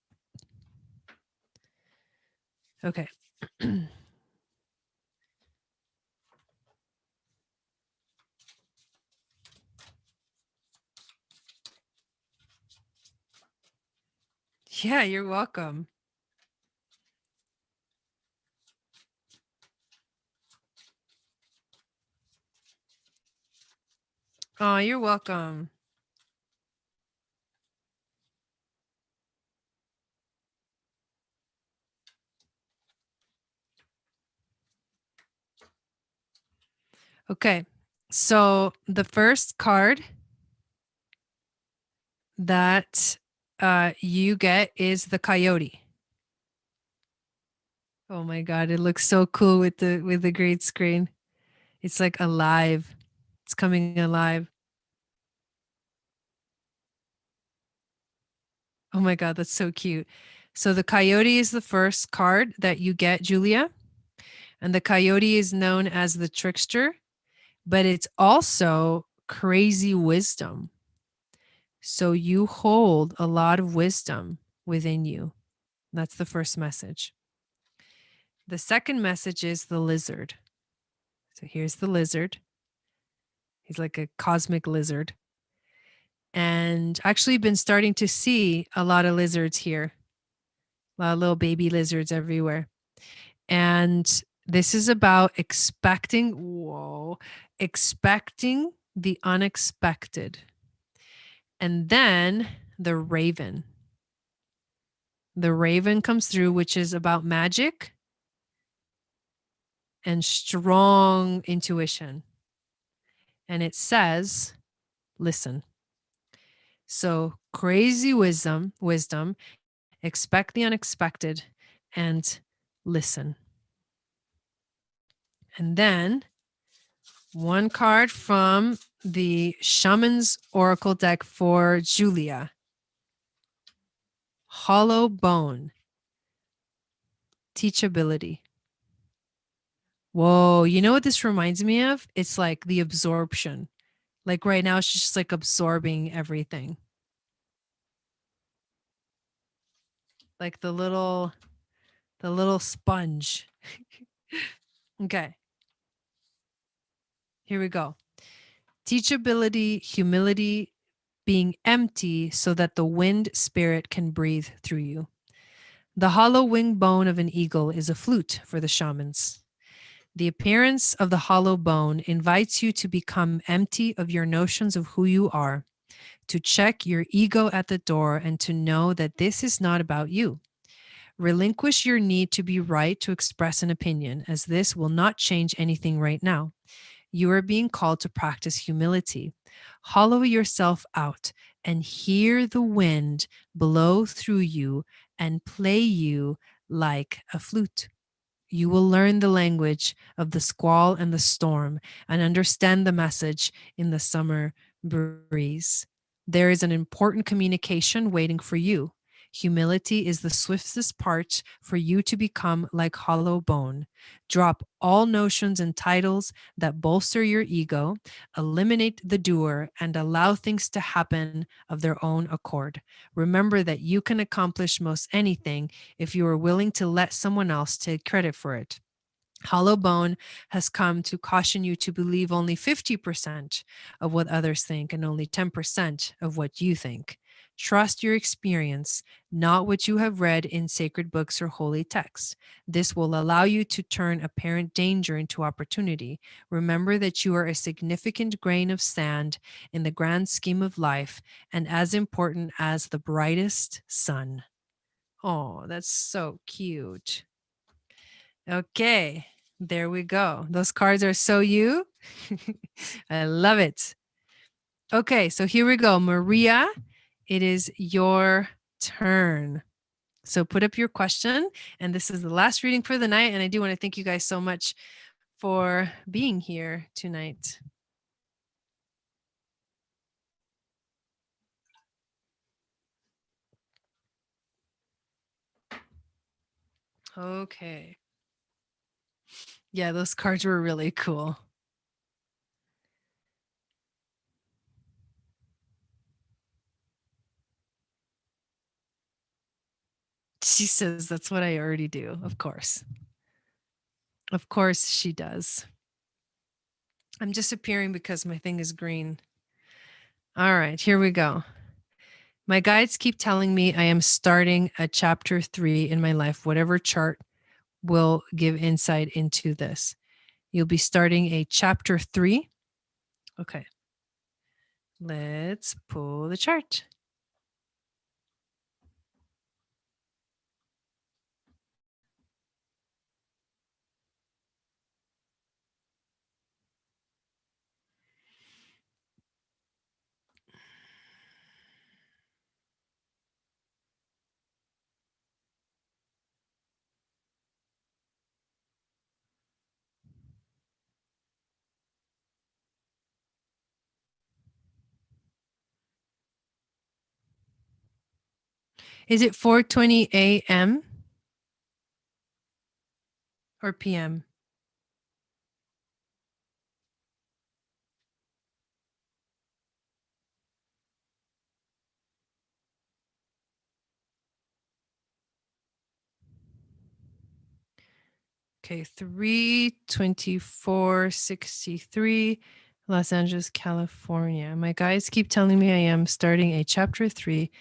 Okay. Yeah, you're welcome. Oh, you're welcome. Okay. So the first card that you get is the coyote. Oh my God, it looks so cool with the green screen. It's like alive. It's coming alive. Oh my God, that's so cute. So the coyote is the first card that you get, Julia. And the coyote is known as the trickster, but it's also crazy wisdom. So you hold a lot of wisdom within you. That's the first message. The second message is the lizard. So here's the lizard. He's like a cosmic lizard. And actually been starting to see a lot of lizards here. A lot of little baby lizards everywhere. And this is about expecting the unexpected. And then the raven. The raven comes through, which is about magic and strong intuition. And it says, listen. So crazy wisdom, expect the unexpected, and listen. And then one card from the Shaman's Oracle deck for Julia. Hollow Bone. Teachability. Whoa, you know what this reminds me of? It's like the absorption. Like right now, she's just like absorbing everything. Like the little sponge. Okay, here we go. Teachability, humility, being empty so that the wind spirit can breathe through you. The hollow wing bone of an eagle is a flute for the shamans. The appearance of the hollow bone invites you to become empty of your notions of who you are, to check your ego at the door, and to know that this is not about you. Relinquish your need to be right to express an opinion, as this will not change anything right now. You are being called to practice humility. Hollow yourself out and hear the wind blow through you and play you like a flute. You will learn the language of the squall and the storm and understand the message in the summer breeze. There is an important communication waiting for you. Humility is the swiftest part for you to become like hollow bone. Drop all notions and titles that bolster your ego, eliminate the doer, and allow things to happen of their own accord. Remember that you can accomplish most anything if you are willing to let someone else take credit for it. Hollow Bone has come to caution you to believe only 50% of what others think and only 10% of what you think. Trust your experience, not what you have read in sacred books or holy texts. This will allow you to turn apparent danger into opportunity. Remember that you are a significant grain of sand in the grand scheme of life and as important as the brightest sun. Oh, that's so cute. Okay, there we go. Those cards are so you. I love it. Okay, so here we go. Maria, it is your turn. So put up your question. And this is the last reading for the night. And I do want to thank you guys so much for being here tonight. Okay. Yeah, those cards were really cool. She says that's what I already do. Of course. Of course she does. I'm disappearing because my thing is green. All right, here we go. My guides keep telling me I am starting a chapter 3 in my life. Whatever chart will give insight into this. You'll be starting a chapter 3. Okay. Let's pull the chart. Is it 4:20 a.m. or p.m.? Okay, 3:24:63, Los Angeles, California. My guides keep telling me I am starting a chapter 3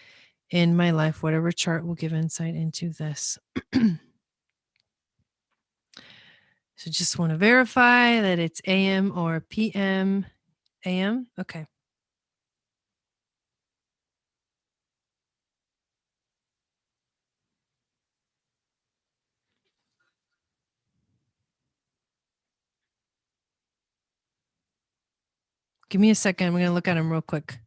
in my life. Whatever chart will give insight into this. So just want to verify that it's AM or PM. AM? Okay. Give me a second. I'm going to look at them real quick.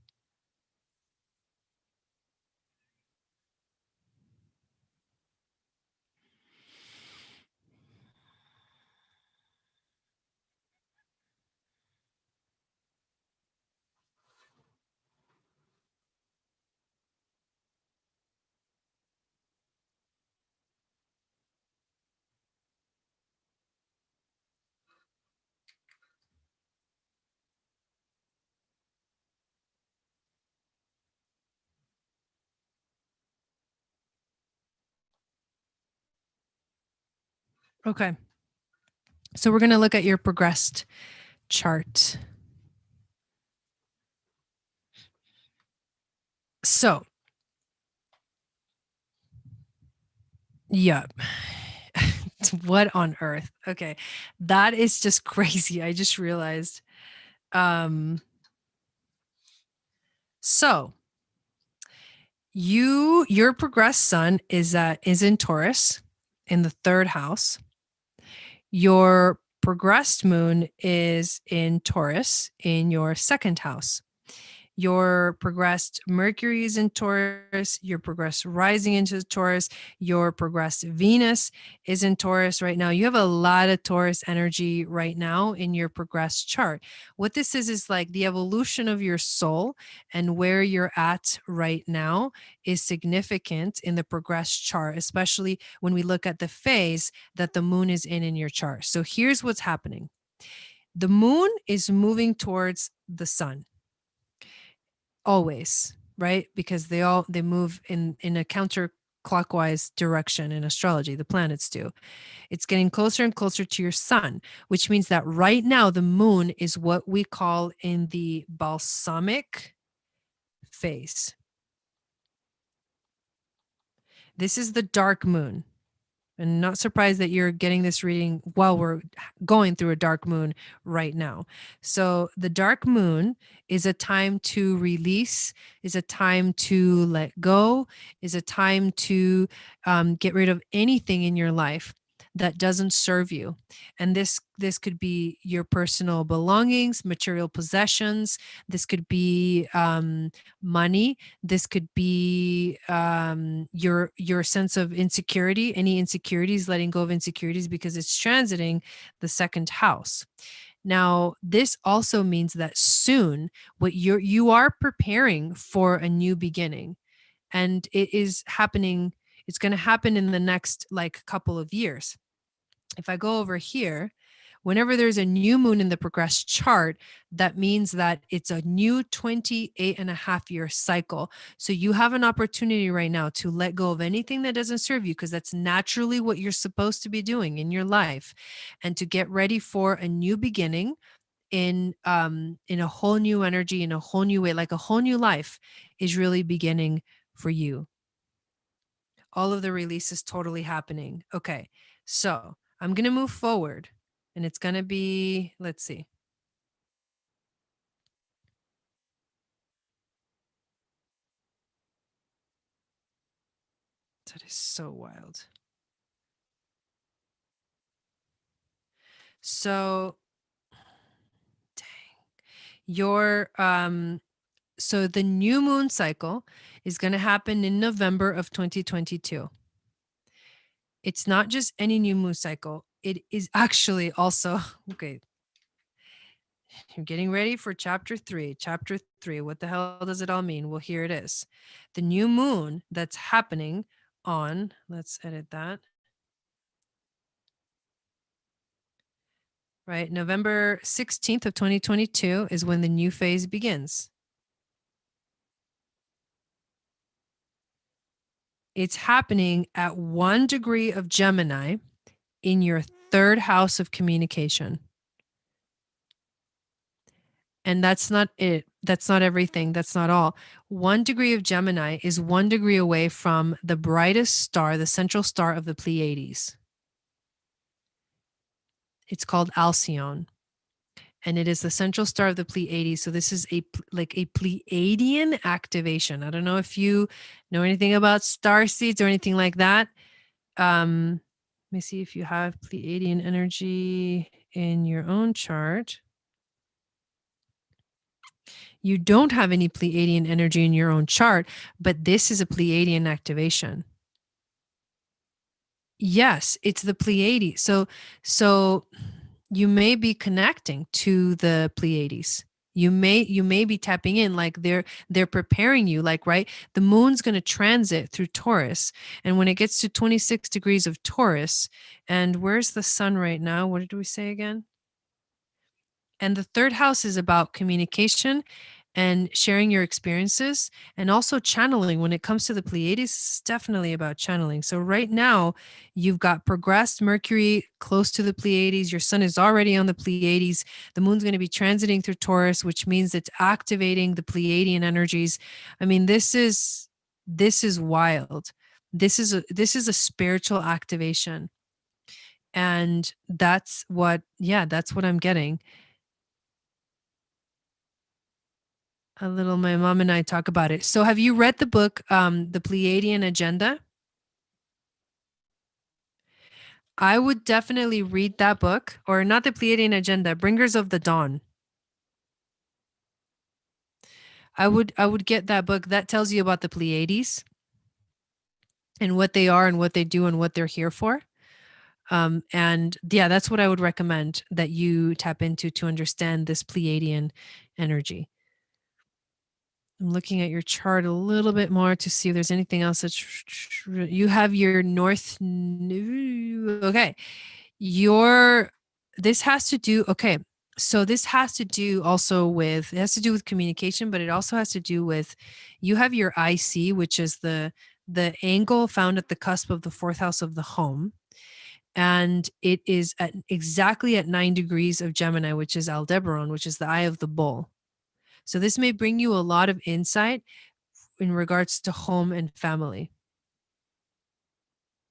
Okay. So we're going to look at your progressed chart. So, yeah. What on earth? Okay. That is just crazy. I just realized. So your progressed sun is in Taurus in the third house. Your progressed moon is in Taurus in your second house. Your progressed Mercury is in Taurus, your progressed rising into Taurus, your progressed Venus is in Taurus right now. You have a lot of Taurus energy right now in your progressed chart. What this is like the evolution of your soul, and where you're at right now is significant in the progressed chart, especially when we look at the phase that the moon is in your chart. So here's what's happening. The moon is moving towards the sun always, right? Because they move in a counterclockwise direction in astrology. The planets do. It's getting closer and closer to your sun, which means that right now the moon is what we call in the balsamic phase. This is the dark moon. And not surprised that you're getting this reading while we're going through a dark moon right now. So the dark moon is a time to release, is a time to let go, is a time to get rid of anything in your life that doesn't serve you. And this could be your personal belongings, material possessions. This could be money. This could be your sense of insecurity, any insecurities, letting go of insecurities, because it's transiting the second house. Now, this also means that soon what you are preparing for a new beginning, and it is happening. It's going to happen in the next like couple of years. If I go over here, whenever there's a new moon in the progressed chart, that means that it's a new 28.5-year cycle. So you have an opportunity right now to let go of anything that doesn't serve you, because that's naturally what you're supposed to be doing in your life, and to get ready for a new beginning in a whole new energy, in a whole new way, like a whole new life is really beginning for you. All of the release is totally happening. Okay. So I'm going to move forward, and it's going to be, let's see. That is so wild. So, dang. So the new moon cycle is going to happen in November of 2022. It's not just any new moon cycle. It is actually also, okay, you're getting ready for chapter 3. Chapter 3, what the hell does it all mean? Well, here it is. The new moon that's happening on, let's edit that. Right, November 16th of 2022 is when the new phase begins. It's happening at 1 degree of Gemini in your third house of communication. And that's not it. That's not everything. That's not all. 1 degree of Gemini is 1 degree away from the brightest star, the central star of the Pleiades. It's called Alcyone, and it is the central star of the Pleiades. So this is a Pleiadian activation. I don't know if you know anything about star seeds or anything like that. Let me see if you have Pleiadian energy in your own chart. You don't have any Pleiadian energy in your own chart, but this is a Pleiadian activation. Yes, it's the Pleiades. So you may be connecting to the Pleiades. You may be tapping in, like they're preparing you, like, right, the moon's going to transit through Taurus, and when it gets to 26 degrees of Taurus, and where's the sun right now? What did we say again? And the third house is about communication and sharing your experiences, and also channeling. When it comes to the Pleiades, it's definitely about channeling. So right now, you've got progressed Mercury close to the Pleiades. Your sun is already on the Pleiades. The moon's going to be transiting through Taurus, which means it's activating the Pleiadian energies. I mean, this is wild. This is a spiritual activation. And that's what I'm getting. A little, my mom and I talk about it. So have you read the book, The Pleiadian Agenda? I would definitely read that book, or not The Pleiadian Agenda, Bringers of the Dawn. I would get that book. That tells you about the Pleiades and what they are and what they do and what they're here for. And yeah, that's what I would recommend that you tap into to understand this Pleiadian energy. I'm looking at your chart a little bit more to see if there's anything else that you have your north. Okay. This has to do, okay. So this has to do also with, it has to do with communication, but it also has to do with, you have your IC, which is the angle found at the cusp of the fourth house of the home. And it is exactly at 9 degrees of Gemini, which is Aldebaran, which is the eye of the bull. So this may bring you a lot of insight in regards to home and family.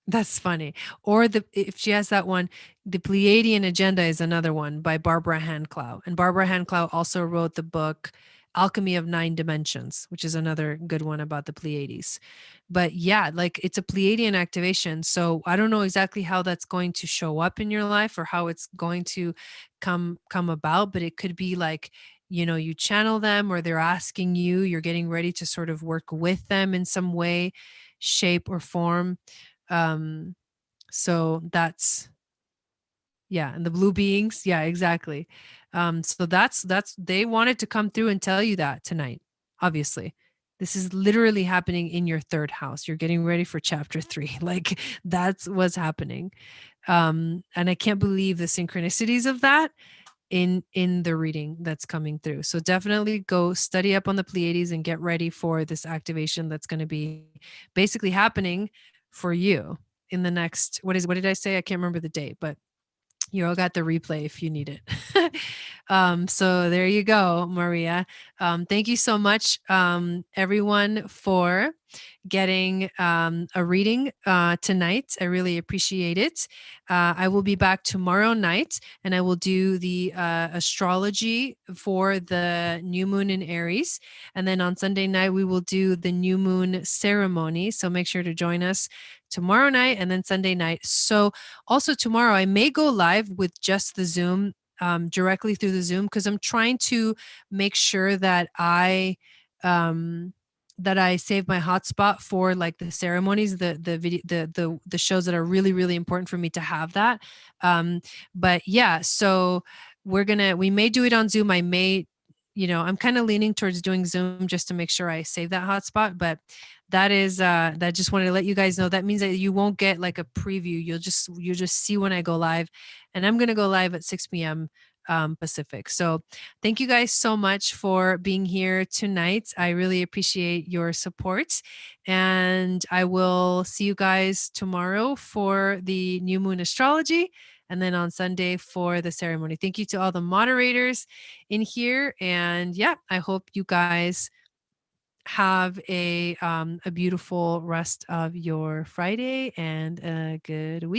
That's funny. Or if she has that one, The Pleiadian Agenda is another one by Barbara Handclough. And Barbara Handclough also wrote the book Alchemy of Nine Dimensions, which is another good one about the Pleiades. But yeah, like, it's a Pleiadian activation. So I don't know exactly how that's going to show up in your life or how it's going to come about, but it could be like, you channel them, or they're asking you, you're getting ready to sort of work with them in some way, shape, or form. So that's, yeah. And the blue beings. Yeah, exactly. So that's, they wanted to come through and tell you that tonight. Obviously, this is literally happening in your third house. You're getting ready for chapter 3. Like, that's what's happening. And I can't believe the synchronicities of that in the reading that's coming through. So definitely go study up on the Pleiades and get ready for this activation that's going to be basically happening for you in the next, what did I say? I can't remember the date, but you all got the replay if you need it. So there you go, Maria. Thank you so much, everyone, for getting a reading tonight. I really appreciate it. I will be back tomorrow night, and I will do the astrology for the new moon in Aries. And then on Sunday night, we will do the new moon ceremony. So make sure to join us tomorrow night and then Sunday night. So also tomorrow, I may go live with just the Zoom, directly through the Zoom, because I'm trying to make sure that I save my hotspot for like the ceremonies, the video, the shows that are really, really important for me to have that. But yeah, so we may do it on Zoom. I may, I'm kind of leaning towards doing Zoom just to make sure I save that hotspot. But that is, that just wanted to let you guys know. That means that you won't get like a preview. You'll just see when I go live, and I'm going to go live at 6 p.m. Pacific. So thank you guys so much for being here tonight. I really appreciate your support, and I will see you guys tomorrow for the new moon astrology, and then on Sunday for the ceremony. Thank you to all the moderators in here. And yeah, I hope you guys have a beautiful rest of your Friday and a good week.